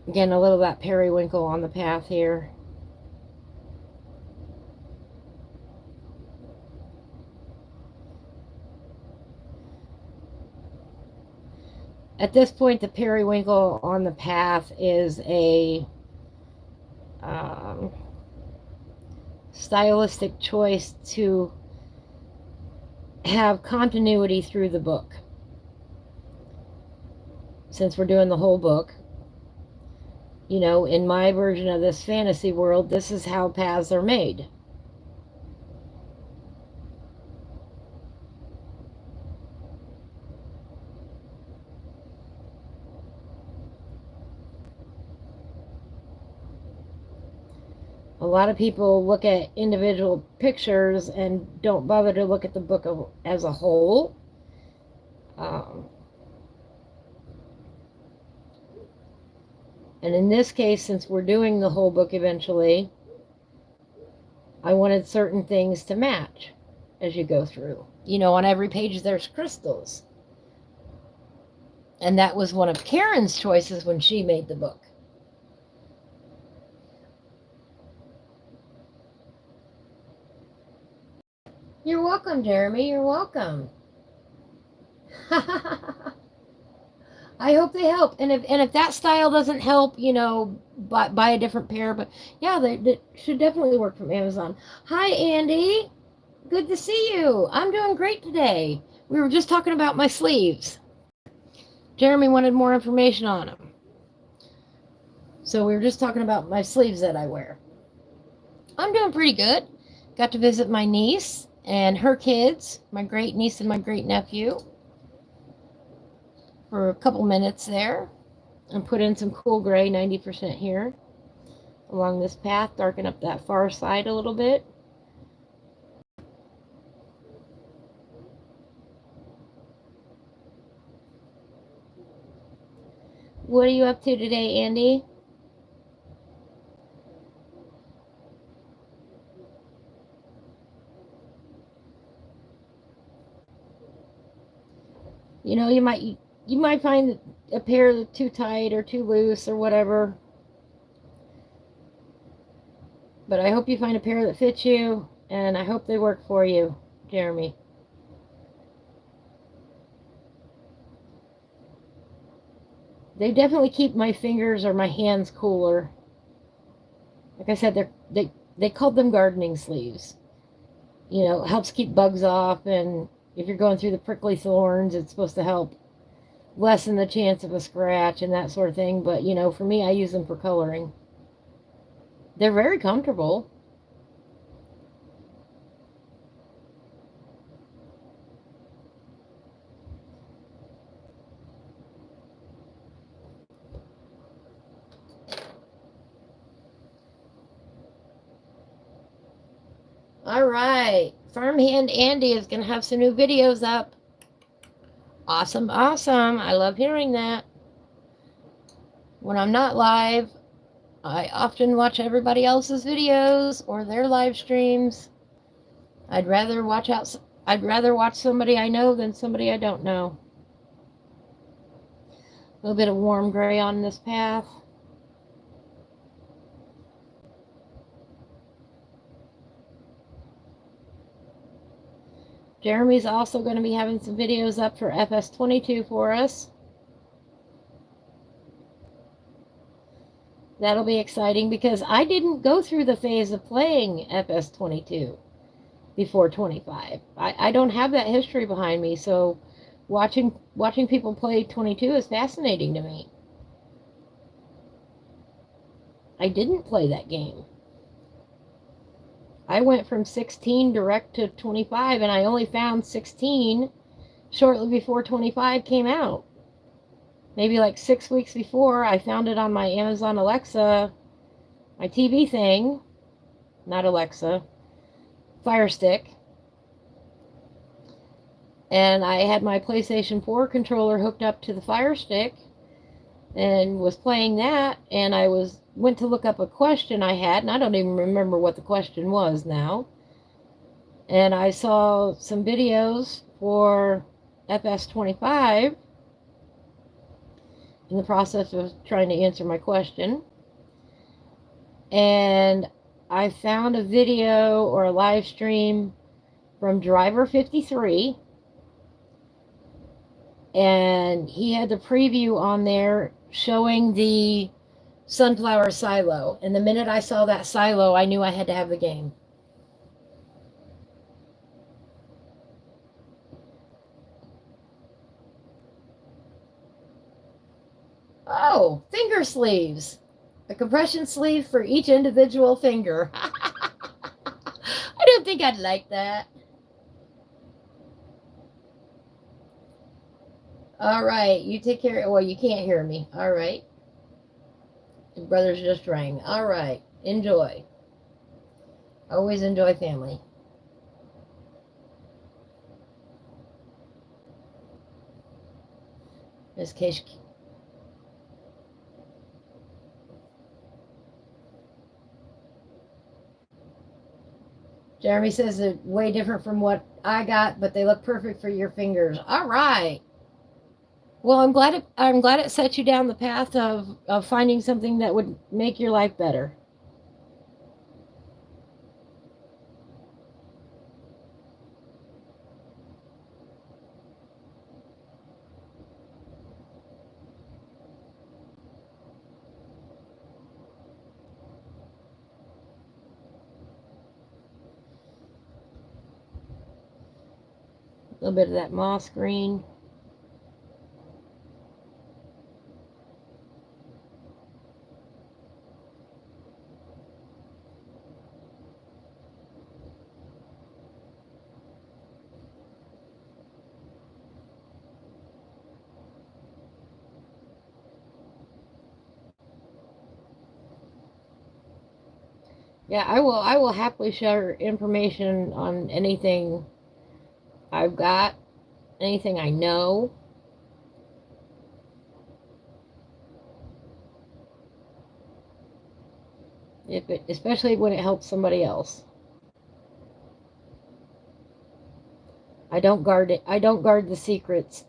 Again, a little of that periwinkle on the path here. At this point, the periwinkle on the path is a stylistic choice to have continuity through the book. Since we're doing the whole book, you know, in my version of this fantasy world, this is how paths are made. A lot of people look at individual pictures and don't bother to look at the book as a whole. And in this case, since we're doing the whole book eventually, I wanted certain things to match as you go through. You know, on every page there's crystals. And that was one of Karen's choices when she made the book. You're welcome, Jeremy. You're welcome. I hope they help. And if that style doesn't help, you know, buy a different pair. But yeah, they should definitely work from Amazon. Hi, Andy. Good to see you. I'm doing great today. We were just talking about my sleeves. Jeremy wanted more information on them. So we were just talking about my sleeves that I wear. I'm doing pretty good. Got to visit my niece and her kids, my great niece and my great nephew, for a couple minutes there, and put in some cool gray 90% here along this path, darken up that far side a little bit. What are you up to today, Andy? You know, you might find a pair that's too tight or too loose or whatever. But I hope you find a pair that fits you, and I hope they work for you, Jeremy. They definitely keep my fingers or my hands cooler. Like I said, they called them gardening sleeves. You know, it helps keep bugs off, and if you're going through the prickly thorns, it's supposed to help lessen the chance of a scratch and that sort of thing. But, you know, for me, I use them for coloring. They're very comfortable. All right. Farmhand Andy is going to have some new videos up. Awesome, awesome. I love hearing that. When I'm not live, I often watch everybody else's videos or their live streams. I'd rather watch somebody I know than somebody I don't know. A little bit of warm gray on this path. Jeremy's also going to be having some videos up for FS22 for us. That'll be exciting because I didn't go through the phase of playing FS22 before 25. I don't have that history behind me, so watching people play 22 is fascinating to me. I didn't play that game. I went from 16 direct to 25, and I only found 16 shortly before 25 came out. Maybe like 6 weeks before, I found it on my Amazon Alexa, my TV thing, not Alexa, Fire Stick. And I had my PlayStation 4 controller hooked up to the Fire Stick and was playing that, and I went to look up a question I had, and I don't even remember what the question was now. And I saw some videos for FS25 in the process of trying to answer my question. And I found a video or a live stream from Driver 53, and he had the preview on there showing the sunflower silo. And the minute I saw that silo, I knew I had to have the game. Oh, finger sleeves. A compression sleeve for each individual finger. I don't think I'd like that. All right, you take care. Well, you can't hear me. All right. Your brothers just rang. All right, enjoy. Always enjoy family. This case. Jeremy says they're way different from what I got, but they look perfect for your fingers. All right. Well, I'm glad it set you down the path of finding something that would make your life better. A little bit of that moss green. Yeah, I will happily share information on anything I've got, anything I know. If it, especially when it helps somebody else. I don't guard it. I don't guard the secrets.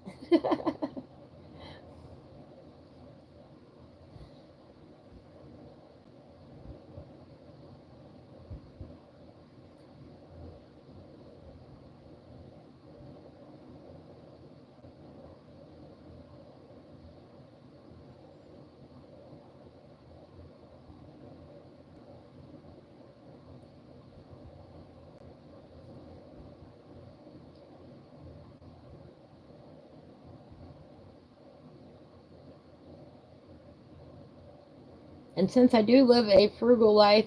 And since I do live a frugal life,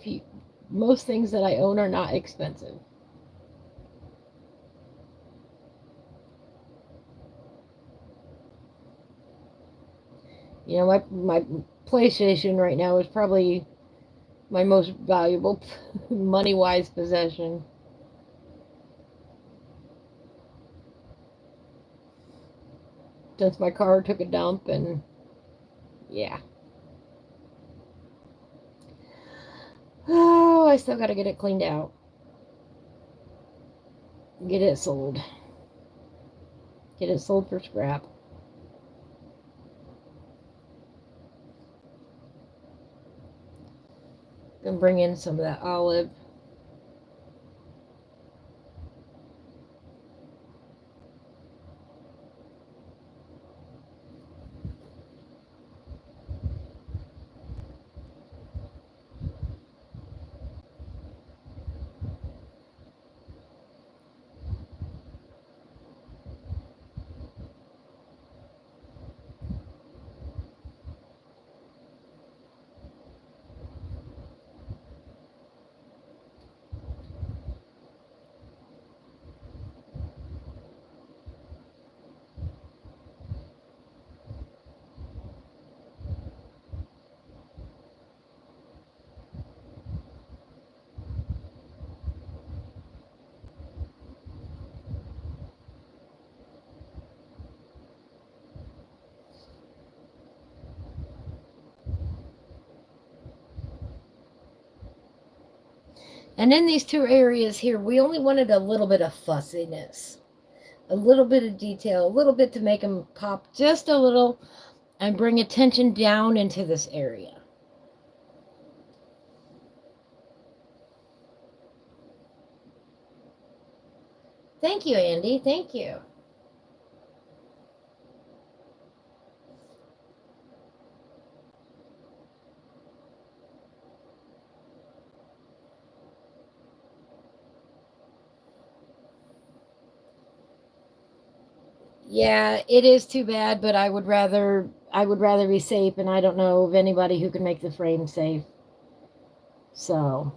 most things that I own are not expensive. You know, my PlayStation right now is probably my most valuable money wise possession. Since my car took a dump, and yeah. Oh, I still gotta get it cleaned out. Get it sold. Get it sold for scrap. Gonna bring in some of that olive. And in these two areas here, we only wanted a little bit of fussiness, a little bit of detail, a little bit to make them pop just a little and bring attention down into this area. Thank you, Andy. Thank you. Yeah, it is too bad, but I would rather be safe, and I don't know of anybody who can make the frame safe. So,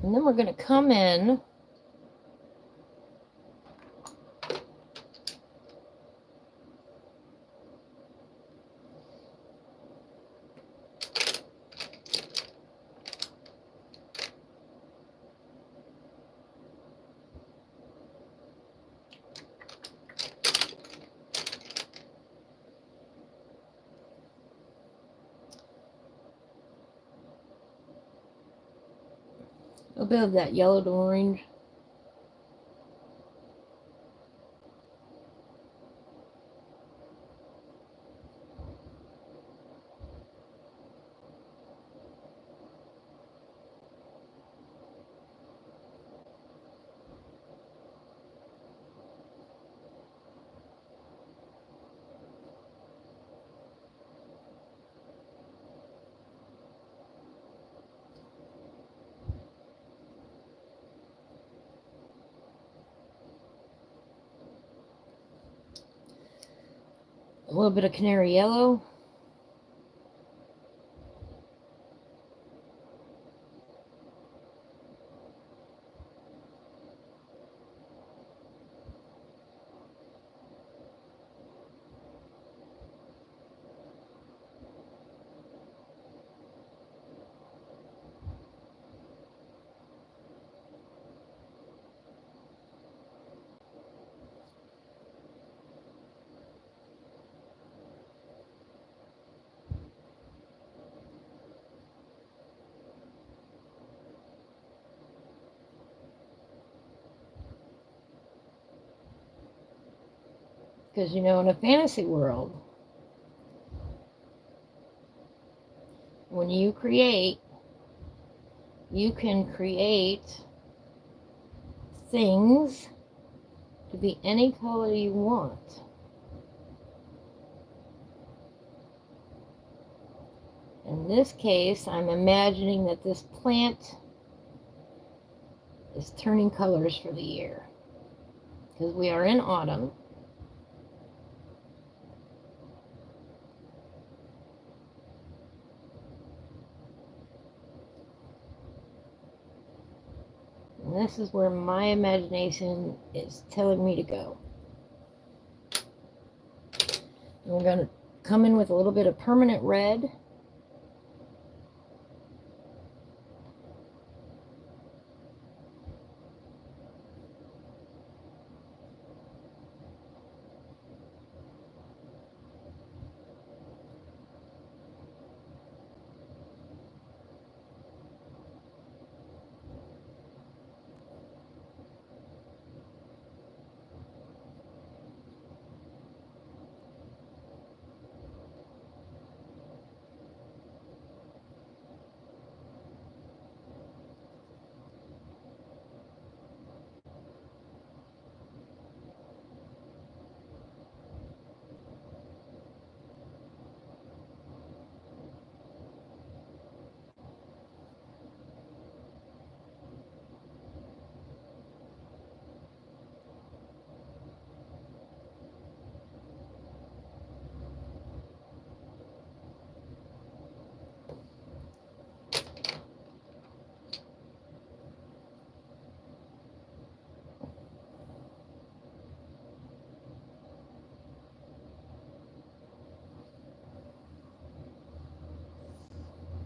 And then we're going to come in a little bit of that yellow to orange. A little bit of canary yellow. Because, you know, in a fantasy world, when you create, you can create things to be any color you want. In this case, I'm imagining that this plant is turning colors for the year. Because we are in autumn. And this is where my imagination is telling me to go. And we're going to come in with a little bit of permanent red.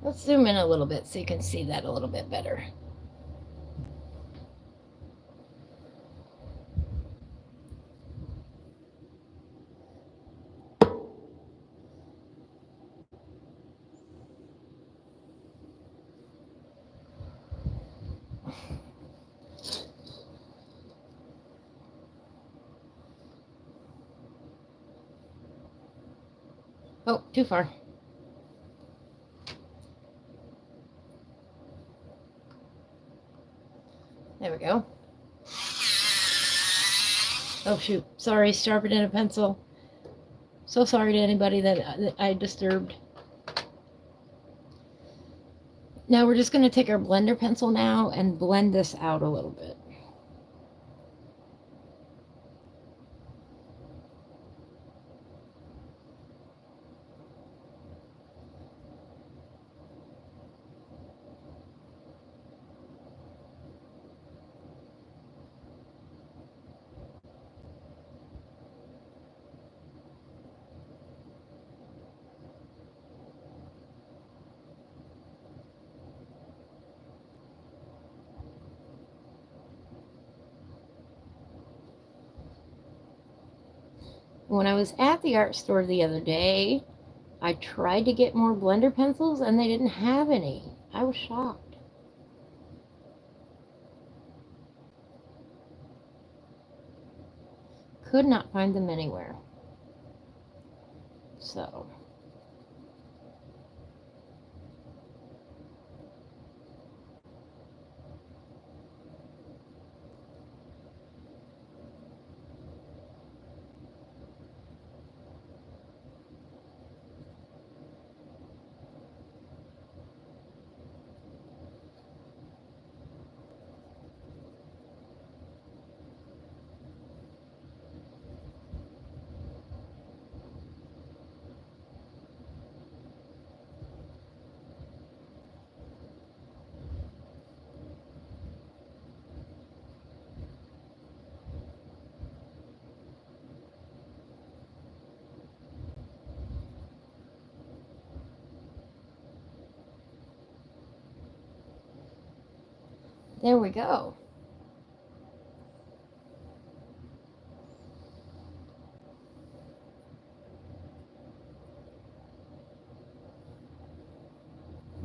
Let's zoom in a little bit so you can see that a little bit better. Oh, too far. There we go. Oh, shoot. Sorry, sharpened in a pencil. So sorry to anybody that I disturbed. Now we're just going to take our blender pencil now and blend this out a little bit. When I was at the art store the other day, I tried to get more blender pencils and they didn't have any. I was shocked. Could not find them anywhere. So... there we go.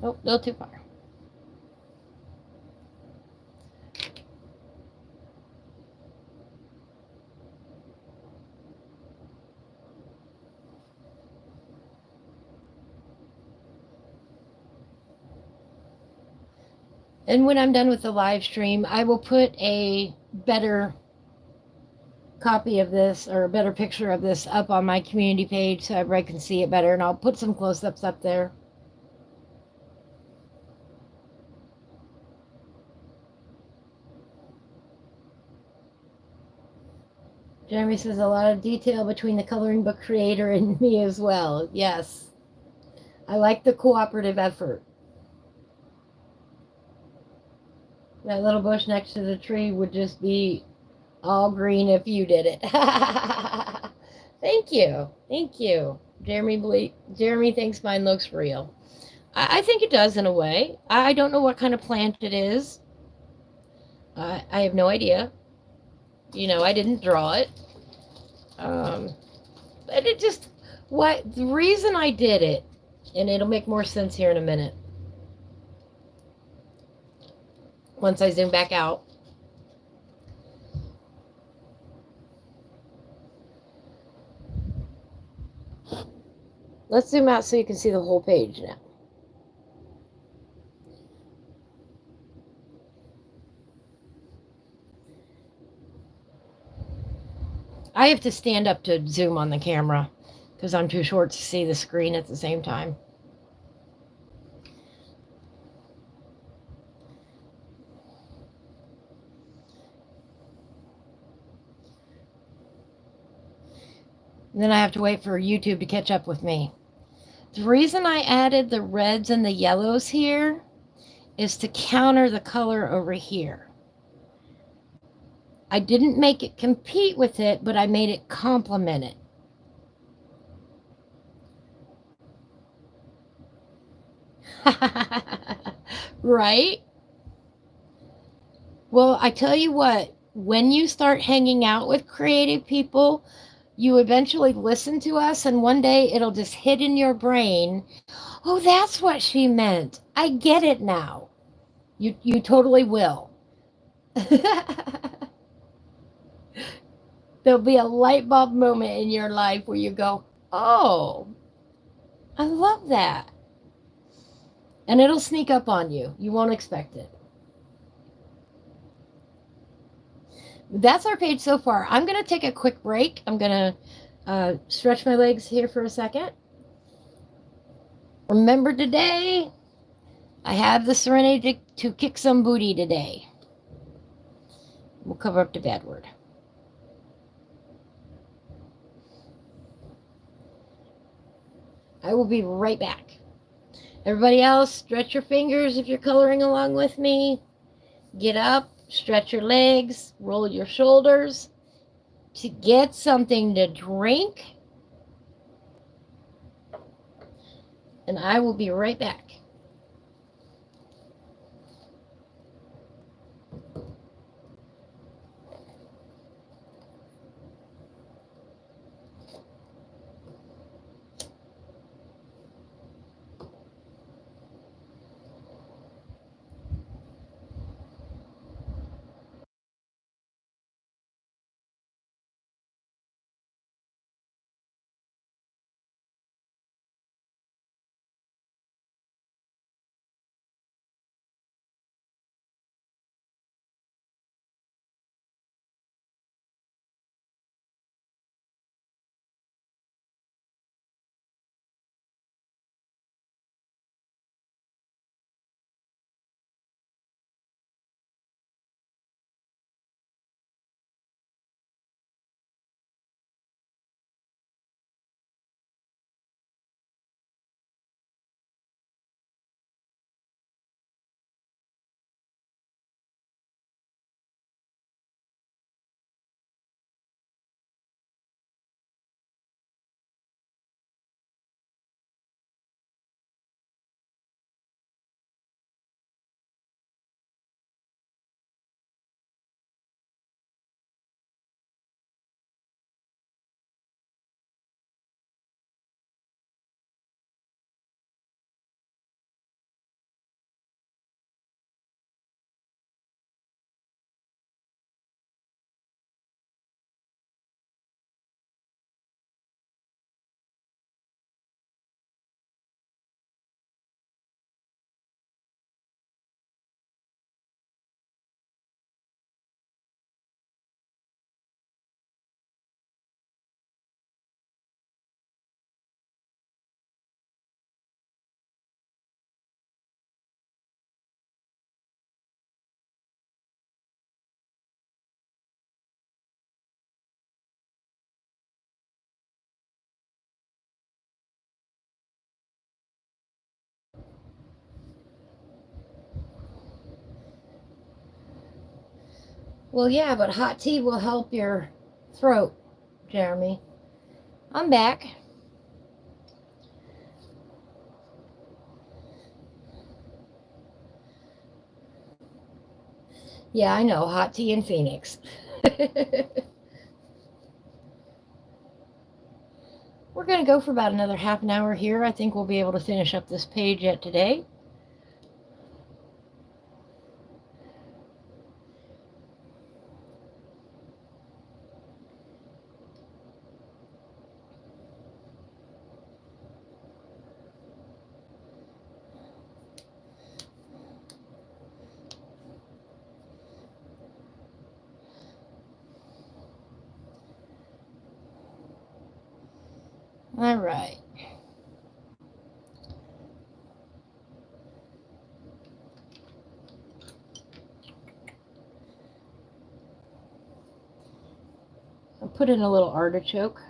Nope, a little too far. And when I'm done with the live stream, I will put a better copy of this or a better picture of this up on my community page so everybody can see it better. And I'll put some close-ups up there. Jeremy says a lot of detail between the coloring book creator and me as well. Yes. I like the cooperative effort. That little bush next to the tree would just be all green if you did it. Thank you. Thank you. Jeremy thinks mine looks real. I think it does in a way. I don't know what kind of plant it is. I have no idea. You know, I didn't draw it. But it just, the reason I did it, and it'll make more sense here in a minute, once I zoom back out. Let's zoom out so you can see the whole page now. I have to stand up to zoom on the camera because I'm too short to see the screen at the same time. And then I have to wait for YouTube to catch up with me. The reason I added the reds and the yellows here is to counter the color over here. I didn't make it compete with it, but I made it complement it. Right? Well, I tell you what, when you start hanging out with creative people, you eventually listen to us, and one day it'll just hit in your brain, oh, that's what she meant. I get it now. You totally will. There'll be a light bulb moment in your life where you go, oh, I love that. And it'll sneak up on you. You won't expect it. That's our page so far. I'm going to take a quick break. I'm going to stretch my legs here for a second. Remember today, I have the serenity to kick some booty today. We'll cover up the bad word. I will be right back. Everybody else, stretch your fingers if you're coloring along with me. Get up, stretch your legs, roll your shoulders to get something to drink. And I will be right back. Well, yeah, but hot tea will help your throat, Jeremy. I'm back. Yeah, I know, hot tea in Phoenix. We're going to go for about another half an hour here. I think we'll be able to finish up this page yet today. All right. I'll put in a little artichoke.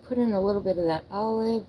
Put in a little bit of that olive.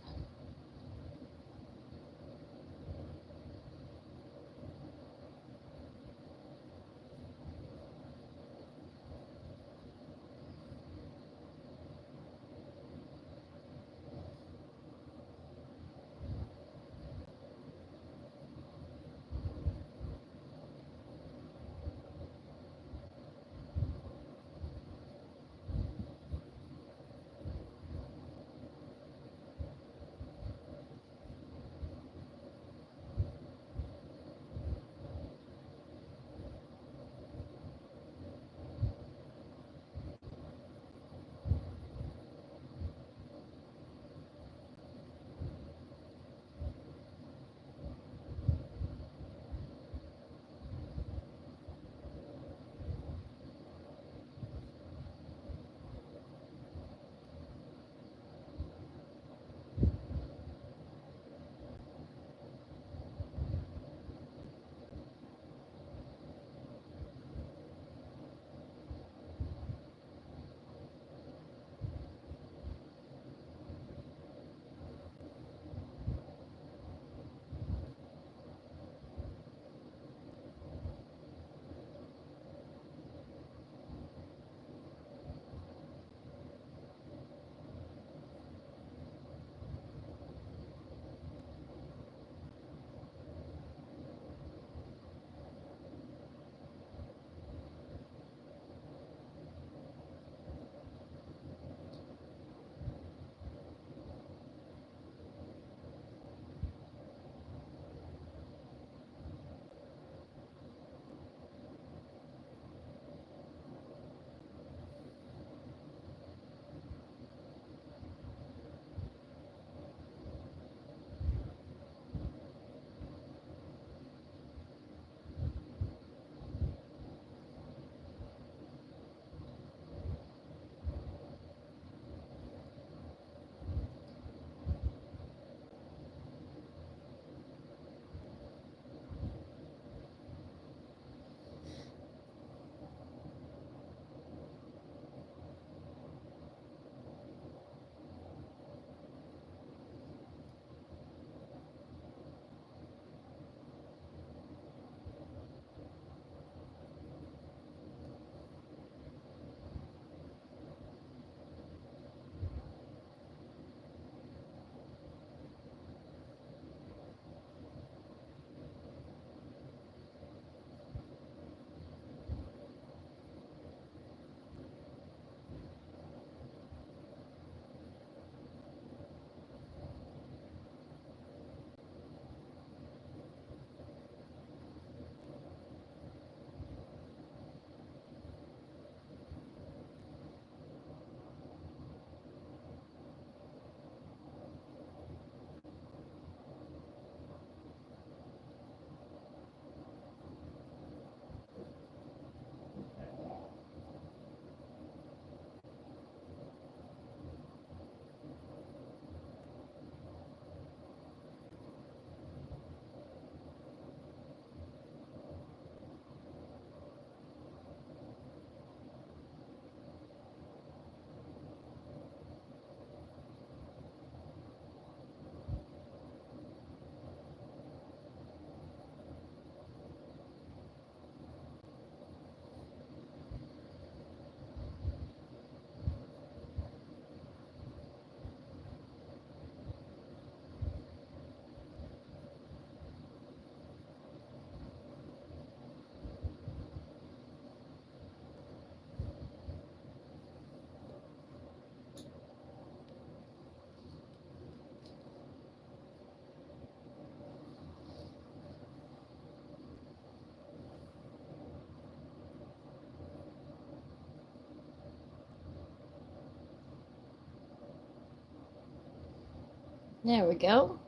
There we go.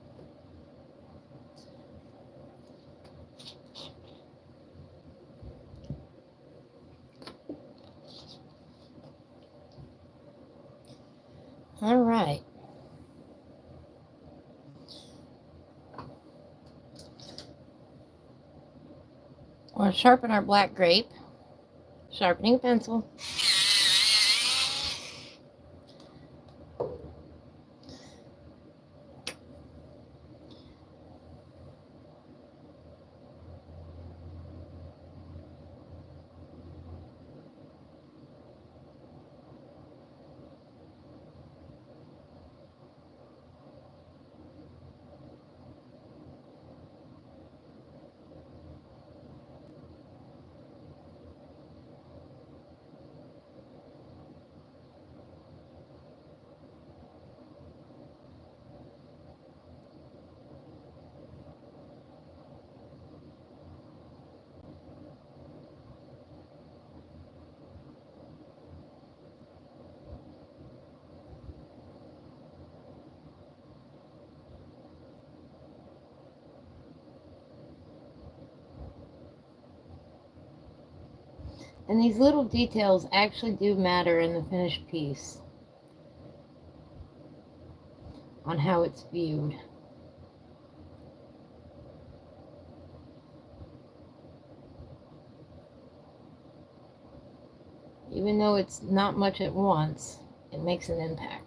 All right. I want to sharpen our black grape. Sharpening pencil. And these little details actually do matter in the finished piece on how it's viewed. Even though it's not much at once, it makes an impact.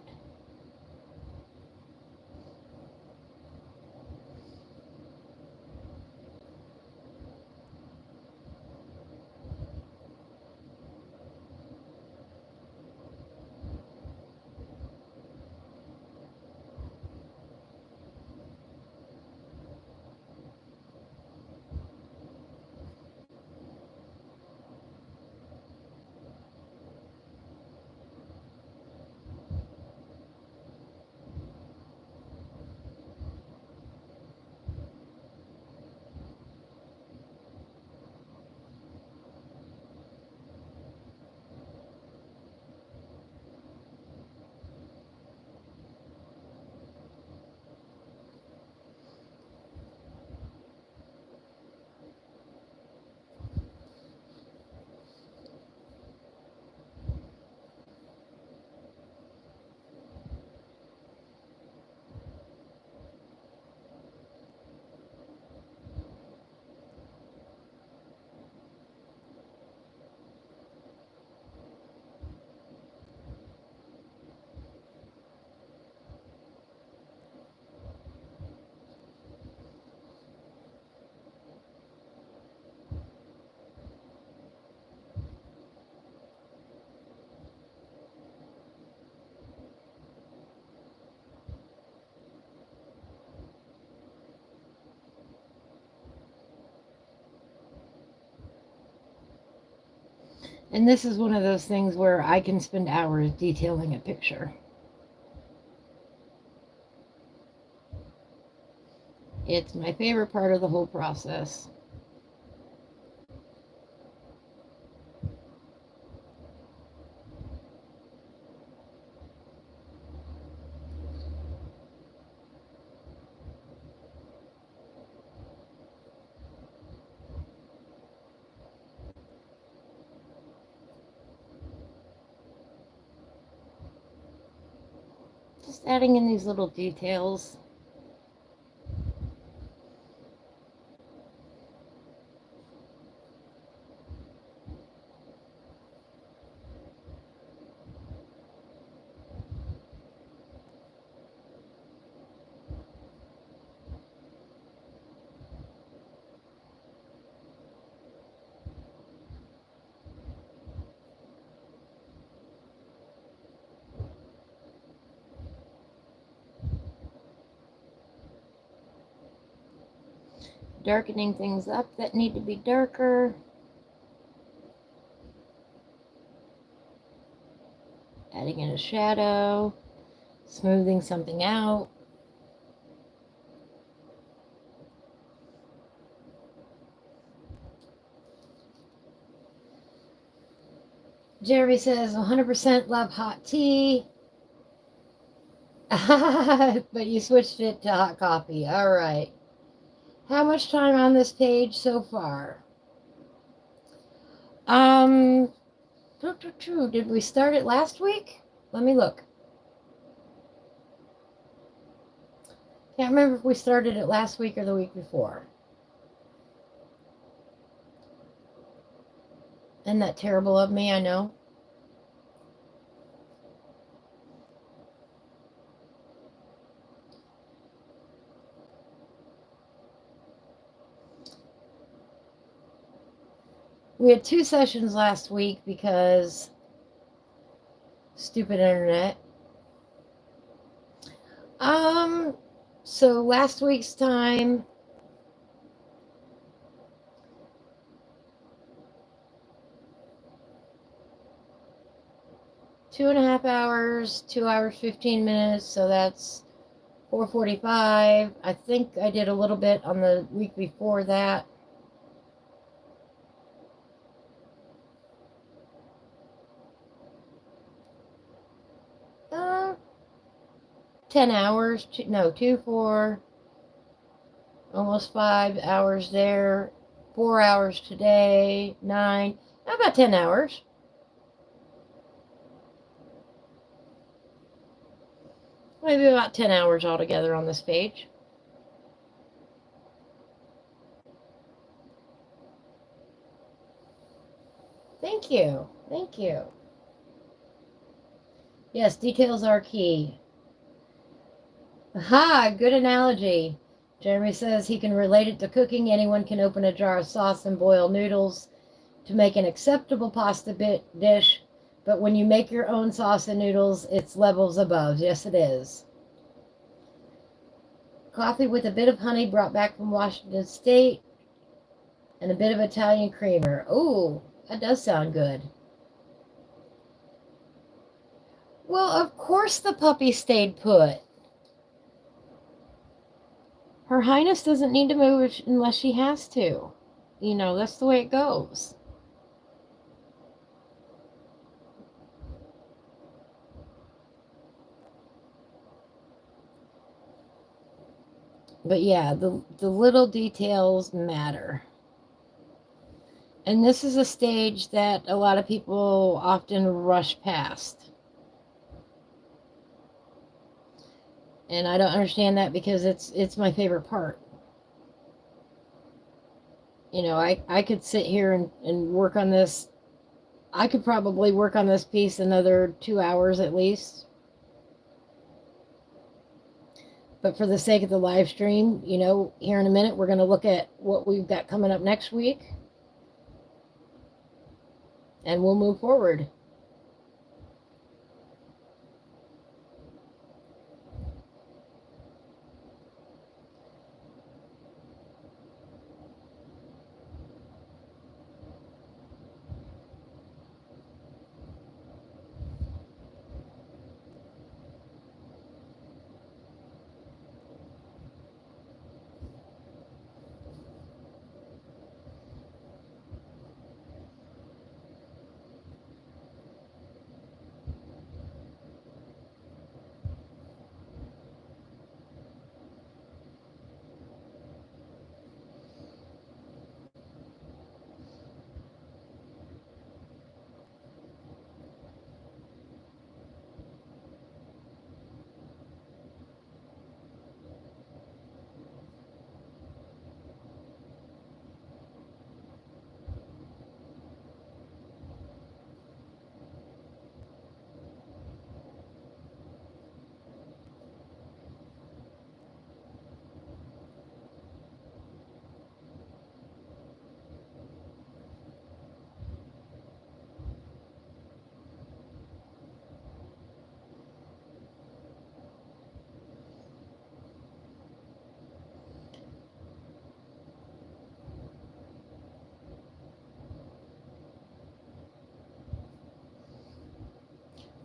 And this is one of those things where I can spend hours detailing a picture. It's my favorite part of the whole process. Just adding in these little details. Darkening things up that need to be darker. Adding in a shadow. Smoothing something out. Jerry says 100% love hot tea. But you switched it to hot coffee. All right. How much time on this page so far? Um, did we start it last week? Let me look. Can't remember if we started it last week or the week before. Isn't that terrible of me? I know. We had 2 sessions last week because stupid internet. So last week's time, two and a half hours, 2 hours, 15 minutes. So that's 4:45. I think I did a little bit on the week before that. Uh, 10 hours. No, 2, 4, almost 5 hours there. 4 hours today. 9. About 10 hours. Maybe about 10 hours altogether on this page. Thank you. Thank you. Yes, details are key. Aha, good analogy. Jeremy says he can relate it to cooking. Anyone can open a jar of sauce and boil noodles to make an acceptable pasta dish, but when you make your own sauce and noodles, it's levels above. Yes, it is. Coffee with a bit of honey brought back from Washington State and a bit of Italian creamer. Oh, that does sound good. Well, of course the puppy stayed put. Her Highness doesn't need to move unless she has to. You know, that's the way it goes. But yeah, the little details matter. And this is a stage that a lot of people often rush past. And I don't understand that because it's my favorite part. You know, I could sit here and work on this. I could probably work on this piece another 2 hours at least. But for the sake of the live stream, you know, here in a minute, we're going to look at what we've got coming up next week. And we'll move forward.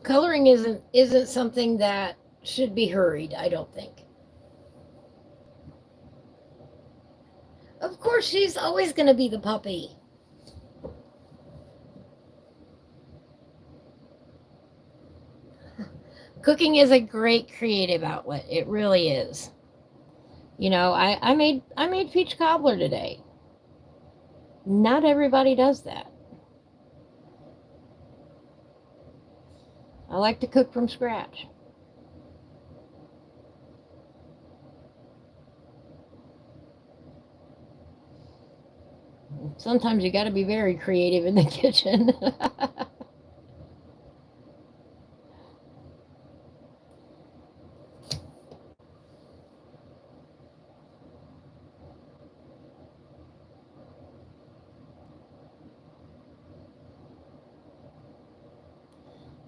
Coloring isn't something that should be hurried, I don't think. Of course, she's always going to be the puppy. Cooking is a great creative outlet. It really is. You know, I made peach cobbler today. Not everybody does that. I like to cook from scratch. Sometimes you got to be very creative in the kitchen.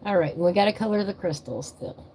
All right, and we got to color the crystals still.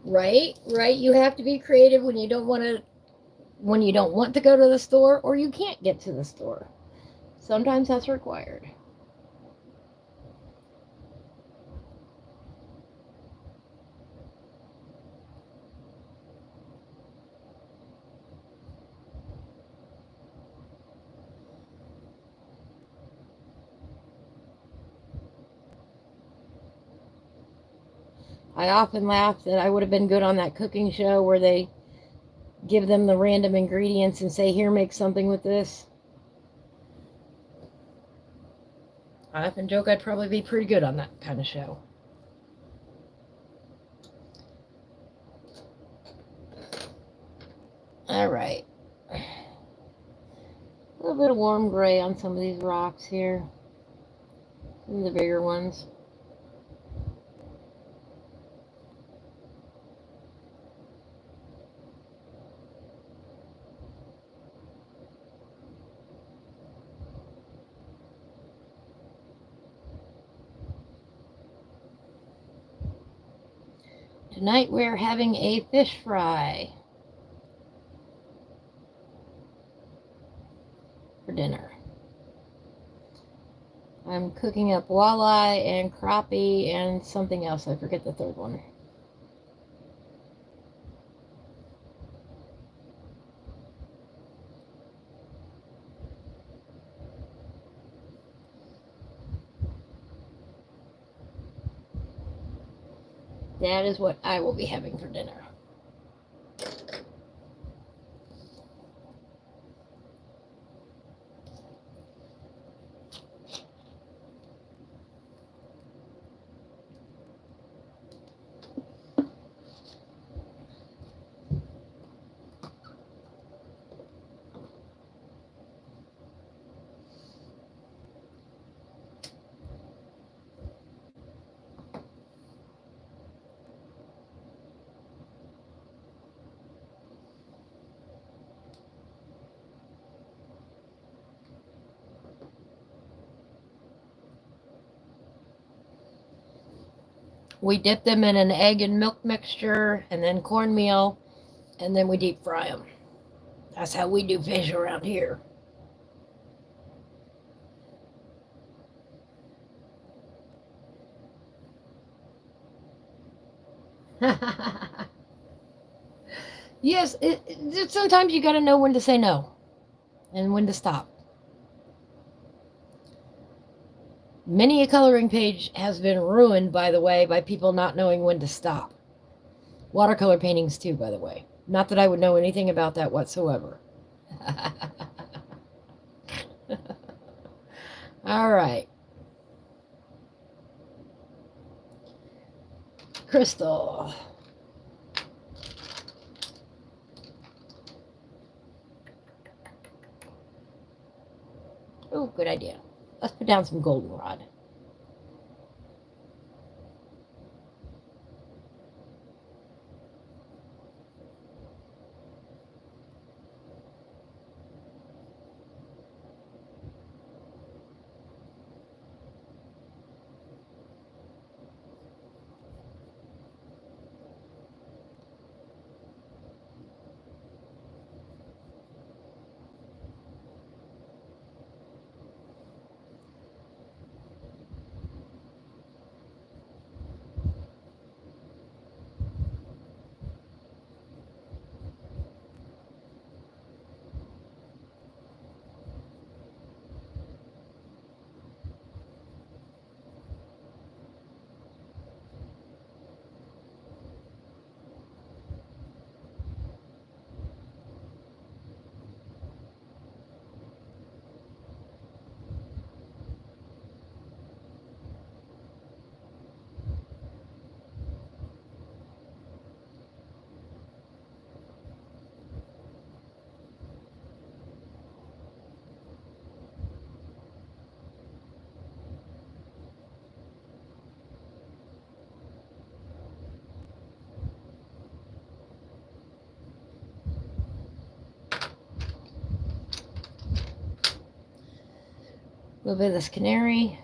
Right, right. You have to be creative when you don't want to go to the store or you can't get to the store. Sometimes that's required. I often laugh that I would have been good on that cooking show where they give them the random ingredients and say, here, make something with this. I often joke I'd probably be pretty good on that kind of show. All right. A little bit of warm gray on some of these rocks here. Some of the bigger ones. Tonight we're having a fish fry for dinner. I'm cooking up walleye and crappie and something else. I forget the third one. That is what I will be having for dinner. We dip them in an egg and milk mixture and then cornmeal, and then we deep fry them. That's how we do fish around here. Yes, sometimes you got to know when to say no and when to stop. Many a coloring page has been ruined, by the way, by people not knowing when to stop. Watercolor paintings, too, by the way. Not that I would know anything about that whatsoever. All right. Crystal. Oh, good idea. Let's put down some goldenrod. A little bit of this canary.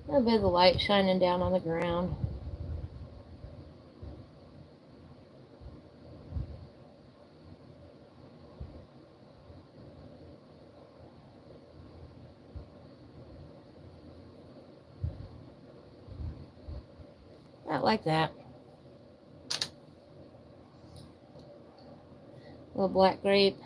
A little bit of the light shining down on the ground. Not like that. A little black grape.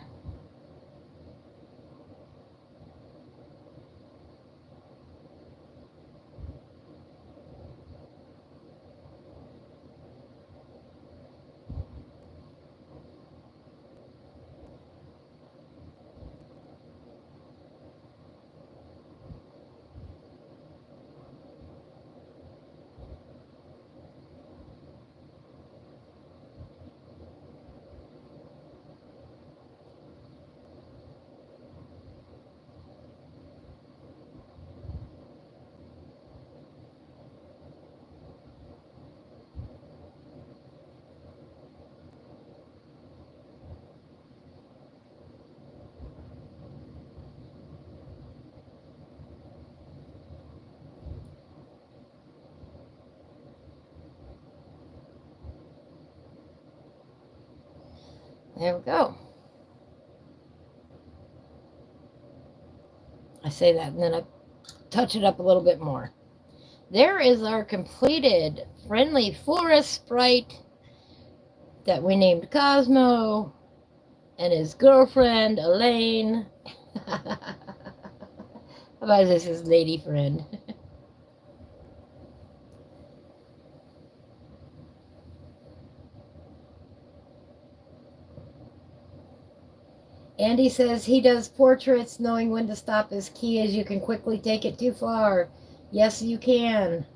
There we go. I say that and then I touch it up a little bit more. There is our completed friendly forest sprite that we named Cosmo and his girlfriend Elaine. How about this his lady friend? Andy says he does portraits knowing when to stop is key as you can quickly take it too far. Yes, you can.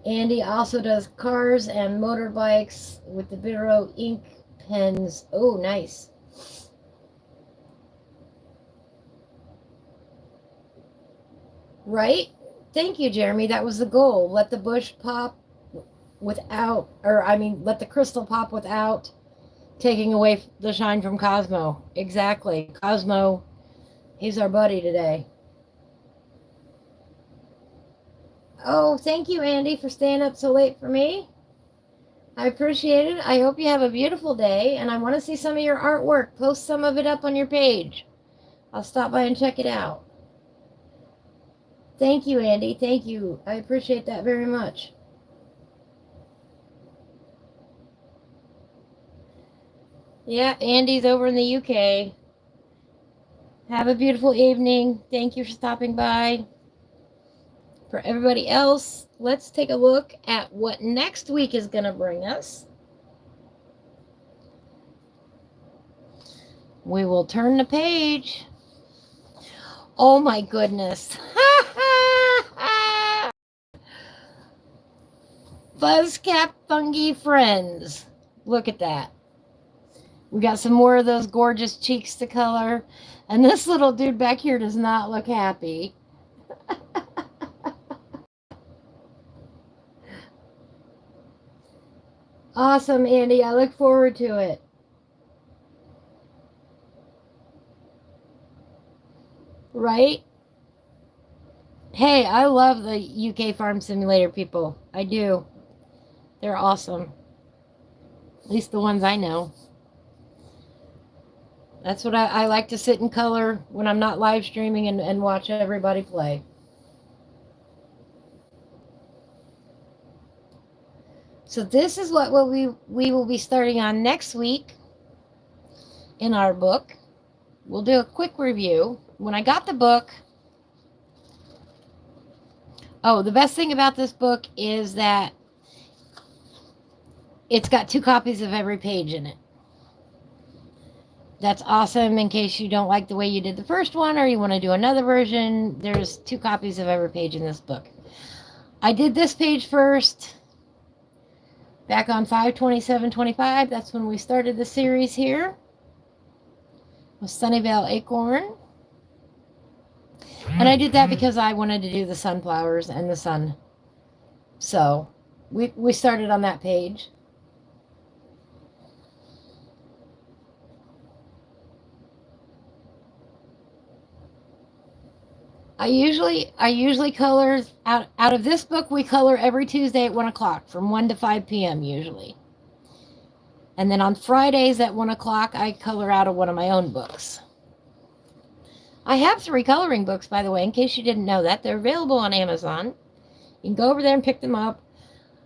Andy also does cars and motorbikes with the Biro ink pens. Oh, nice. Right? Thank you, Jeremy. That was the goal. Let the bush pop without, or I mean, let the crystal pop without taking away the shine from Cosmo. Exactly. Cosmo, he's our buddy today. Oh, thank you, Andy, for staying up so late for me. I appreciate it. I hope you have a beautiful day, and I want to see some of your artwork. Post some of it up on your page. I'll stop by and check it out. Thank you, Andy. Thank you. I appreciate that very much. Yeah, Andy's over in the UK. Have a beautiful evening. Thank you for stopping by. For everybody else, let's take a look at what next week is going to bring us. We will turn the page. Oh my goodness. Buzzcap fungi friends. Look at that. We got some more of those gorgeous cheeks to color. And this little dude back here does not look happy. Awesome, Andy. I look forward to it. Right? Hey, I love the UK Farm Simulator people. I do. They're awesome. At least the ones I know. That's what I like to sit in color when I'm not live streaming and watch everybody play. So this is what we will be starting on next week in our book. We'll do a quick review. When I got the book, the best thing about this book is that it's got 2 copies of every page in it. That's awesome in case you don't like the way you did the first one or you want to do another version. There's 2 copies of every page in this book. I did this page first back on 5/27/25. That's when we started the series here with Sunnyvale Acorn. And I did that because I wanted to do the sunflowers and the sun. So we started on that page. I usually color out of this book. We color every Tuesday at 1 o'clock from 1 to 5 p.m. usually. And then on Fridays at 1 o'clock, I color out of one of my own books. I have 3 coloring books, by the way, in case you didn't know that. They're available on Amazon. You can go over there and pick them up.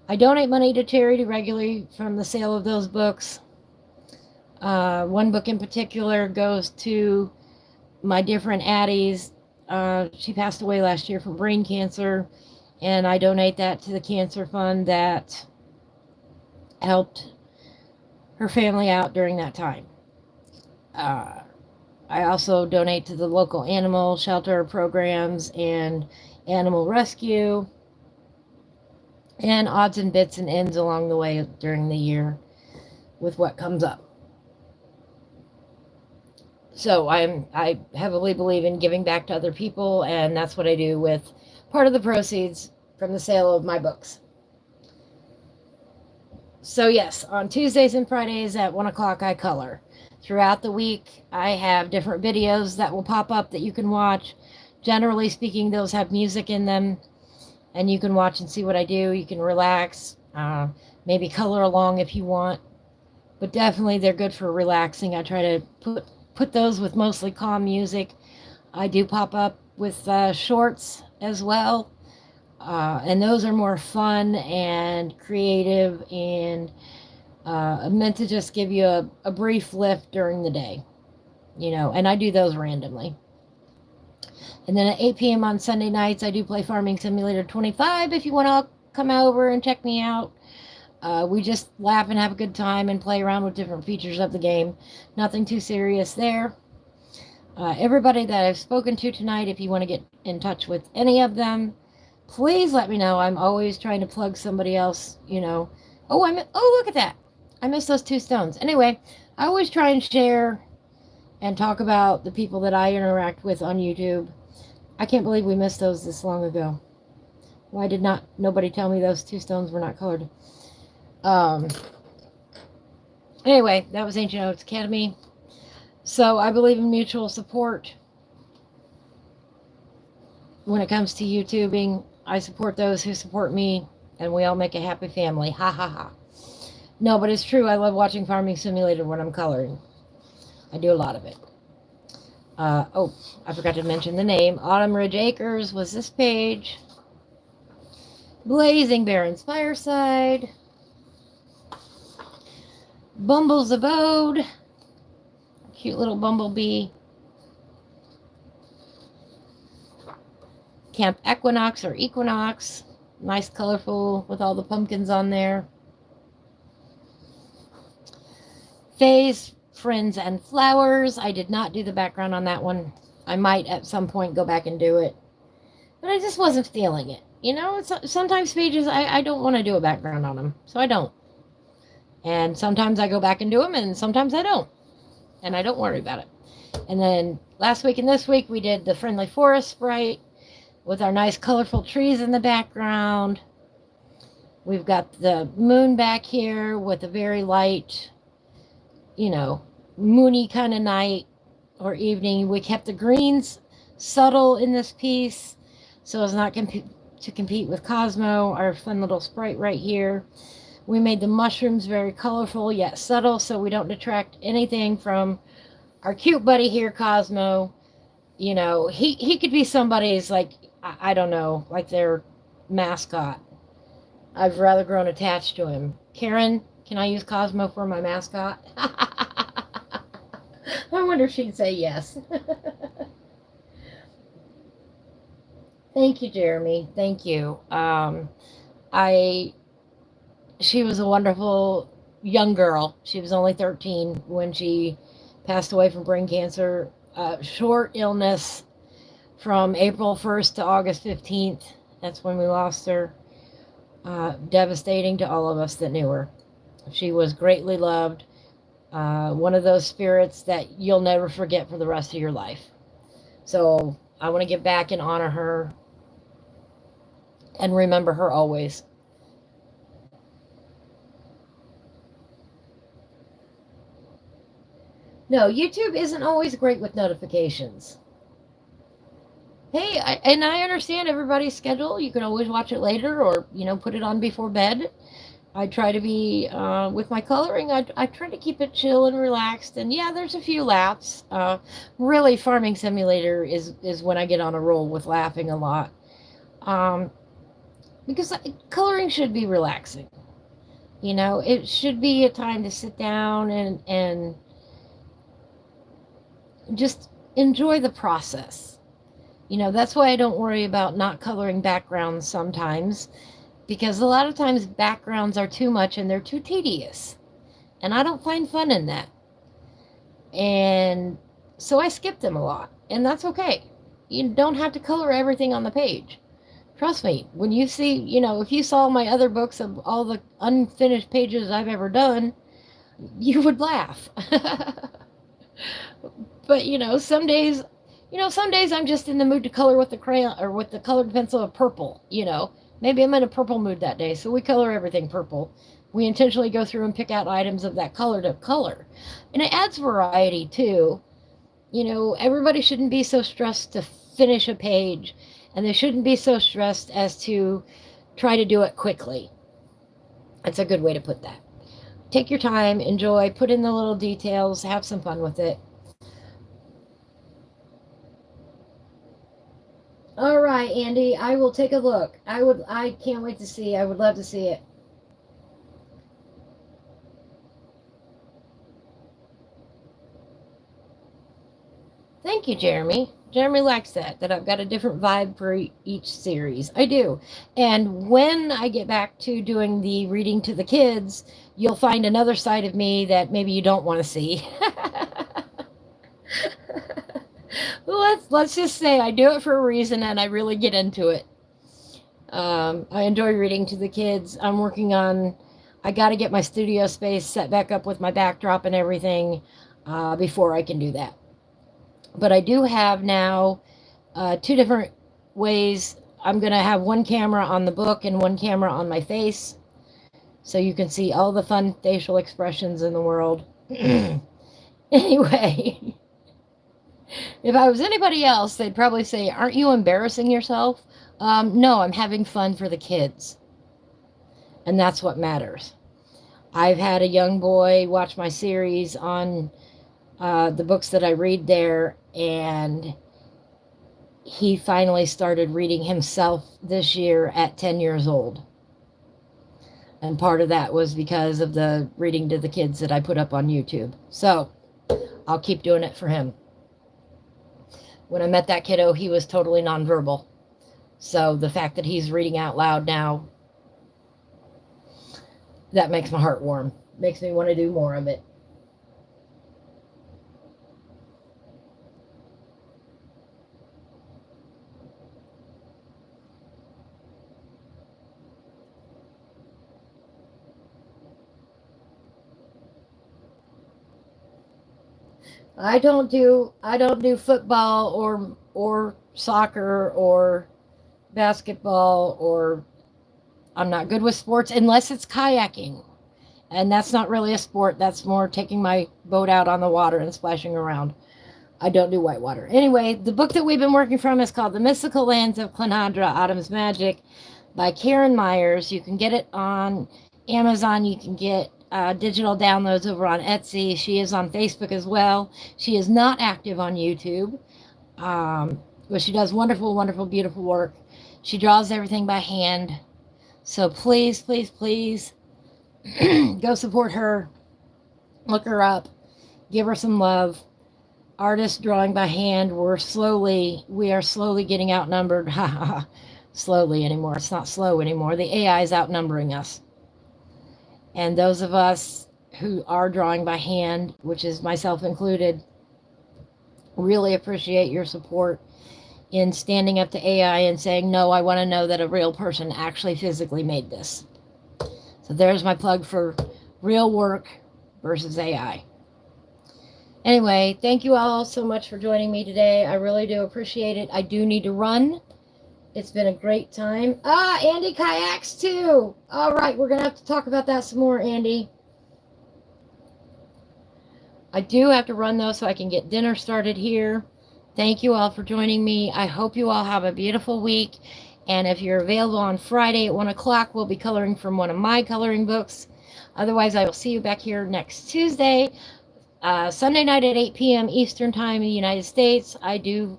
I donate money to charity regularly from the sale of those books. One book in particular goes to my dear friend Addie's. She passed away last year from brain cancer, and I donate that to the cancer fund that helped her family out during that time. I also donate to the local animal shelter programs and animal rescue and odds and bits and ends along the way during the year with what comes up. So I heavily believe in giving back to other people, and that's what I do with part of the proceeds from the sale of my books. So yes, on Tuesdays and Fridays at 1 o'clock I color. Throughout the week I have different videos that will pop up that you can watch. Generally speaking, those have music in them, and you can watch and see what I do. You can relax, maybe color along if you want, but definitely they're good for relaxing. I try to put those with mostly calm music. I do pop up with shorts as well, and those are more fun and creative and meant to just give you a brief lift during the day, and I do those randomly. And then at 8 p.m. on Sunday nights I do play Farming Simulator 25 if you want to come over and check me out. We just laugh and have a good time and play around with different features of the game. Nothing too serious there. Everybody that I've spoken to tonight, if you want to get in touch with any of them, please let me know. I'm always trying to plug somebody else, Oh, look at that. I missed those 2 stones. Anyway, I always try and share and talk about the people that I interact with on YouTube. I can't believe we missed those this long ago. Why did nobody tell me those 2 stones were not colored? Anyway, that was Ancient Oaks Academy. So I believe in mutual support when it comes to YouTubing. I support those who support me, and we all make a happy family. Ha ha ha. No, but it's true. I love watching Farming Simulator when I'm coloring. I do a lot of it. Oh, I forgot to mention the name. Autumn Ridge Acres was this page. Blazing Baron's Fireside. Bumble's Abode. Cute little bumblebee. Camp Equinox or Equinox. Nice, colorful, with all the pumpkins on there. Faye's Friends and Flowers. I did not do the background on that one. I might at some point go back and do it. But I just wasn't feeling it. You know, sometimes pages, I don't want to do a background on them. So I don't. And sometimes I go back and do them, and sometimes I don't. And I don't worry about it. And then last week and this week, we did the Friendly Forest sprite with our nice colorful trees in the background. We've got the moon back here with a very light, you know, moony kind of night or evening. We kept the greens subtle in this piece so as not to compete with Cosmo, our fun little sprite right here. We made the mushrooms very colorful yet subtle so we don't detract anything from our cute buddy here, Cosmo. You know, he could be somebody's, like, I don't know, like their mascot. I've rather grown attached to him. Karen, can I use Cosmo for my mascot? I wonder if she'd say yes. Thank you, Jeremy. Thank you. She was a wonderful young girl. She was only 13 when she passed away from brain cancer. Short illness from April 1st to August 15th. That's when we lost her. Devastating to all of us that knew her. She was greatly loved. One of those spirits that you'll never forget for the rest of your life. So I want to get back and honor her and remember her always. No, YouTube isn't always great with notifications. Hey, and I understand everybody's schedule. You can always watch it later or, you know, put it on before bed. I try to be, with my coloring, I try to keep it chill and relaxed. And yeah, there's a few laughs. Really, Farming Simulator is when I get on a roll with laughing a lot. Because coloring should be relaxing. You know, it should be a time to sit down and just enjoy the process. You know, that's why I don't worry about not coloring backgrounds sometimes, because a lot of times backgrounds are too much and they're too tedious. And I don't find fun in that. And so I skip them a lot. And that's okay. You don't have to color everything on the page. Trust me, when you see, you know, if you saw my other books of all the unfinished pages I've ever done, you would laugh. But, you know, some days I'm just in the mood to color with the crayon or with the colored pencil of purple, you know. Maybe I'm in a purple mood that day, so we color everything purple. We intentionally go through and pick out items of that color to color. And it adds variety, too. You know, everybody shouldn't be so stressed to finish a page, and they shouldn't be so stressed as to try to do it quickly. That's a good way to put that. Take your time, enjoy, put in the little details, have some fun with it. All right, Andy, I will take a look. I can't wait to see. I would love to see it. Thank you, Jeremy. Jeremy likes that I've got a different vibe for each series. I do. And when I get back to doing the reading to the kids, you'll find another side of me that maybe you don't want to see. Let's just say I do it for a reason and I really get into it. I enjoy reading to the kids. I'm working on, I got to get my studio space set back up with my backdrop and everything before I can do that. But I do have now 2 different ways. I'm going to have one camera on the book and one camera on my face, so you can see all the fun facial expressions in the world. Anyway, if I was anybody else, they'd probably say, aren't you embarrassing yourself? No, I'm having fun for the kids. And that's what matters. I've had a young boy watch my series on the books that I read there, and he finally started reading himself this year at 10 years old. And part of that was because of the reading to the kids that I put up on YouTube. So I'll keep doing it for him. When I met that kiddo, he was totally nonverbal. So the fact that he's reading out loud now, that makes my heart warm. Makes me want to do more of it. I don't do football or soccer or basketball, or I'm not good with sports unless it's kayaking. And that's not really a sport. That's more taking my boat out on the water and splashing around. I don't do whitewater. Anyway, the book that we've been working from is called The Mystical Lands of Klynnadra, Autumn's Magic by Karen Myers. You can get it on Amazon. You can get digital downloads over on Etsy. She is on Facebook as well. She is not active on YouTube, but she does wonderful, wonderful, beautiful work. She draws everything by hand. So please, please, please go support her. Look her up. Give her some love. Artists drawing by hand. We are slowly getting outnumbered. Slowly anymore. It's not slow anymore. The AI is outnumbering us. And those of us who are drawing by hand, which is myself included, really appreciate your support in standing up to AI and saying, no, I want to know that a real person actually physically made this. So there's my plug for real work versus AI. Anyway, thank you all so much for joining me today. I really do appreciate it. I do need to run. It's been a great time. Andy kayaks too. All right, we're going to have to talk about that some more, Andy. I do have to run, though, so I can get dinner started here. Thank you all for joining me. I hope you all have a beautiful week. And if you're available on Friday at 1 o'clock, we'll be coloring from one of my coloring books. Otherwise, I will see you back here next Tuesday, Sunday night at 8 p.m. Eastern Time in the United States. I do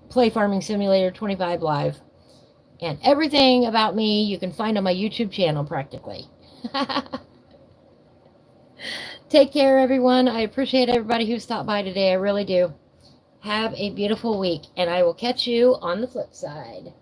play Farming Simulator 25 live. And everything about me you can find on my YouTube channel practically. Take care, everyone. I appreciate everybody who stopped by today. I really do. Have a beautiful week, and I will catch you on the flip side.